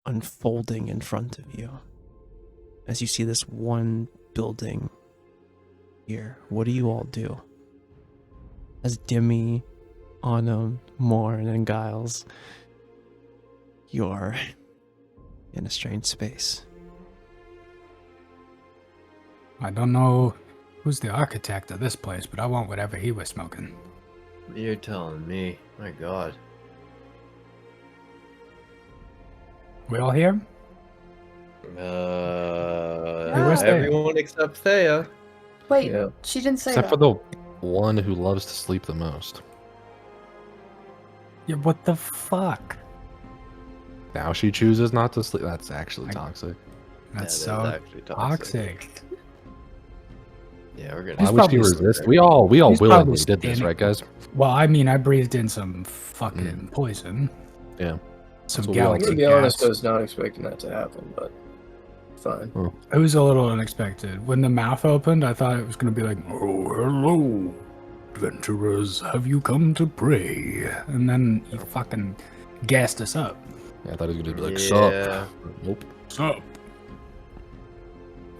unfolding in front of you as you see this one building here. What do you all do? As Demi, Autumn, Morn, and Giles, you're in a strange space. I don't know who's the architect of this place, but I want whatever he was smoking. You're telling me. My god. We all here? where's Thea? Everyone except Thea. Wait, Yeah. she didn't say Except that. for the one who loves to sleep the most. Yeah, what the fuck? Now she chooses not to sleep. That's actually I- toxic. That's Yeah, that is so actually toxic. Yeah, we're gonna. He's Why would she probably resist? We all He's willingly probably did this, standing- right, guys? Well, I mean, I breathed in some fucking poison. Yeah. Some That's what we all galaxy To be honest, I gas. was not expecting that to happen, but fine. It was a little unexpected. When the mouth opened, I thought it was going to be like, "Oh, hello, adventurers. Have you come to pray?" And then he fucking gassed us up. Yeah, I thought he was gonna be like, Yeah. sup. Nope. Sup?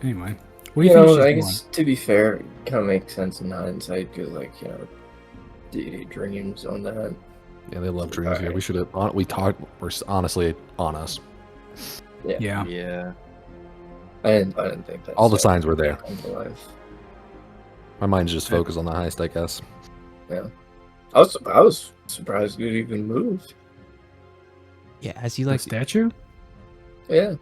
Anyway, what do You you think know, she's I doing? guess to be fair, it kind of makes sense in hindsight because, like, you know, deity dreams on that. Yeah, they love dreams here. Alright. We should have. We talked. We're honestly on us. Yeah. Yeah. I didn't think that. All the signs were there. Come to life. My mind's just focused on the heist, I guess. I was surprised it even moved. Yeah, as you The like, statue? Yeah.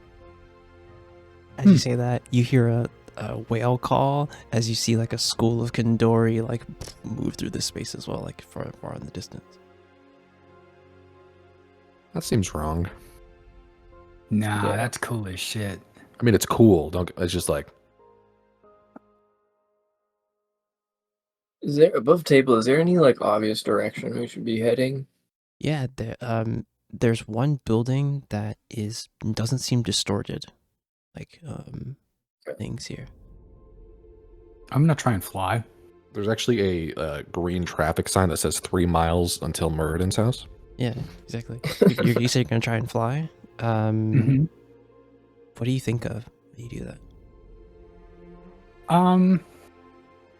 as you say that, you hear a whale call as you see like a school of Kandori like move through this space as well, like far in the distance. That seems wrong. Nah, Yeah. that's cool as shit. I mean, it's cool. Don't. It's just like Is there above table? Is there any like obvious direction we should be heading? Yeah, there's one building that doesn't seem distorted, like Okay. things here. I'm gonna try and fly. there's actually a green traffic sign that says 3 miles until Muradin's house. Yeah, exactly. You said you're gonna try and fly. Mhm. What do you think of when you do that?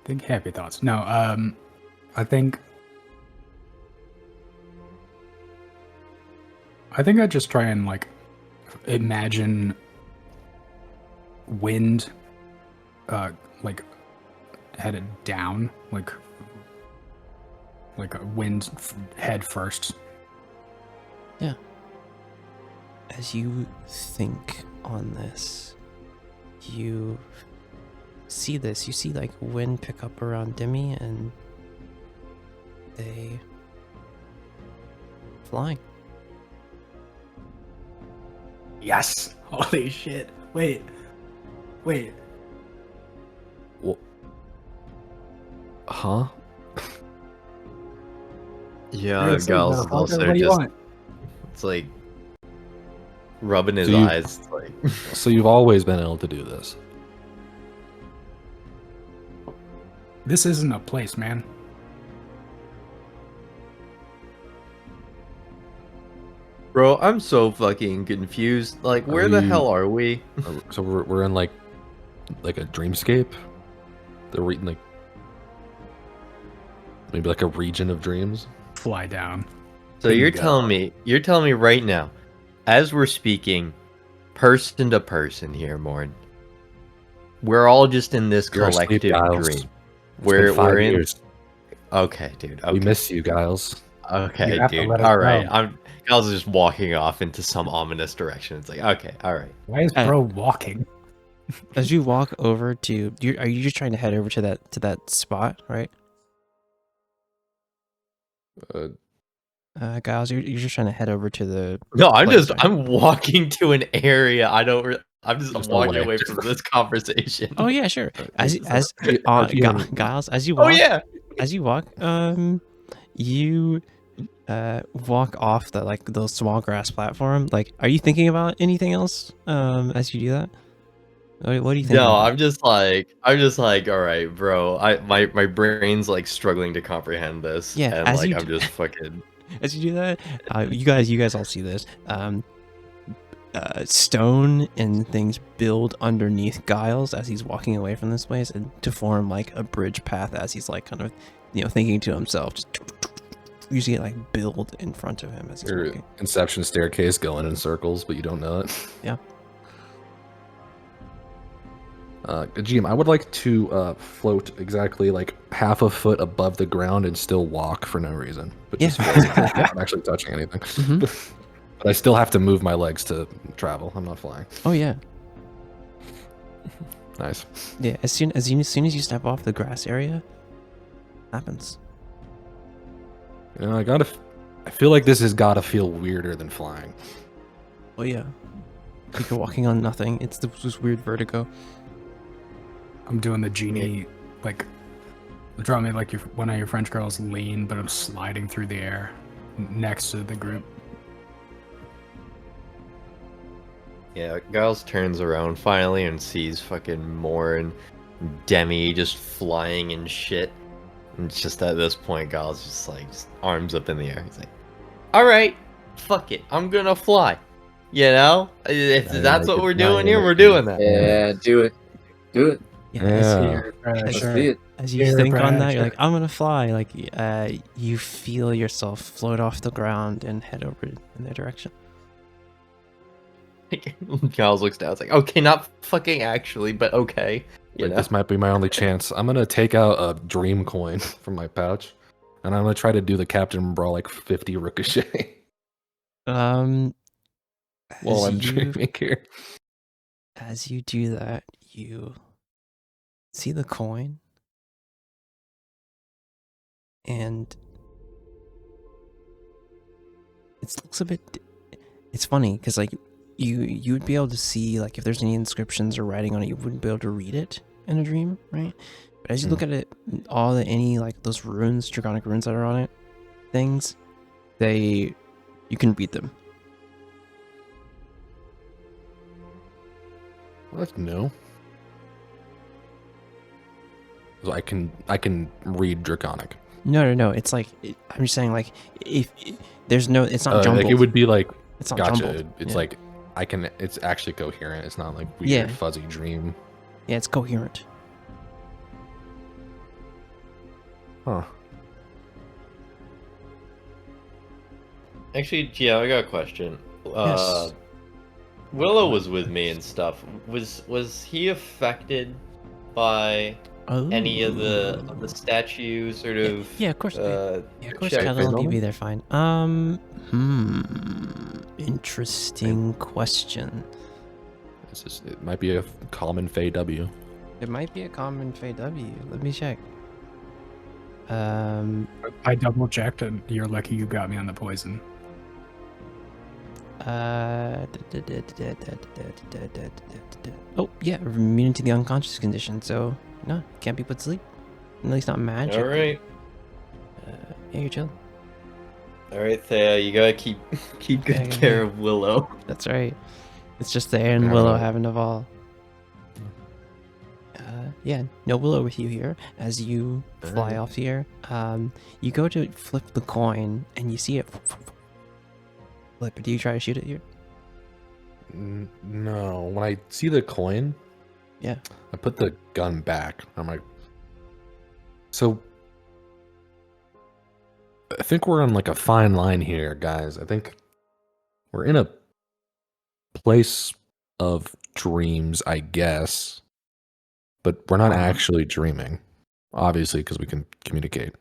Think happy thoughts. No, I think I just try and like imagine wind like headed down, like a wind head first. As you think on this, you see this. You see like wind pick up around Demi, and they flying. Yes. Holy shit. Wait. Well, huh? Yeah, Giles is also what do you just. want? It's like rubbing his So you- eyes. It's like. So you've always been able to do this. This isn't a place, man. Bro, I'm so fucking confused. Like, where the we- hell are we? So we're in like a dreamscape. They're reading like. Maybe like a region of dreams. Fly down. So you're Bingo. telling me right now, as we're speaking, person to person here, Morn, we're all just in this You're asleep, collective Giles. dream. It's been 5 in. years. Okay, dude. Okay. We miss you, Giles. Okay, You have to dude. let us All right. know. Giles is just walking off into some ominous direction. It's like, okay, all right. Why is bro walking? As you walk over to, are you just trying to head over to that spot, right? Giles, you're just trying to head over to the. No, place, right? I'm walking to an area. I'm just Just walking away. away from this conversation. Oh yeah, sure. GM, Giles, as you Oh walk, yeah. as you walk, you walk off the small grass platform. Like, are you thinking about anything else as you do that? What do you think? No, about I'm just like, all right, bro. My brain's like struggling to comprehend this. Yeah, and as like you I'm d- just fucking. as you do that? You guys all see this. Stone and things build underneath Giles as he's walking away from this place, and to form like a bridge path as he's like kind of, thinking to himself. Just you see it like build in front of him as he's Your walking. Inception staircase going in circles, but you don't know it. Yeah. GM, I would like to float exactly like half a foot above the ground and still walk for no reason, but just float. I'm actually touching anything. Mhm. But I still have to move my legs to travel. I'm not flying. Oh yeah. Nice. Yeah, as soon as you step off the grass area, happens. You know, I feel like this has got to feel weirder than flying. Oh yeah. Like you're walking on nothing. It's this weird vertigo. I'm doing the genie, like, draw me like one of your French girls lean, but I'm sliding through the air next to the group. Yeah, Giles turns around finally and sees fucking Morn, Demi just flying and shit. And it's just at this point, Giles just like arms up in the air. He's like, "All right, fuck it, I'm gonna fly." You know, if that's what we're doing here, we're doing that. Yeah, do it. Do it. Yeah. Yeah. Let's see it. As you Peer think on that, you're pressure. like, I'm gonna fly. Like, you feel yourself float off the ground and head over in their direction. Giles looks down. It's like, okay, not fucking actually, but okay. You Like, know? this might be my only chance. I'm gonna take out a dream coin from my pouch, and I'm gonna try to do the Captain Brawl like 50 ricochet While while I'm dreaming here. As you do that, you see the coin, and it looks a bit. It's funny because like you would be able to see like if there's any inscriptions or writing on it, you wouldn't be able to read it in a dream, right? But as you look at it, any like those runes, draconic runes that are on it, things, you can read them. Well, that's new. So I can read Draconic. No. It's like I'm just saying like if there's no, it's not jumbled. Like it would be like, It's not gotcha. jumbled. It's Yeah. like it's actually coherent. It's not like weird Yeah. fuzzy dream. Yeah, it's coherent. Huh. Actually, yeah, I got a question. Yes. Willow was with me and stuff. Was he affected by any of the statue sort of? Yeah, of course. Yeah, of course. check Kylo will phenomenon? be there fine. Interesting question. It might be a common Fey W. It might be a common Fey W. Let me check. I double checked, and you're lucky you got me on the poison. Oh yeah, immune to the unconscious condition. So no, can't be put to sleep. At least not magic. All right, Yeah, you're chill. all right, Thea, you gotta keep good Yeah. care of Willow. That's right. It's just there and Yeah, Willow right. having to fall. Yeah, no Willow with you here as you fly Alright. off here. You go to flip the coin and you see it flip. Do you try to shoot it here? No. When I see the coin, Yeah. I put the gun back. I'm like, so I think we're on like a fine line here, guys. I think we're in a place of dreams, I guess, but we're not actually dreaming, obviously, because we can communicate.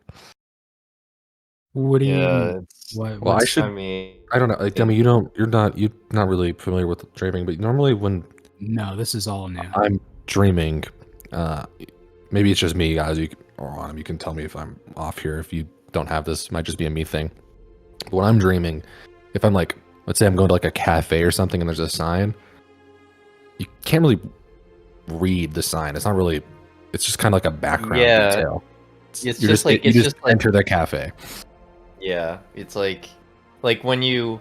What do you Yeah, mean? it's, What? Well, I What's, should. I mean, I don't know. Like, I mean, you're not really familiar with dreaming, but normally when no, this is all new. I'm dreaming, uh, maybe it's just me, guys. Or Autumn, you can tell me if I'm off here. If you don't have this, it might just be a me thing. But when I'm dreaming, if I'm like, let's say I'm going to like a cafe or something, and there's a sign, you can't really read the sign. It's not really. It's just kind of like a background Yeah. detail. It's You just like it's just like enter the cafe. yeah, it's like when you're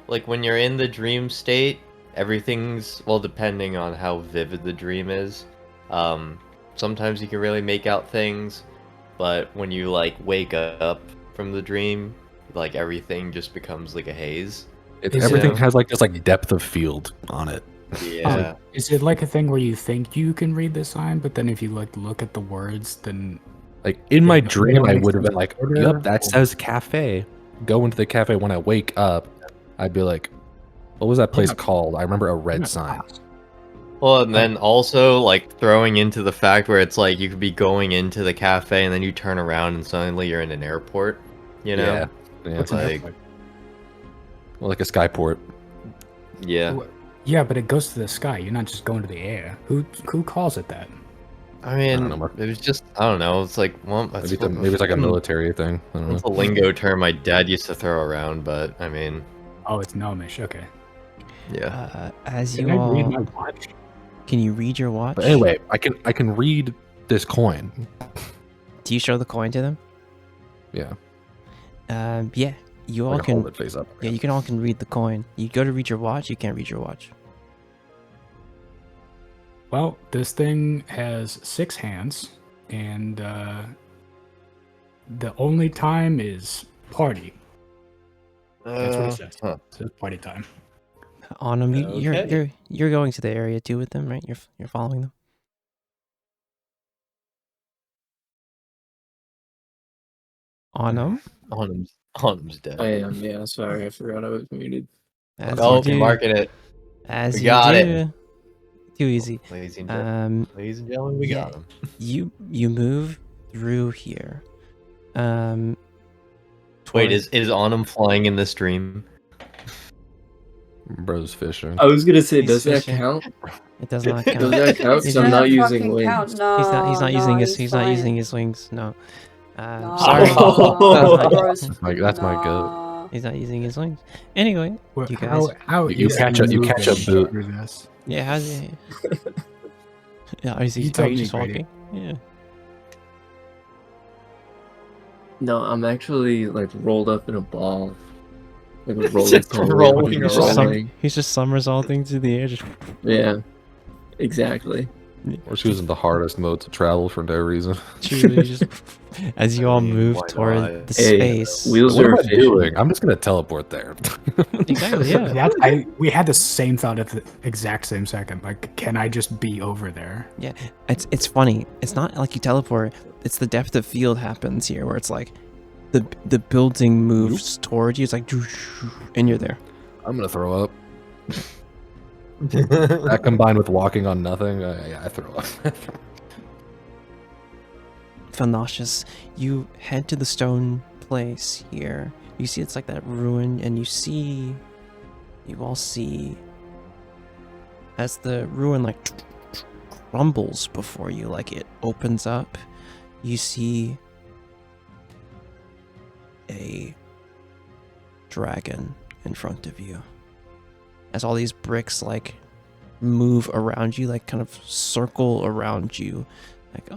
in the dream state, everything's well depending on how vivid the dream is. Sometimes you can really make out things, but when you like wake up from the dream, like everything just becomes like a haze. Everything it- has like this like depth of field on it. Yeah. Is it like a thing where you think you can read the sign, but then if you like look at the words, then Like in my Yeah, no, dream, I makes would have been sense. like, Order "Yep, that or- says cafe." Go into the cafe. When I wake up, I'd be like, "What was that place Yeah. called?" I remember a red Yeah. sign. Well, and then also like throwing into the fact where it's like you could be going into the cafe and then you turn around and suddenly you're in an airport, you know? Yeah, yeah. what's an like- airport? Well, like a skyport. Yeah. Yeah, but it goes to the sky. You're not just going to the air. Who calls it that? I mean, know, Mark. it was just I don't know. It's like well, that's Maybe it's like a military thing. I don't know. That's a lingo term my dad used to throw around, but I mean, Oh, it's gnomish. Okay. yeah. As Can you I read all, my watch? can you read your watch? But anyway, I can read this coin. Do you show the coin to them? Yeah, Yeah. You all I can hold can. it face up. Yeah, you all can read the coin. You go to read your watch. You can't read your watch. Well, this thing has 6 hands, and the only time is party. That's what it says. Huh. It says party time. Autumn, Okay. you're going to the area too with them, right? You're following them. Autumn, Autumn's dead. I am, yeah. Sorry, I forgot I was muted. as Oh, you do, marking it. as we you got it. do. Too easy. Ladies and gentlemen, we yeah. got him. You move through here. Wait, towards- is Autumn flying in this dream? Bro's fishing. I was gonna say, He's does that fishing. count? It does not Does count. that count? He's So I'm not not Doesn't using fucking wings. count. No, He's not using his. He's not fine. using his wings. No. No, Sorry. Oh. Bros, That's my goat. nah. He's not using his wings. Anyway, Well, you guys. how You is catch he a- you catch a moving boot. through this? Yeah. How's he? Yeah. Is he? You Are tell you me, just Grady. walking? Yeah. No, I'm actually like rolled up in a ball. Like a roller Just coaster. rolling Just around. rolling. He's just somersaulting through the air. Just Yeah. Exactly. We're choosing the hardest mode to travel for no reason. truly just as you all I mean, move why toward not? the Hey, space. wheels What am are I efficient. doing? I'm just gonna teleport there. Exactly. Yeah. We had the same thought at the exact same second. Like, can I just be over there? Yeah. It's funny. It's not like you teleport. It's the depth of field happens here, where it's like the building moves toward you. It's like, and you're there. I'm gonna throw up. That combined with walking on nothing, yeah, I throw up. Feel nauseous. You head to the stone place here. You see it's like that ruin, and you all see as the ruin like crumbles before you, like it opens up. You see a dragon in front of you. As all these bricks like move around you, like kind of circle around you, like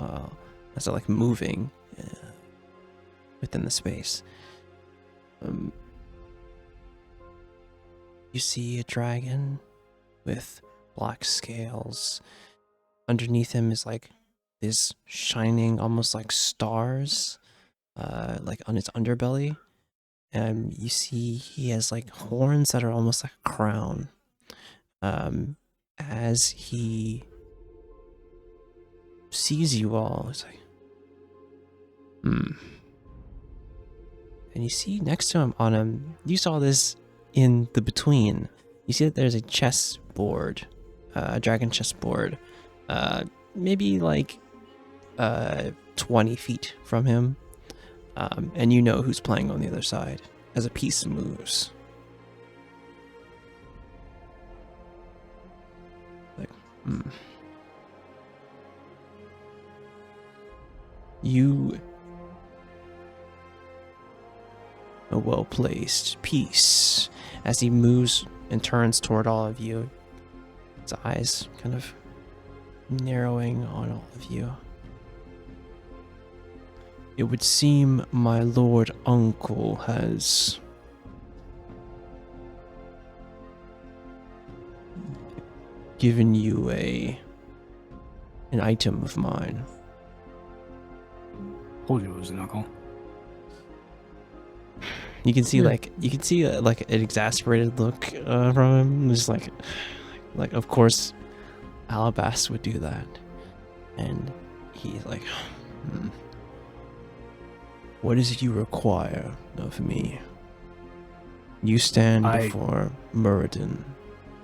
as they're like moving within the space. You see a dragon with black scales. Underneath him is like this shining, almost like stars, like on its underbelly. And you see he has like horns that are almost like a crown. As he sees you all, it's like, And you see next to him on him, you saw this in the between. You see that there's a chess board, a dragon chess board, maybe like 20 feet from him. And you know who's playing on the other side as a piece moves. Like, You, a well-placed piece, as he moves and turns toward all of you, his eyes kind of narrowing on all of you. It would seem my lord uncle has given you an item of mine. Told you it was an uncle. You can see like an exasperated look from him. Just like of course, Alabast would do that, and he's like, "What is it you require of me? You stand before Muradin,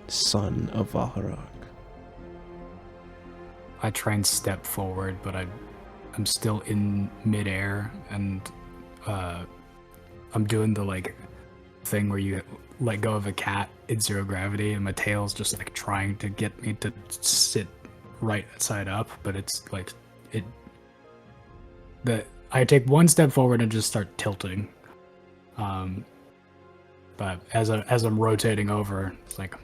son of Vaharak." I try and step forward, but I'm still in midair, and I'm doing the like thing where you let go of a cat in zero gravity, and my tail's just like trying to get me to sit right side up, but it's like I take one step forward and just start tilting. But as I'm rotating over, it's like,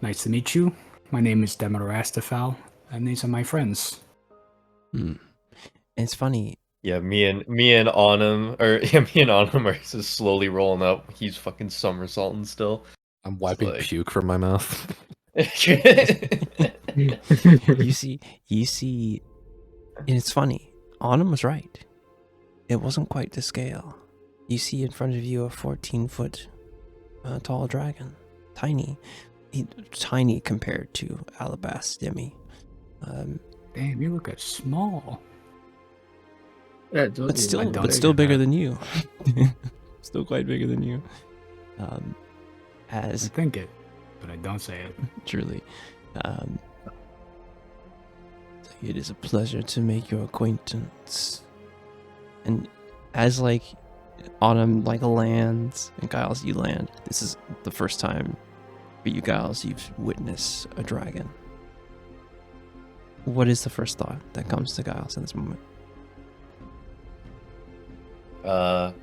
"Nice to meet you. My name is Demarastafal, and these are my friends." It's funny. Yeah, me and Autumn, me and Autumn are just slowly rolling up. He's fucking somersaulting still. I'm wiping puke from my mouth. You see, and it's funny. Autumn was right. It wasn't quite to scale. You see in front of you a 14-foot tall dragon. Tiny compared to Alabast Demi. Damn, you look small. Yeah, But still bigger than you. Still quite bigger than you. I think it, but I don't say it. Truly. It is a pleasure to make your acquaintance. And as like Autumn like lands and Giles you land, this is the first time for you Giles you've witnessed a dragon. What is the first thought that comes to Giles in this moment? A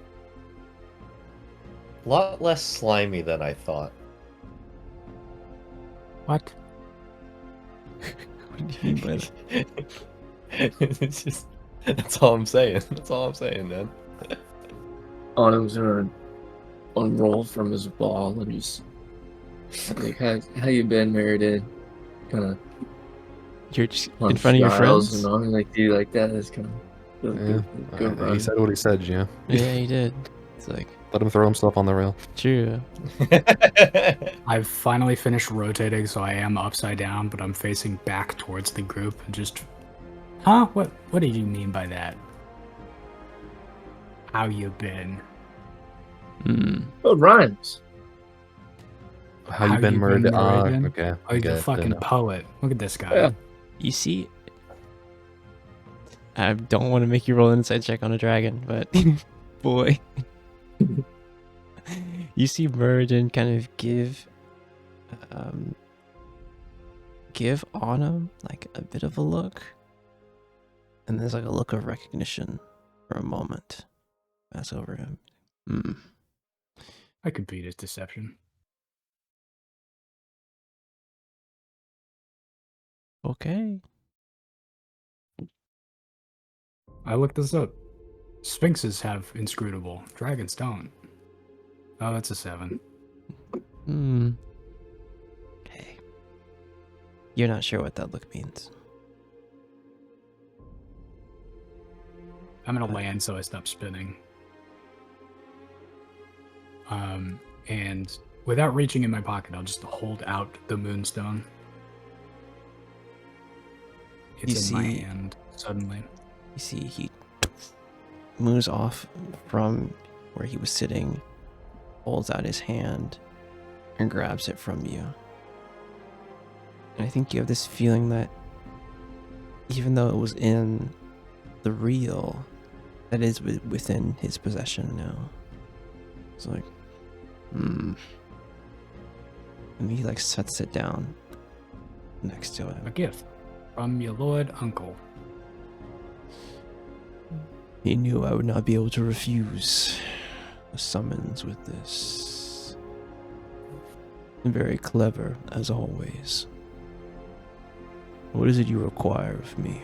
lot less slimy than I thought. What? What do you mean by that? It's just, that's all I'm saying. That's all I'm saying, man. Autumn's gonna unroll from his ball and just like, how you been, Meriden? Kind of. You're just in front of your friends. And all, like, do you like that? It's kind of really good run. He said what he said, yeah. Yeah, he did. It's like, Let him throw himself on the rail. true. I've finally finished rotating, so I am upside down, but I'm facing back towards the group and just, huh? What did you mean by that? How you been? Oh, rhymes. How you been, Murd? Muradin? Okay. Oh, he's a Good, fucking good. poet. Look at this guy. Yeah. You see, I don't want to make you roll an insight check on a dragon, but boy, you see Muradin kind of give Autumn like a bit of a look, and there's like a look of recognition for a moment pass over him. I could beat his deception. Okay. I looked this up. Sphinxes have inscrutable. Dragons don't. Oh, that's a 7. Okay. You're not sure what that look means. I'm gonna land so I stop spinning. And without reaching in my pocket, I'll just hold out the moonstone. It's in my hand suddenly. You see he moves off from where he was sitting, holds out his hand, and grabs it from you. And I think you have this feeling that even though it was in the real, that is within his possession now. It's like, And he like sets it down next to him. A gift from your lord uncle. He knew I would not be able to refuse a summons with this. Very clever, as always. What is it you require of me?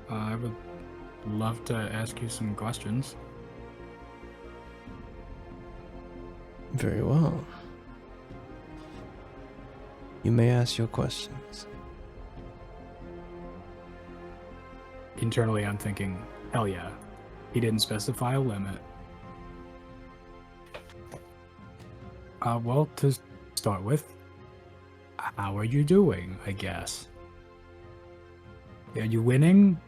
I would love to ask you some questions. Very well. You may ask your questions. Internally, I'm thinking, hell yeah. He didn't specify a limit. Well, to start with, how are you doing, I guess? Are you winning?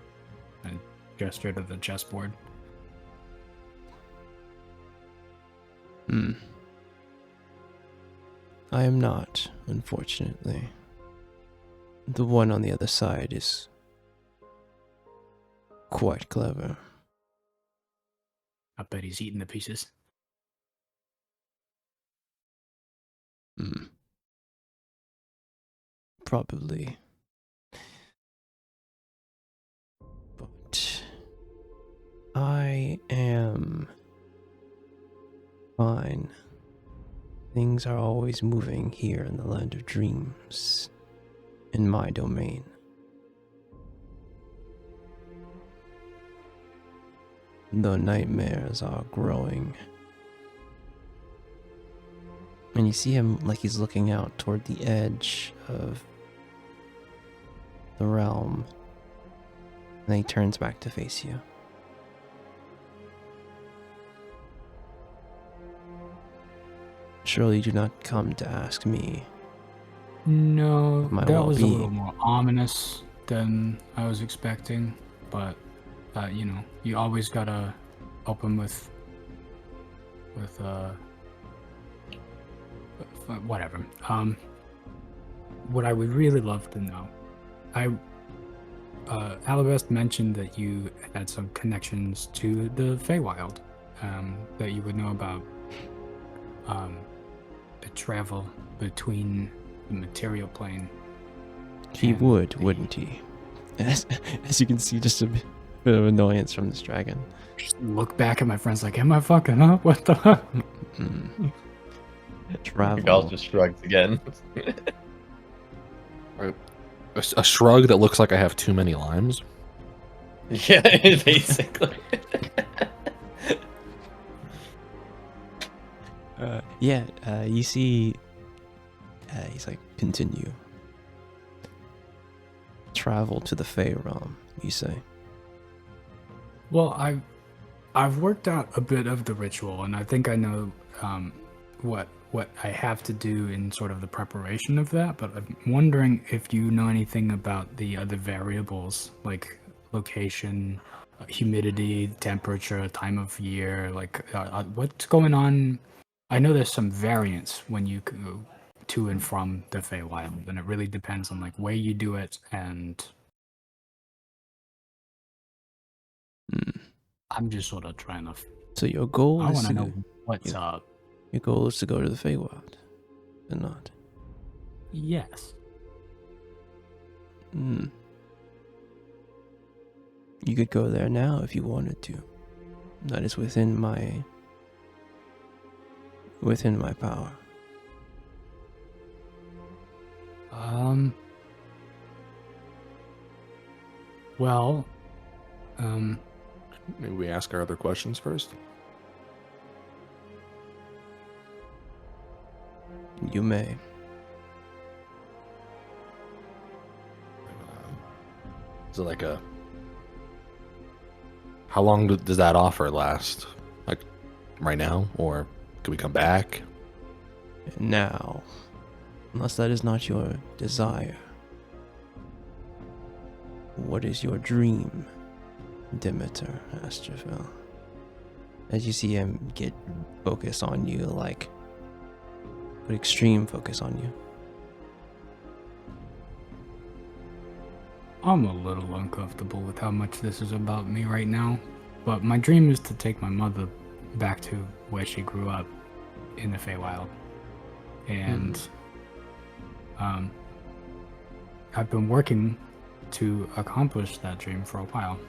I gesture to the chessboard. I am not, unfortunately. The one on the other side is quite clever. I bet he's eating the pieces. Probably. But I am fine. Things are always moving here in the land of dreams, in my domain. Though nightmares are growing. And you see him like he's looking out toward the edge of the realm. And then he turns back to face you. Surely you do not come to ask me. No, My that was a little well-being. more ominous than I was expecting. But, you know, you always gotta open with whatever. What I would really love to know, Alabest mentioned that you had some connections to the Feywild, that you would know about, the travel between the material plane. He and would, the- wouldn't he? As you can see, just a bit of annoyance from this dragon. Just look back at my friends like, am I fucking up? What the? Travel. Gal just shrugs again. A shrug that looks like I have too many limes. Yeah, basically. You see, he's like, continue. Travel to the Fey realm, you say. Well, I've worked out a bit of the ritual, and I think I know what I have to do in sort of the preparation of that. But I'm wondering if you know anything about the other variables, like location, humidity, temperature, time of year, like what's going on. I know there's some variance when you go to and from the Feywild, and it really depends on like where you do it, and I'm just sort of trying to. So your goal I is want to to go, know what's up. your goal is to go to the Feywild, and not. Yes. You could go there now if you wanted to. That is within my power. Well, Maybe we ask our other questions first. You may. Is it like a... How long does that offer last? Like, right now? Or can we come back? Now, unless that is not your desire. What is your dream? Demeter Astrophil. As you see him get focus on you, like put extreme focus on you. I'm a little uncomfortable with how much this is about me right now, but my dream is to take my mother back to where she grew up in the Feywild. And I've been working to accomplish that dream for a while.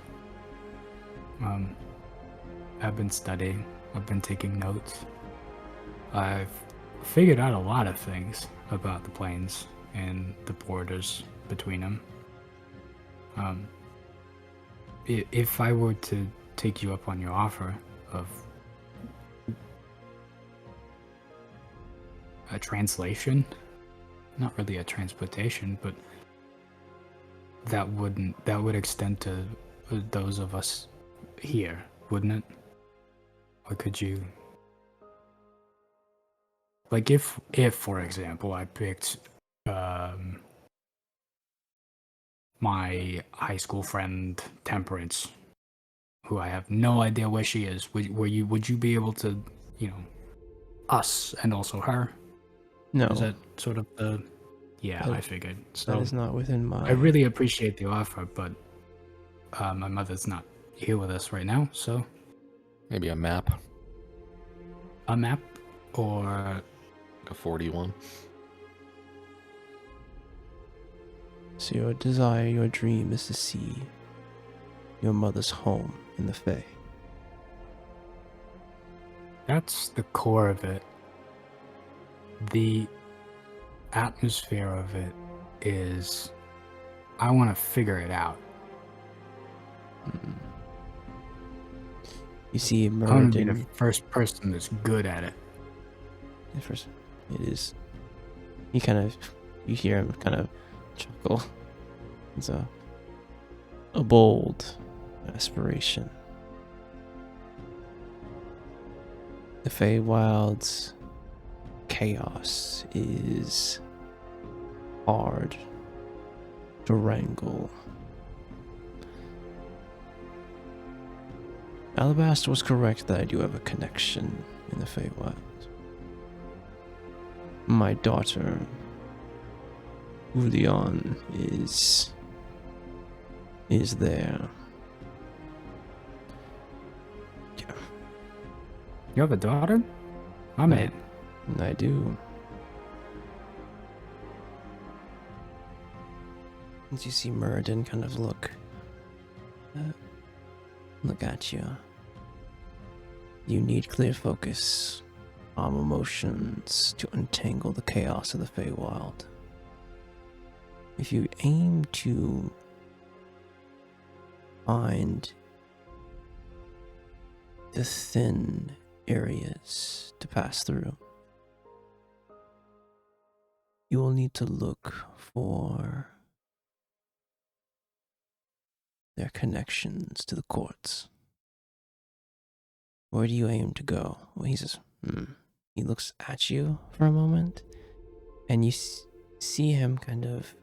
I've been studying, I've been taking notes. I've figured out a lot of things about the planes and the borders between them. If I were to take you up on your offer of a translation, not really a transportation, but that would extend to those of us here, wouldn't it? Or could you, like, if for example I picked my high school friend Temperance, who I have no idea where she is, would you be able to, us and also her? No, Is that sort of the... Yeah, That- I figured. So that is not within my... I really appreciate the offer, but my mother's not here with us right now, so Maybe a map, a map or... like a 41. So your desire, your dream is to see your mother's home in the Fae. That's the core of it. The atmosphere of it is... I want to figure it out. You see I want to be the Muradin. first person that's good at it. First, it is. You hear him kind of chuckle. It's a bold aspiration. The Feywild's chaos is hard to wrangle. Alabaster was correct that I do have a connection in the Feywild. My daughter, Ulion, is there. Yeah, You have a daughter? My man. and I do. As you see Muradin kind of look at you. You need clear focus on emotions to untangle the chaos of the Feywild. If you aim to find the thin areas to pass through, you will need to look for their connections to the courts. Where do you aim to go? Well, he says, He looks at you for a moment, and you see him kind of...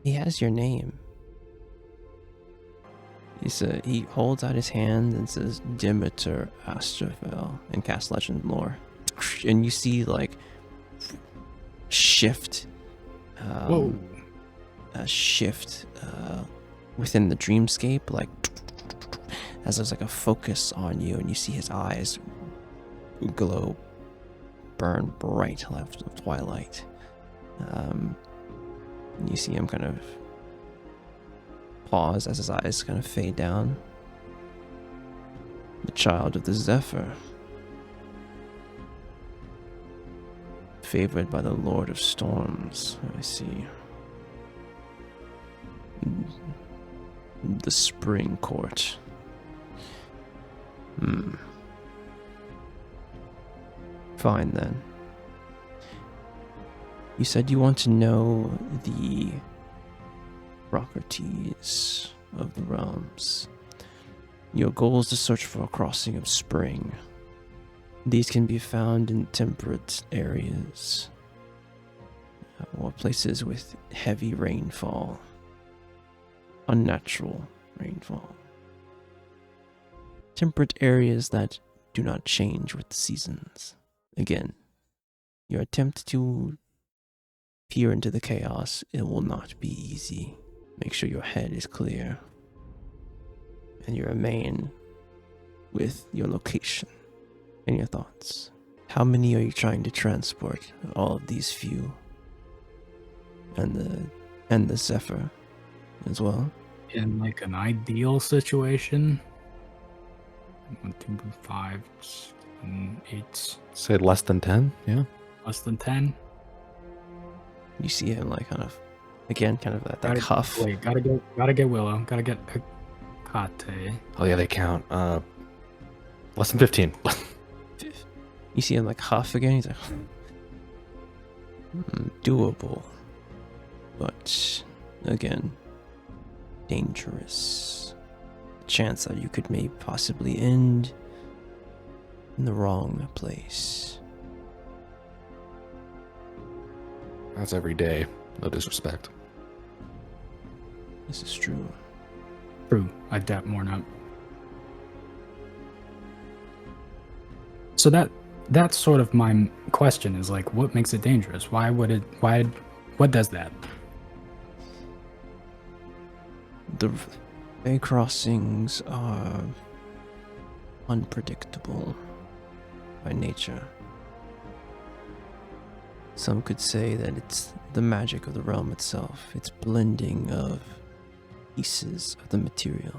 He has your name. He holds out his hand and says, Demeter Astrophil, and casts Legend Lore. And you see, like, shift. Whoa. A shift within the dreamscape, like, as there's like a focus on you, and you see his eyes glow, burn bright like the twilight. And you see him kind of pause as his eyes kind of fade down. The child of the Zephyr, favored by the Lord of Storms, I see. The Spring Court. Fine then. You said you want to know the properties of the realms. Your goal is to search for a crossing of spring. These can be found in temperate areas or places with heavy rainfall. unnatural rainfall. Temperate areas that do not change with the seasons. Again, your attempt to peer into the chaos, it will not be easy. Make sure your head is clear and you remain with your location and your thoughts. How many are you trying to transport? All of these few, and the Zephyr as well. In like an ideal situation, 1, 2, 5, 7, 8, Say less than 10, yeah. less than 10. You see him like kind of, again, kind of that huff. Wait, gotta get Willow. Gotta get Kate. Oh yeah, they count. Less than 15. You see him like huff again. He's like, doable, but again, dangerous. Chance that you could maybe possibly end in the wrong place. That's every day. No disrespect. This is true. True. I doubt more not. So that's sort of my question is like, what makes it dangerous? What does that? The bay crossings are unpredictable by nature. Some could say that it's the magic of the realm itself, its blending of pieces of the material.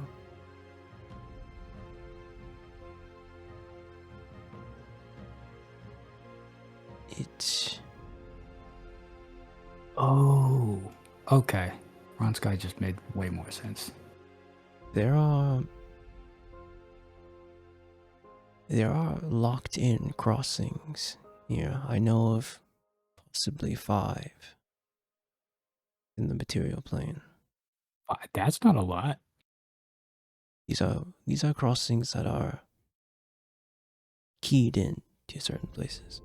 Oh, okay. Ron Sky just made way more sense. There are locked in crossings here. I know of possibly 5 in the material plane. That's not a lot. These are crossings that are keyed in to certain places.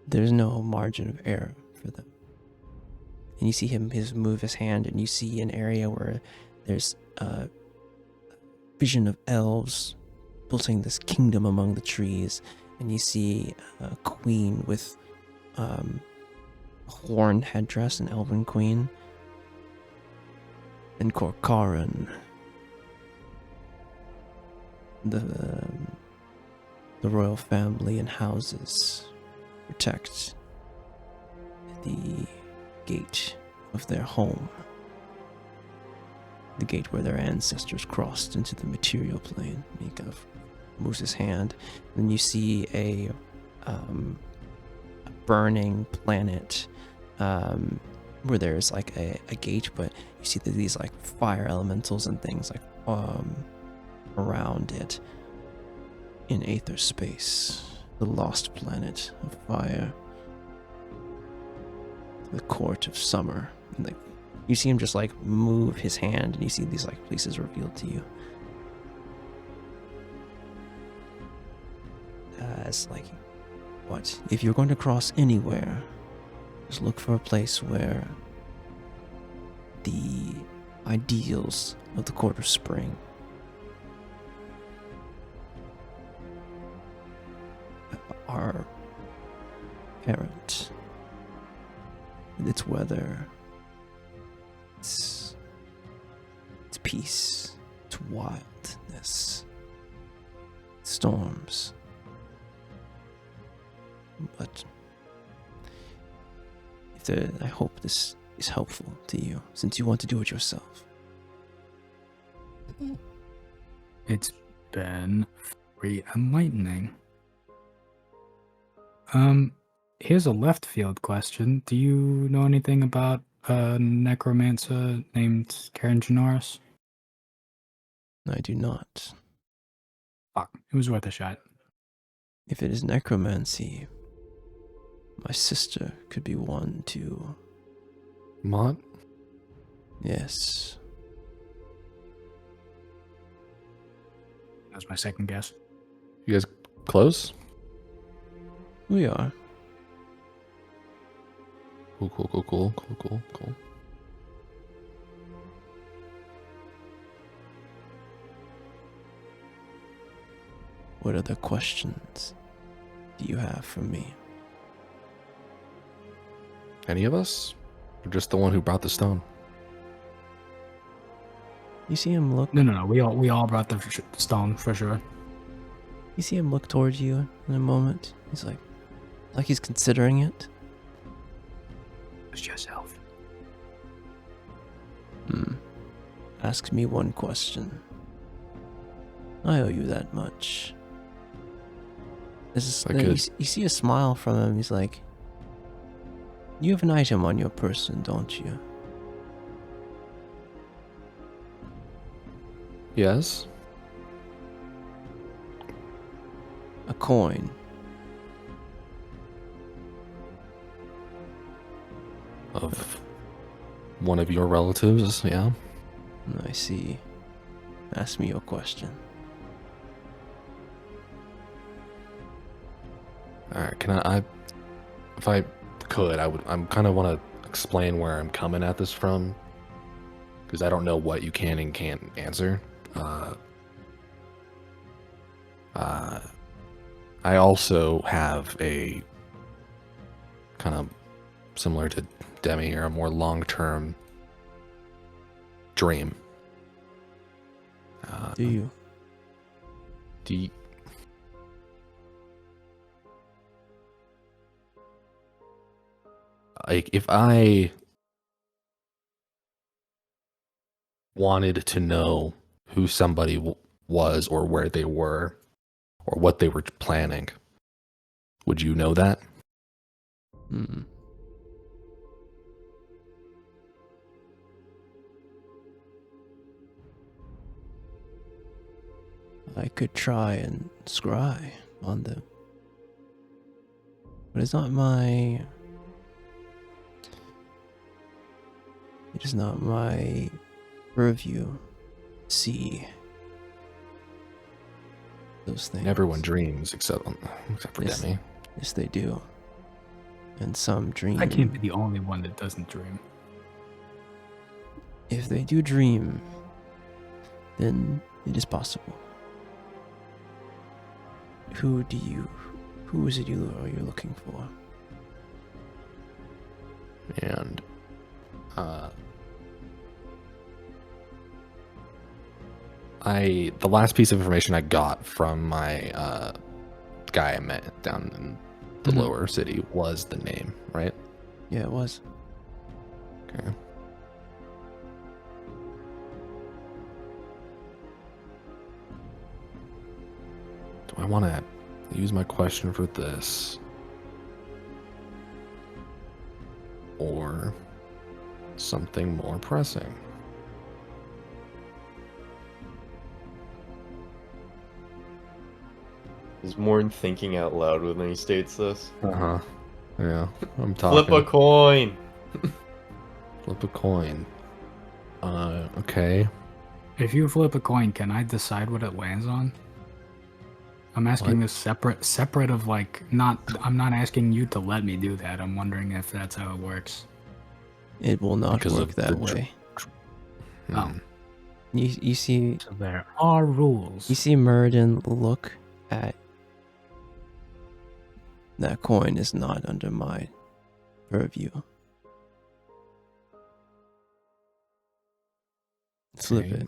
There's no margin of error for them. And you see him move his hand, and you see an area where there's a vision of elves building this kingdom among the trees, and you see a queen with a horn headdress, an elven queen, and Korkaran, the royal family and houses protect the gate of their home, the gate where their ancestors crossed into the material plane. He kind of moves his hand, and you see a burning planet where there's like a gate, but you see these like fire elementals and things like around it in aether space, the lost planet of fire, the court of summer. And like you see him just like move his hand, and you see these like places revealed to you as like, what if you're going to cross anywhere, just look for a place where the ideals of the court of spring are apparent. Its weather, its peace, its wildness, storms. But I hope this is helpful to you, since you want to do it yourself. It's been very enlightening. Here's a left field question. Do you know anything about a necromancer named Karen Janoris? I do not. Fuck, it was worth a shot. If it is necromancy, my sister could be one to... Mont? Yes. That's my second guess. You guys close? We are. Cool. What other questions do you have for me? Any of us? Or just the one who brought the stone? You see him look. No. We all brought the stone for sure. You see him look towards you in a moment. He's like he's considering it. It's yourself. Ask me one question. I owe you that much. I could. You see a smile from him. He's like, you have an item on your person, don't you? Yes? A coin. Of one of your relatives, yeah? I see. Ask me your question. Alright, can I if I could, I'm kind of want to explain where I'm coming at this from, because I don't know what you can and can't answer. I also have a kind of similar to Demi here, a more long-term dream. Do you? Like, if I wanted to know who somebody was or where they were or what they were planning, would you know that? I could try and scry on them. But it's not my... It is not my purview to see those things. Everyone dreams except for Yes. Demi. Yes, they do. And some dream. I can't be the only one that doesn't dream. If they do dream, then it is possible. Who is it you're looking for? And the last piece of information I got from my guy I met down in the lower city was the name, right? Yeah, it was. Okay. Do I want to use my question for this? Or something more pressing? Is Morn thinking out loud when he states this? Uh-huh. Yeah, I'm talking. Flip a coin! Flip a coin. Okay. If you flip a coin, can I decide what it lands on? I'm asking What? this separate of like, I'm not asking you to let me do that. I'm wondering if that's how it works. It will not Because work of that the way. Oh. You see So there are rules. You see Muradin look at that coin is not under my purview. Flip Okay, it.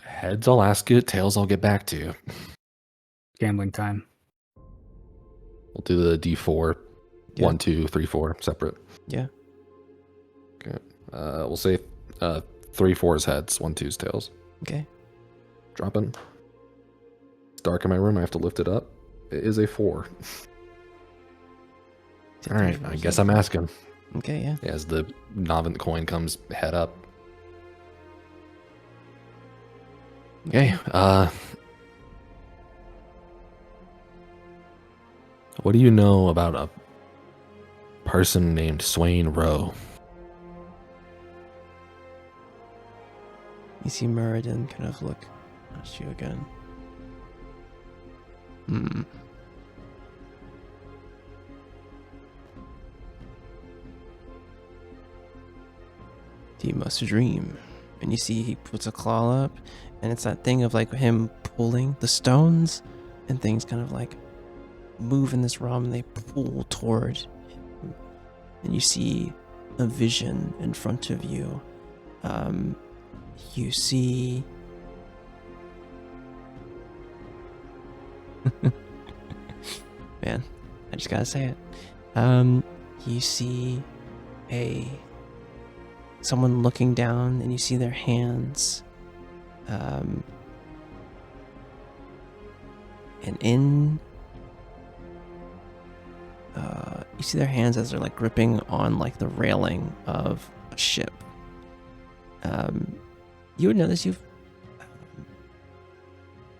Heads, I'll ask you. Tails, I'll get back to you. Gambling time. We'll do the D4. Yeah. 1, 2, 3, 4, separate. Yeah. Okay. We'll say 3, 4 is heads, 1, 2 is tails. Okay. Dropping. It's dark in my room. I have to lift it up. It is a 4. All right. I guess I'm asking. Okay, yeah. As the Novant coin comes head up. Okay. What do you know about a person named Swain Rowe? You see Muradin kind of look at you again. He must dream. And you see he puts a claw up, and it's that thing of like him pulling the stones, and things kind of like move in this realm, and they pull toward him. And you see a vision in front of you. You see man, I just gotta say it. You see someone looking down, and you see their hands, and you see their hands as they're like gripping on like the railing of a ship. You would notice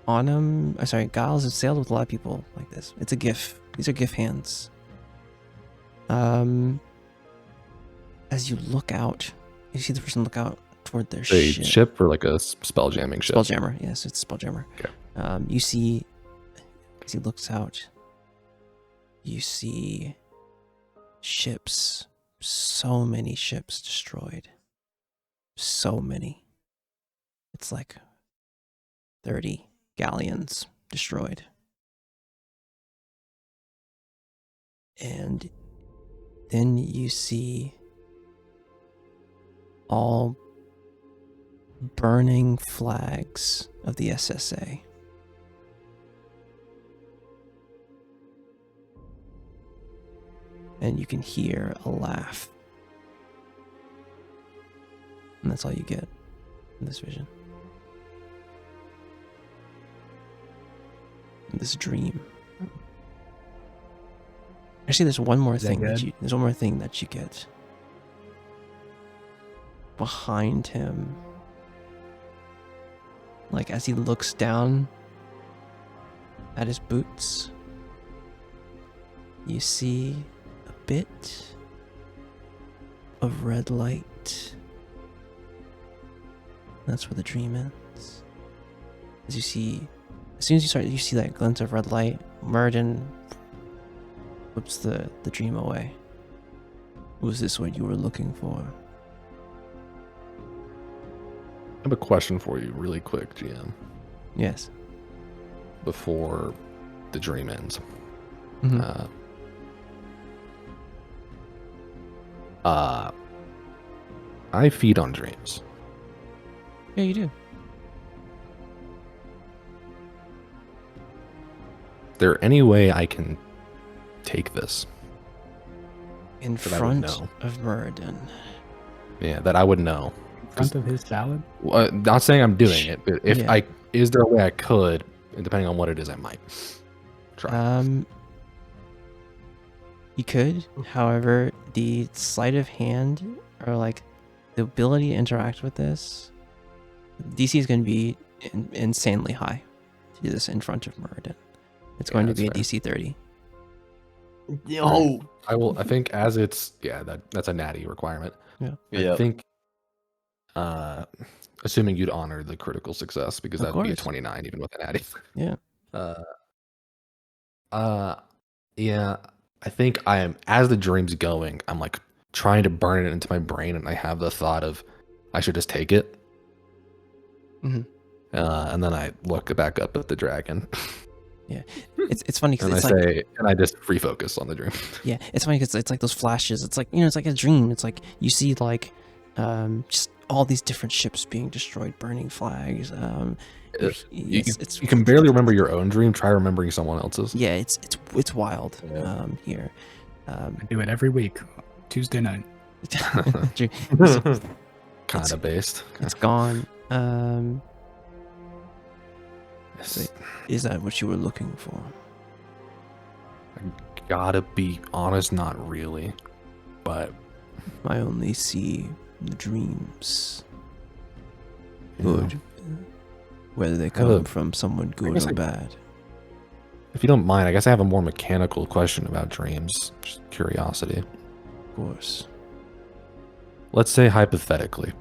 Giles has sailed with a lot of people like this. It's a GIF. These are GIF hands. As you look out, you see the person look out toward their A ship. ship or like a spell jamming ship? Spelljammer, yes, it's a spelljammer. Okay. You see, as he looks out, you see ships, so many ships destroyed. So many. It's like 30 galleons destroyed. And then you see all burning flags of the SSA. And you can hear a laugh. And that's all you get in this vision. In this dream. Actually, there's one more thing there's one more thing that you get. Behind him, like as he looks down at his boots, you see a bit of red light. That's where the dream ends. As soon as you see that glint of red light, Murden flips the dream away. Was this what you were looking for? I have a question for you really quick, GM, Yes. before the dream ends. Mhm. I feed on dreams. Yeah, you do. Is there any way I can take this? In That I would front know. of Murden. Yeah, that I would know. In front of his salad? Not saying I'm doing it, but if Yeah. is there a way I could, and depending on what it is, I might try. You could, however, the sleight of hand or like the ability to interact with this, DC is going to be insanely high to do this in front of Murden. It's going to that's be a fair. DC 30. Yo. I think as it's that's a natty requirement. Yeah. I think assuming you'd honor the critical success because Of that'd be a course. 29 even with a natty. Yeah. Yeah, I think I am as the dream's going, I'm like trying to burn it into my brain, and I have the thought of I should just take it. Mhm. And then I look back up at the dragon. It's funny because And I it's like, say, and I just refocus on the dream. yeah, it's funny because it's like those flashes. It's like, it's like a dream. It's like you see like just all these different ships being destroyed, burning flags. You can barely remember your own dream. Try remembering someone else's. Yeah, it's wild Yeah. here. I do it every week, Tuesday night. Kind of based. It's gone. It's- Is that what you were looking for? Gotta be honest, not really. But I only see the dreams. you Good. know, Whether they have come a- from someone good guess or I- bad. if you don't mind, I guess I have a more mechanical question about dreams. Just curiosity. Of course. Let's say hypothetically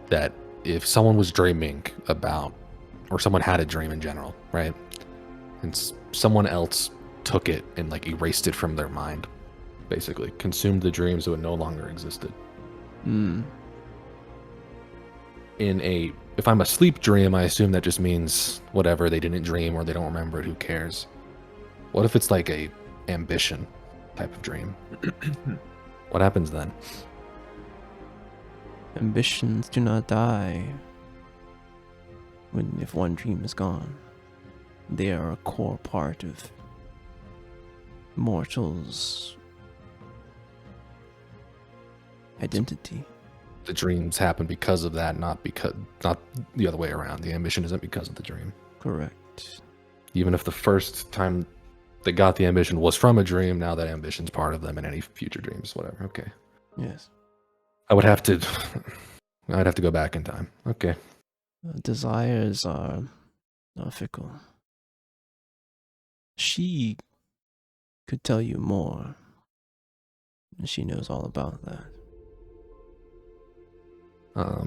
that if someone was dreaming about, or someone had a dream in general, right, and someone else took it and like erased it from their mind, basically consumed the dream so it no longer existed, Hmm. If I'm a sleep dream, I assume that just means whatever, they didn't dream or they don't remember it, who cares? What if it's like a ambition type of dream? What happens then? Ambitions do not die. If one dream is gone, they are a core part of mortals' identity. The dreams happen because of that, not the other way around. The ambition isn't because of the dream. Correct. Even if the first time they got the ambition was from a dream, now that ambition's part of them in any future dreams, whatever. Okay. Yes. I'd have to go back in time. Okay. Desires are fickle. She could tell you more. She knows all about that.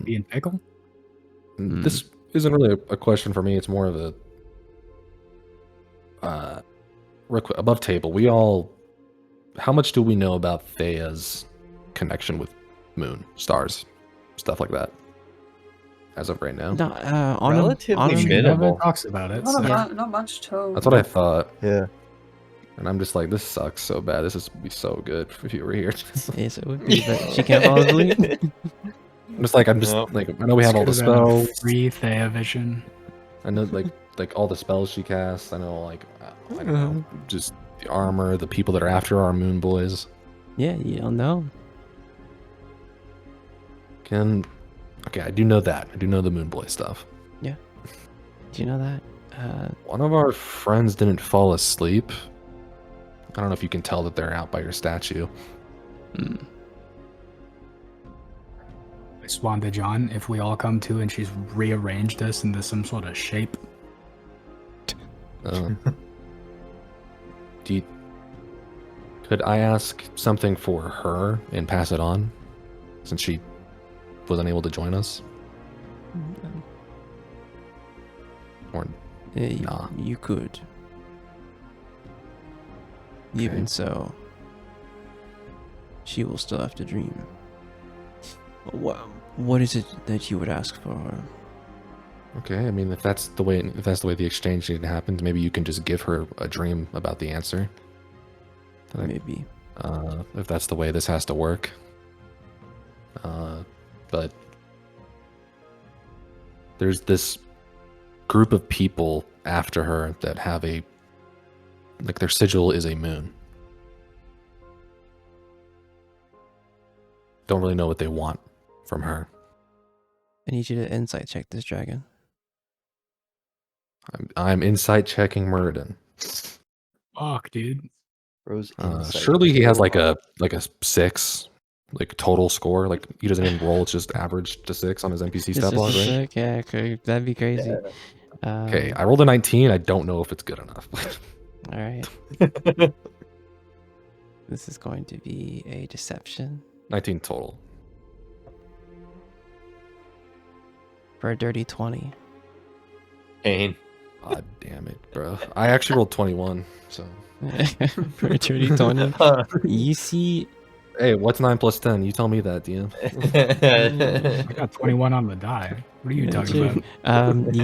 Being pickle? This isn't really a question for me. It's more of a real quick, above table. How much do we know about Thea's connection with Moon, stars, stuff like that? As of right now, Relatively She minimal. never talks about it. So. Not much to. that's what I thought. Yeah. And I'm just like, this sucks so bad. This would be so good if you were here. Yes, it would be, but she can't fall asleep. I'm just like, I know we have all the Should've been a spells. Free Thea vision. I know like all the spells she casts. I know I don't know, just the armor, the people that are after her are Moon Boys. Yeah, you don't know. Okay, I do know that. I do know the Moon Boy stuff. Yeah. Do you know that? One of our friends didn't fall asleep. I don't know if you can tell that they're out by your statue. I swan to John, if we all come to and she's rearranged us into some sort of shape. Could I ask something for her and pass it on, since she was unable to join us? Or nah. You could. Even so, she will still have to dream. What is it that you would ask for her? Okay, I mean, if that's the way the exchange happened, maybe you can just give her a dream about the answer. Maybe. If that's the way this has to work. But there's this group of people after her that have their sigil is a moon. Don't really know what they want from her. I need you to insight check this dragon. I'm insight checking Muradin. Fuck, dude. Rose insight. Surely he has like a 6, like total score. Like he doesn't even roll; it's just average to 6 on his NPC stat block, right? Sick, yeah, that'd be crazy. Okay, I rolled a 19. I don't know if it's good enough. All right. This is going to be a deception 19 total. for a dirty 20. Pain. God damn it, bro! I actually rolled 21. So For a dirty 20. You see, hey, what's 9 plus 10? You tell me that, DM. I got 21 on the die. What are you talking about?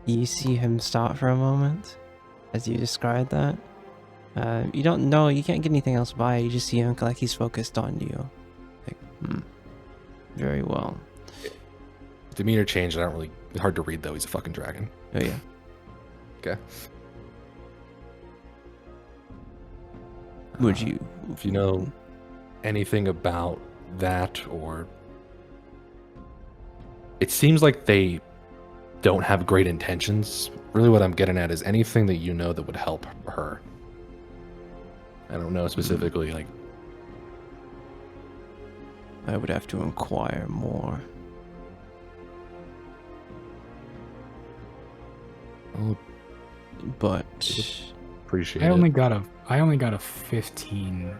you see him stop for a moment as you described that. You don't know, you can't get anything else by it. You just see him like he's focused on you. Like, very well. Demeanor changed. It's hard to read though. He's a fucking dragon. Oh yeah. Okay. Would you? If you know anything about that, or it seems like they don't have great intentions. Really, what I'm getting at is anything that you know that would help her. I don't know specifically, like. I would have to inquire more. Oh, But appreciate I it. only got a 15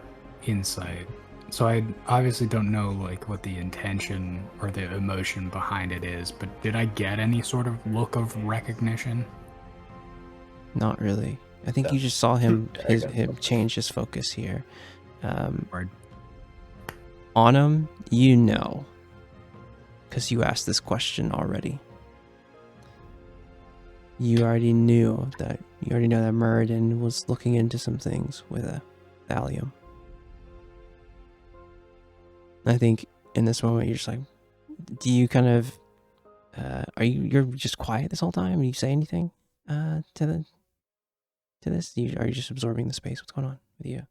insight. So I obviously don't know like what the intention or the emotion behind it is, but did I get any sort of look of recognition? not really. I think you just saw him change his focus here. Or Autumn, you know, because you asked this question already. You already know that Muradin was looking into some things with Allium. I think in this moment you're just like, do you kind of, you're just quiet this whole time? Do you say anything to this? Are you just absorbing the space? What's going on with you?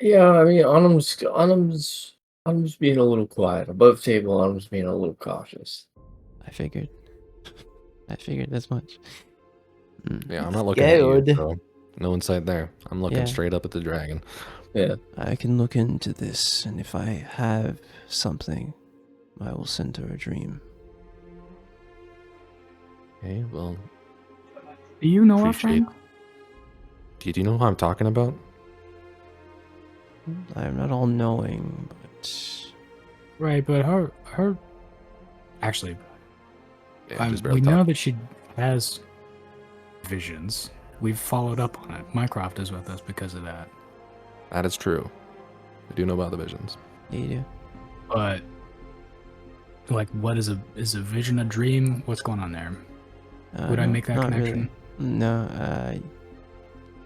Yeah, I mean, Autumn's being a little quiet. Above table, Autumn's being a little cautious. I figured as much. Yeah, I'm not looking at you, Scared. so no insight there. I'm looking Yeah. straight up at the dragon. Yeah. I can look into this, and if I have something, I will send her a dream. Okay, well, Do you know our appreciate. friend? Do you know who I'm talking about? I'm not all knowing, but Right, but her. Actually, Yeah, just we barely know talk. that she has visions. We've followed up on it. Mycroft is with us because of that. That is true. I do know about the visions. yeah, you do. But like, what is a vision a dream? What's going on there? Would I No, make that not connection? Really. No,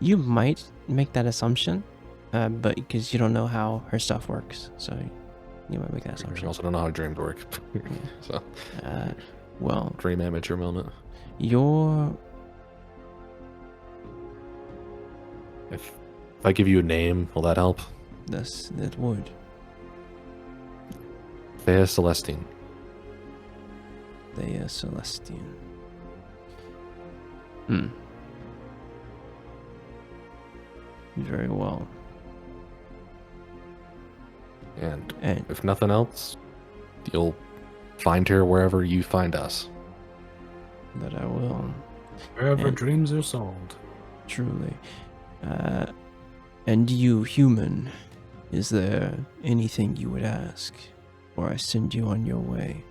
you might make that assumption, but because you don't know how her stuff works, so you might make that I assumption. also don't know how dreams work. So, Well, dream amateur moment. your If I give you a name, will that help? that would. Thea Celestine. Thea Celestine. Very well. And And if nothing else, you'll find her wherever you find us. that I will. Wherever And- dreams are sold. Truly. And you, human, is there anything you would ask, or I send you on your way?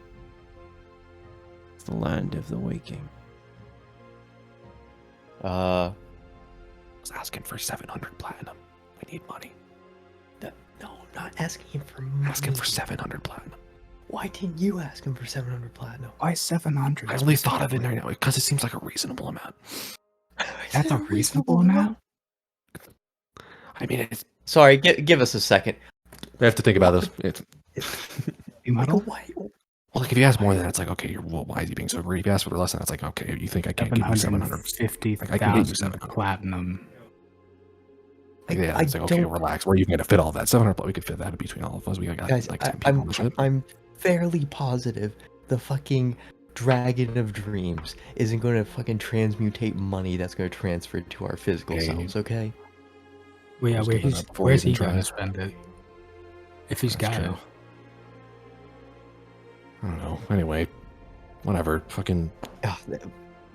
It's the land of the waking. I was asking for 700 platinum. I need money. No, not asking him for money. Asking for 700 platinum. Why didn't you ask him for 700 platinum? Why 700? I only thought of it right now because it seems like a reasonable amount. That's a reasonable amount. I mean, Sorry, give us a second. we have to think about this. You Like, muddle? why? Well, like if you ask more than that, it's like, okay, well, why is he being so greedy? If you ask for less than that, it's like, okay, you think I can't give you 700? Like, I can get you 750,000 700. platinum. Like, yeah, I it's like, okay, don't- relax. Where are you going to fit all that? 700, we could fit that between all of us. We got Guys, like 10 people on the ship. I'm fairly positive the fucking Dragon of Dreams isn't going to fucking transmutate money that's going to transfer to our physical Okay. selves, okay? Well, yeah, Just look it up before we where's even he going try. to spend it? If he's That's got true. it. I don't know. Anyway, whatever. Fucking. Ah,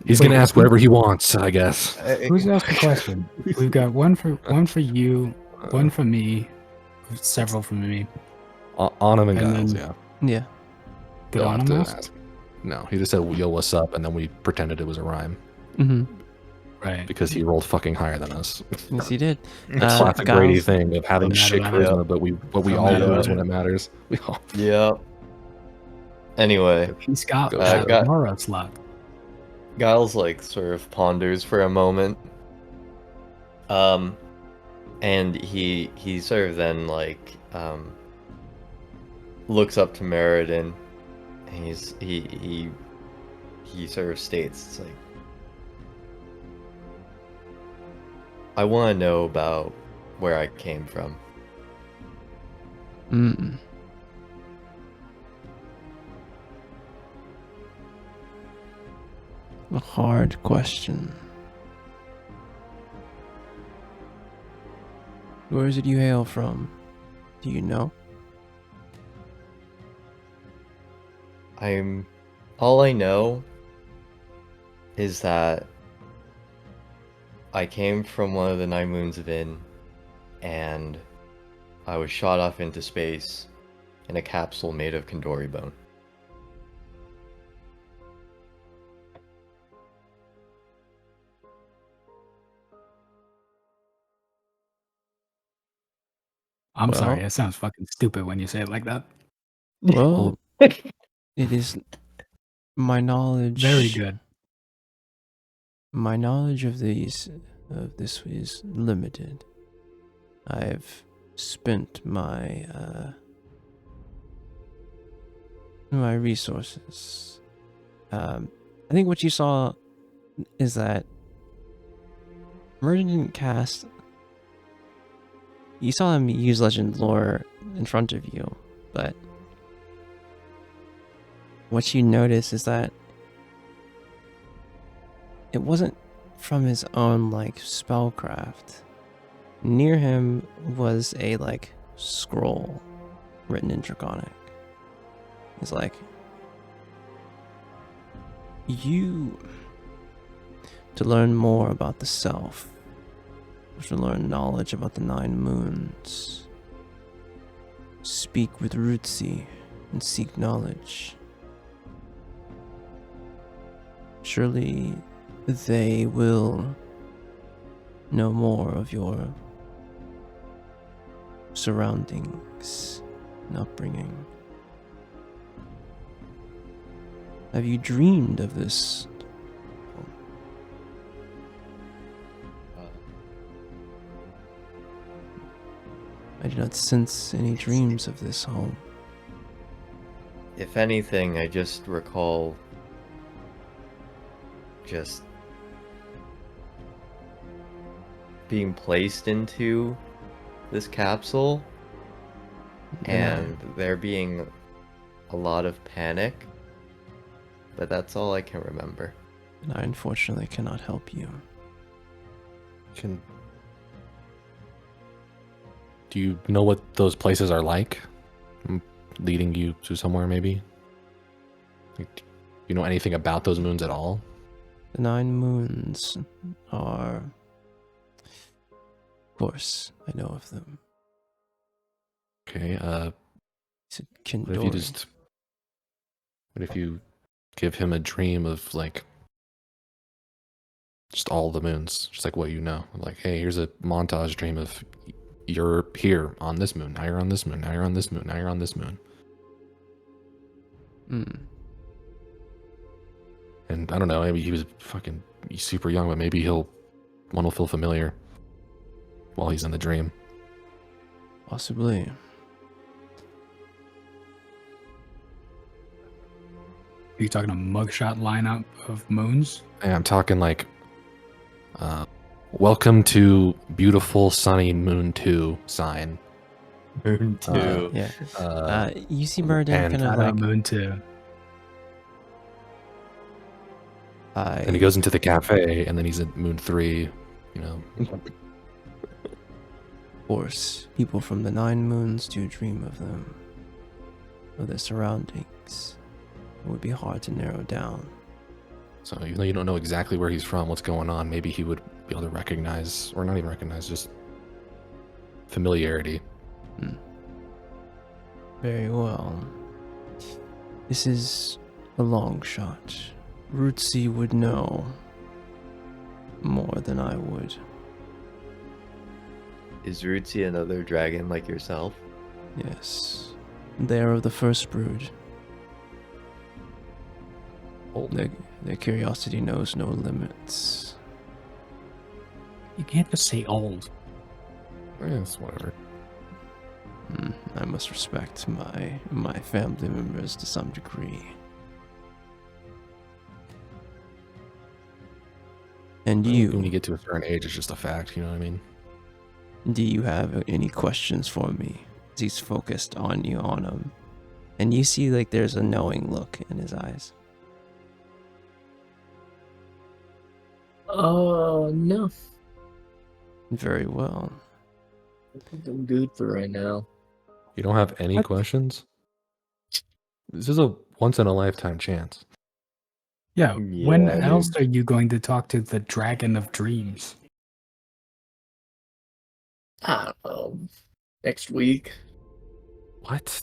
He's going to ask whatever he wants, I guess. Who's asked the question? We've got one for you, one for me, several for me. On him and And Giles, then- yeah. Yeah. Did You'll have Autumn to ask? ask. No, he just said, yo, what's up? And then we pretended it was a rhyme Mm-hmm. Right. because he rolled fucking higher than us. Yes, he did. The classic Grady Giles, thing of having I'm mad shit about charisma, it. but we I'm all mad lose about when it. it matters. We all. Yeah. Anyway, He's got Go that ahead. Mara slot. Giles like sort of ponders for a moment. And he sort of then like looks up to Meriden and he sort of states, it's like, I want to know about where I came from. Mm. A hard question. Where is it you hail from? Do you know? All I know is that I came from one of the 9 moons of In, and I was shot off into space in a capsule made of Kandori bone. I'm sorry, Well- it sounds fucking stupid when you say it like that. Well, it is my knowledge. Very good. My knowledge of this is limited. I've spent my my resources. I think what you saw is that Merlin didn't cast. You saw him use legend lore in front of you, but what you notice is that it wasn't from his own like spellcraft. Near him was a like scroll written in Draconic. It's like, you, to learn more about the self, to learn knowledge about the 9 moons, speak with Rutsi and seek knowledge. Surely they will know more of your surroundings and upbringing. Have you dreamed of this? I do not sense any dreams of this home. If anything, I just recall just being placed into this capsule and there being a lot of panic, but that's all I can remember. And I unfortunately cannot help you. Do you know what those places are like? Leading you to somewhere, maybe? Like, do you know anything about those moons at all? The 9 moons are... Of course, I know of them. Okay, Is it what if you give him a dream of, like, just all the moons, just like what you know? Like, hey, here's a montage dream of you're here on this moon, now you're on this moon, now you're on this moon, now you're on this moon. And I don't know, maybe he was he's super young, but maybe one will feel familiar while he's in the dream. Possibly. Are you talking a mugshot lineup of moons? And I'm talking like, welcome to beautiful sunny moon 2 sign. Moon 2. Yeah. You see Murder and kind of Shout out like... moon 2. And he goes into the cafe, and then he's at moon 3, you know. Of course, people from the 9 moons do dream of them, of their surroundings. It would be hard to narrow down. So even though you don't know exactly where he's from, what's going on, maybe he would be able to recognize, or not even recognize, just familiarity. Very well. This is a long shot. Rutsi would know more than I would. Is Rutsi another dragon like yourself? Yes. They are of the first brood. Their curiosity knows no limits. You can't just say old. Yes, whatever. I must respect my family members to some degree. And When you you, get to a certain age, it's just a fact, you know what I mean? do you have any questions for me? He's focused on you, on him. And you see like there's a knowing look in his eyes. No. Very well. I think I'm good for right now. You don't have any questions? This is a once-in-a-lifetime chance. Yeah, when Yeah, else are you going to talk to the Dragon of Dreams? I don't know. Next week. What?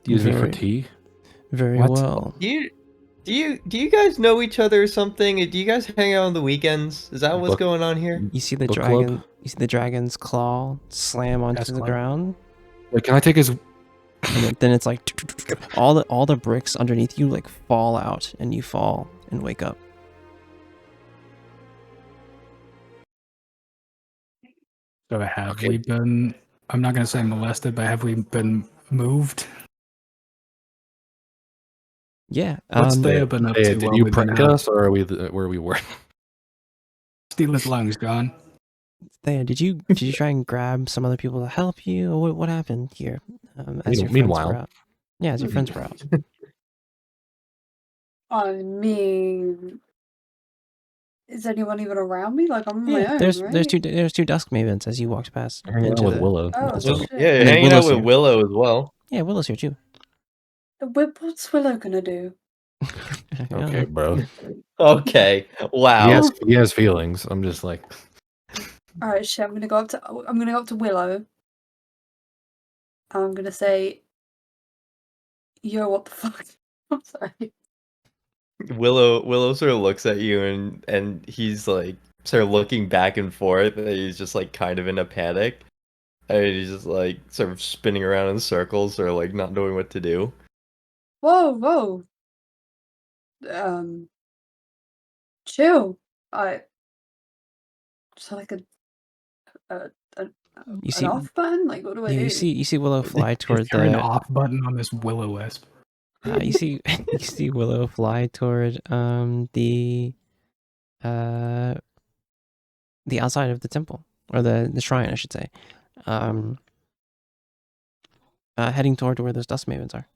Do you use me for Very- tea? Very What? well. Do you guys know each other or something? Do you guys hang out on the weekends? Is that what's Book- going on here? You see the Book dragon. club? You see the dragon's claw slam onto the Escalate. ground, Wait, can I take his? and then it's like all the bricks underneath you like fall out, and you fall and wake up. So have Okay. we been? I'm not gonna say molested, but have we been moved? Yeah. What's Thea been up to? Did while you we've been prank out? us, or are we where we were? Steal his lungs, John. Thea, did you try and grab some other people to help you, or what happened here? As your friends Meanwhile. were out. Yeah, as your friends were out. I mean, is anyone even around me? Like, I'm on my Yeah, own, there's right? two dusk mavens as you walked past. Hanging out into with the- Willow. Oh, That's shit. all. Yeah, you're And then hanging out Willow's with here. Willow as well. Yeah, Willow's here too. What's Willow gonna do? I don't Okay, know. bro. Okay. Wow. He has feelings. I'm just like, All right, shit. I'm gonna go up to Willow. I'm gonna say, "Yo, what the fuck?" I'm sorry. Willow sort of looks at you and he's like sort of looking back and forth, and he's just like kind of in a panic. And he's just like sort of spinning around in circles or like not knowing what to do. Whoa. Chill. So like an You see, off button? Like, what do I yeah, do? you see Willow fly Is toward there an the. off button on this Will-O-Wisp? You see Willow fly toward the outside of the temple, or the shrine, I should say. Heading toward where those dust mavens are.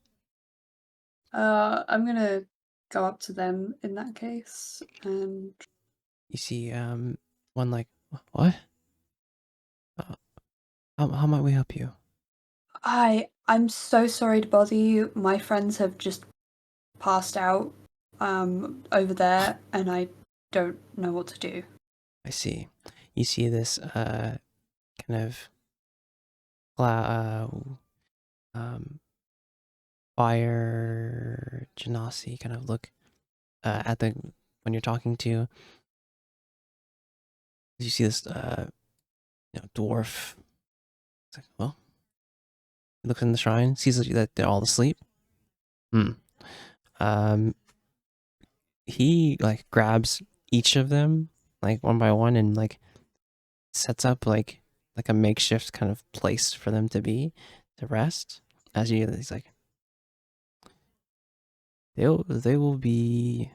I'm gonna go up to them in that case, and You see one like, what? How might we help you? I'm so sorry to bother you. My friends have just passed out over there, and I don't know what to do. I see. You see this kind of fire genasi kind of look at the when you're talking to. You see this dwarf. It's like, well, he looks in the shrine, sees that they're all asleep. He like grabs each of them like one by one and like sets up like a makeshift kind of place for them to rest. He's like, they will be.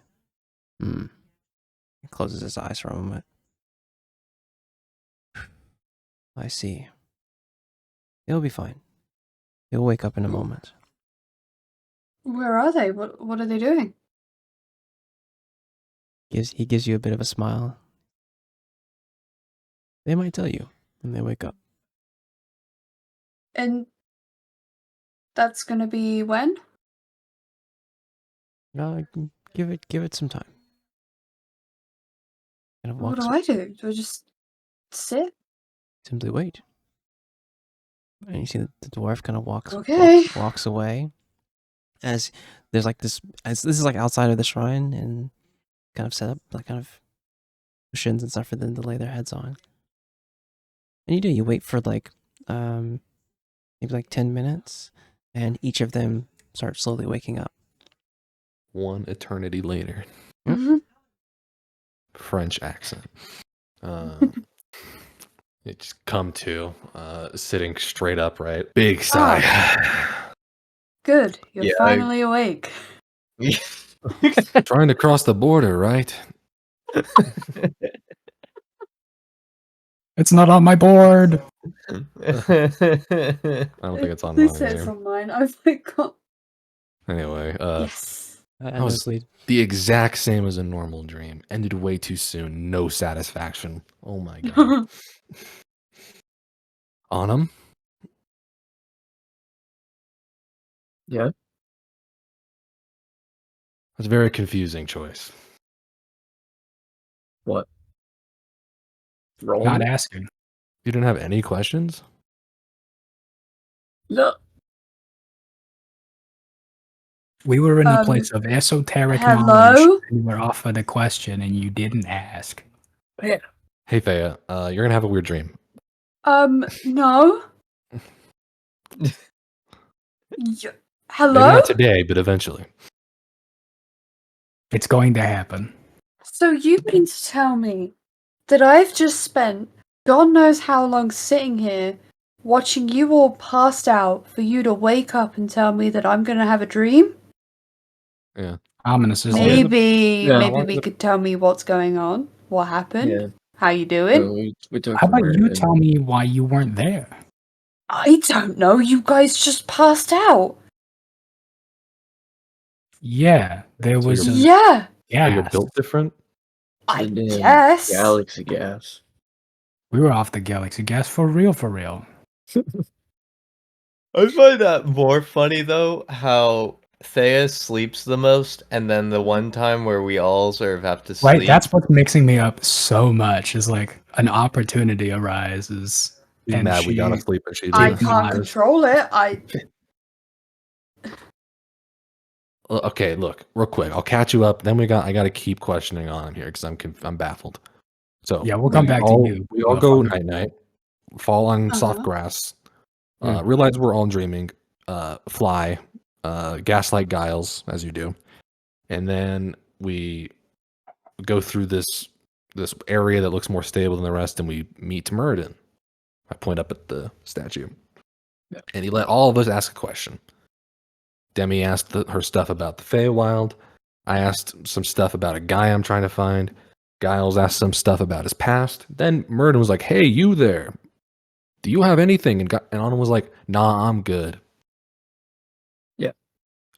He closes his eyes for a moment. I see. They'll be fine. They'll wake up in a moment. Where are they? What are they doing? He gives you a bit of a smile. They might tell you when they wake up. And that's gonna be when? Give it some time. Kind of What walks. do I do? Do I just sit? Simply wait. And you see the dwarf kind of walks away. As there's like this is like outside of the shrine and kind of set up like kind of cushions and stuff for them to lay their heads on. And you wait for like maybe like 10 minutes, and each of them start slowly waking up. one eternity later. Mm-hmm. French accent. It's come to sitting straight upright. Big sigh. Good. You're Yeah, finally awake. Trying to cross the border, right? It's not on my board. I don't think it's on They mine. say it's either. on mine. I forgot. Anyway, Yes. that was the exact same as a normal dream. Ended way too soon. No satisfaction. Oh my god. Anam? Yeah. That's a very confusing choice. What? Wrong? Not asking. You didn't have any questions? No. We were in a Um, place of esoteric hello? knowledge. And you were offered a question and you didn't ask. Yeah. Hey Thea, you're gonna have a weird dream. No. Hello? Maybe not today, but eventually. It's going to happen. So you mean to tell me that I've just spent God knows how long sitting here watching you all passed out for you to wake up and tell me that I'm gonna have a dream? Yeah. Ominous, isn't it? Maybe Yeah. maybe we could tell me what's going on, what happened, Yeah. how you doing? No, we talked How to about you Merton. tell me why you weren't there? I don't know, you guys just passed out. Yeah, there So was a Yeah, Are you gas. built different? I The damn guess. Galaxy gas. We were off the galaxy gas for real, for real. I find that more funny though, how Thea sleeps the most, and then the one time where we all sort of have to sleep. Right, that's what's mixing me up so much. Is like an opportunity arises, She's and mad we gotta she sleep and she I did doesn't. can't not. control it. Okay, look, real quick. I'll catch you up. Then I gotta keep questioning on him here because I'm baffled. So Yeah, we'll come back to you, We all go motherfucker. night night, fall on soft Uh-huh. grass, realize we're all dreaming, fly, gaslight Giles as you do, and then we go through this area that looks more stable than the rest, and we meet Murden. I point up at the statue, and he let all of us ask a question. Demi asked her stuff about the Feywild. I asked some stuff about a guy I'm trying to find. Giles asked some stuff about his past. Then Murden was like, "Hey, you there? Do you have anything?" And Anna was like, "Nah, I'm good." Yeah.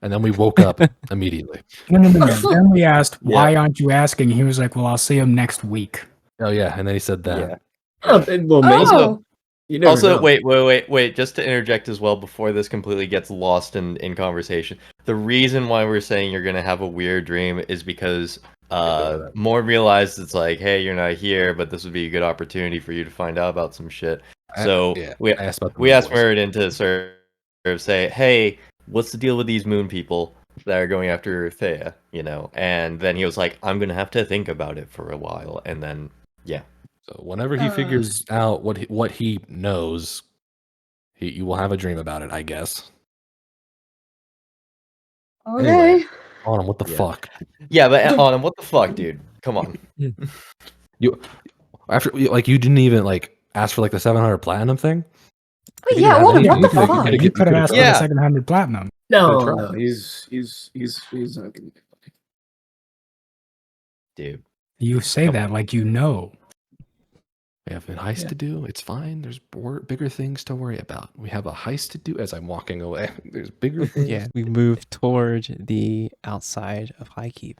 And then we woke up immediately. No. Then we asked, why aren't you asking? He was like, well, I'll see him next week. Oh yeah, and then he said that. Yeah. Oh, and, well, maybe Oh, you never Also, know. wait, just to interject as well before this completely gets lost in conversation. The reason why we're saying you're gonna have a weird dream is because Morn realized it's like, hey, you're not here, but this would be a good opportunity for you to find out about some shit. So I asked about the we asked boys. Meriden to sort of say, hey, what's the deal with these moon people that are going after Thea, you know? And then he was like, I'm gonna have to think about it for a while, and then So whenever he figures out what he knows, you will have a dream about it, I guess. okay. Anyway, Autumn, what the Yeah. fuck? Yeah, but Autumn, what the fuck, dude? Come on. You didn't even like ask for like the 700 platinum thing? Wait, You yeah, could have Autumn, that. what the You could've- fuck? You could have asked for Yeah. the 700 platinum. No, Good no, try. he's not gonna get money. Dude. You say that like you know. We have a heist to do. It's fine. There's bigger things to worry about. We have a heist to do as I'm walking away. There's bigger things. Yeah, we move toward the outside of Highkeep.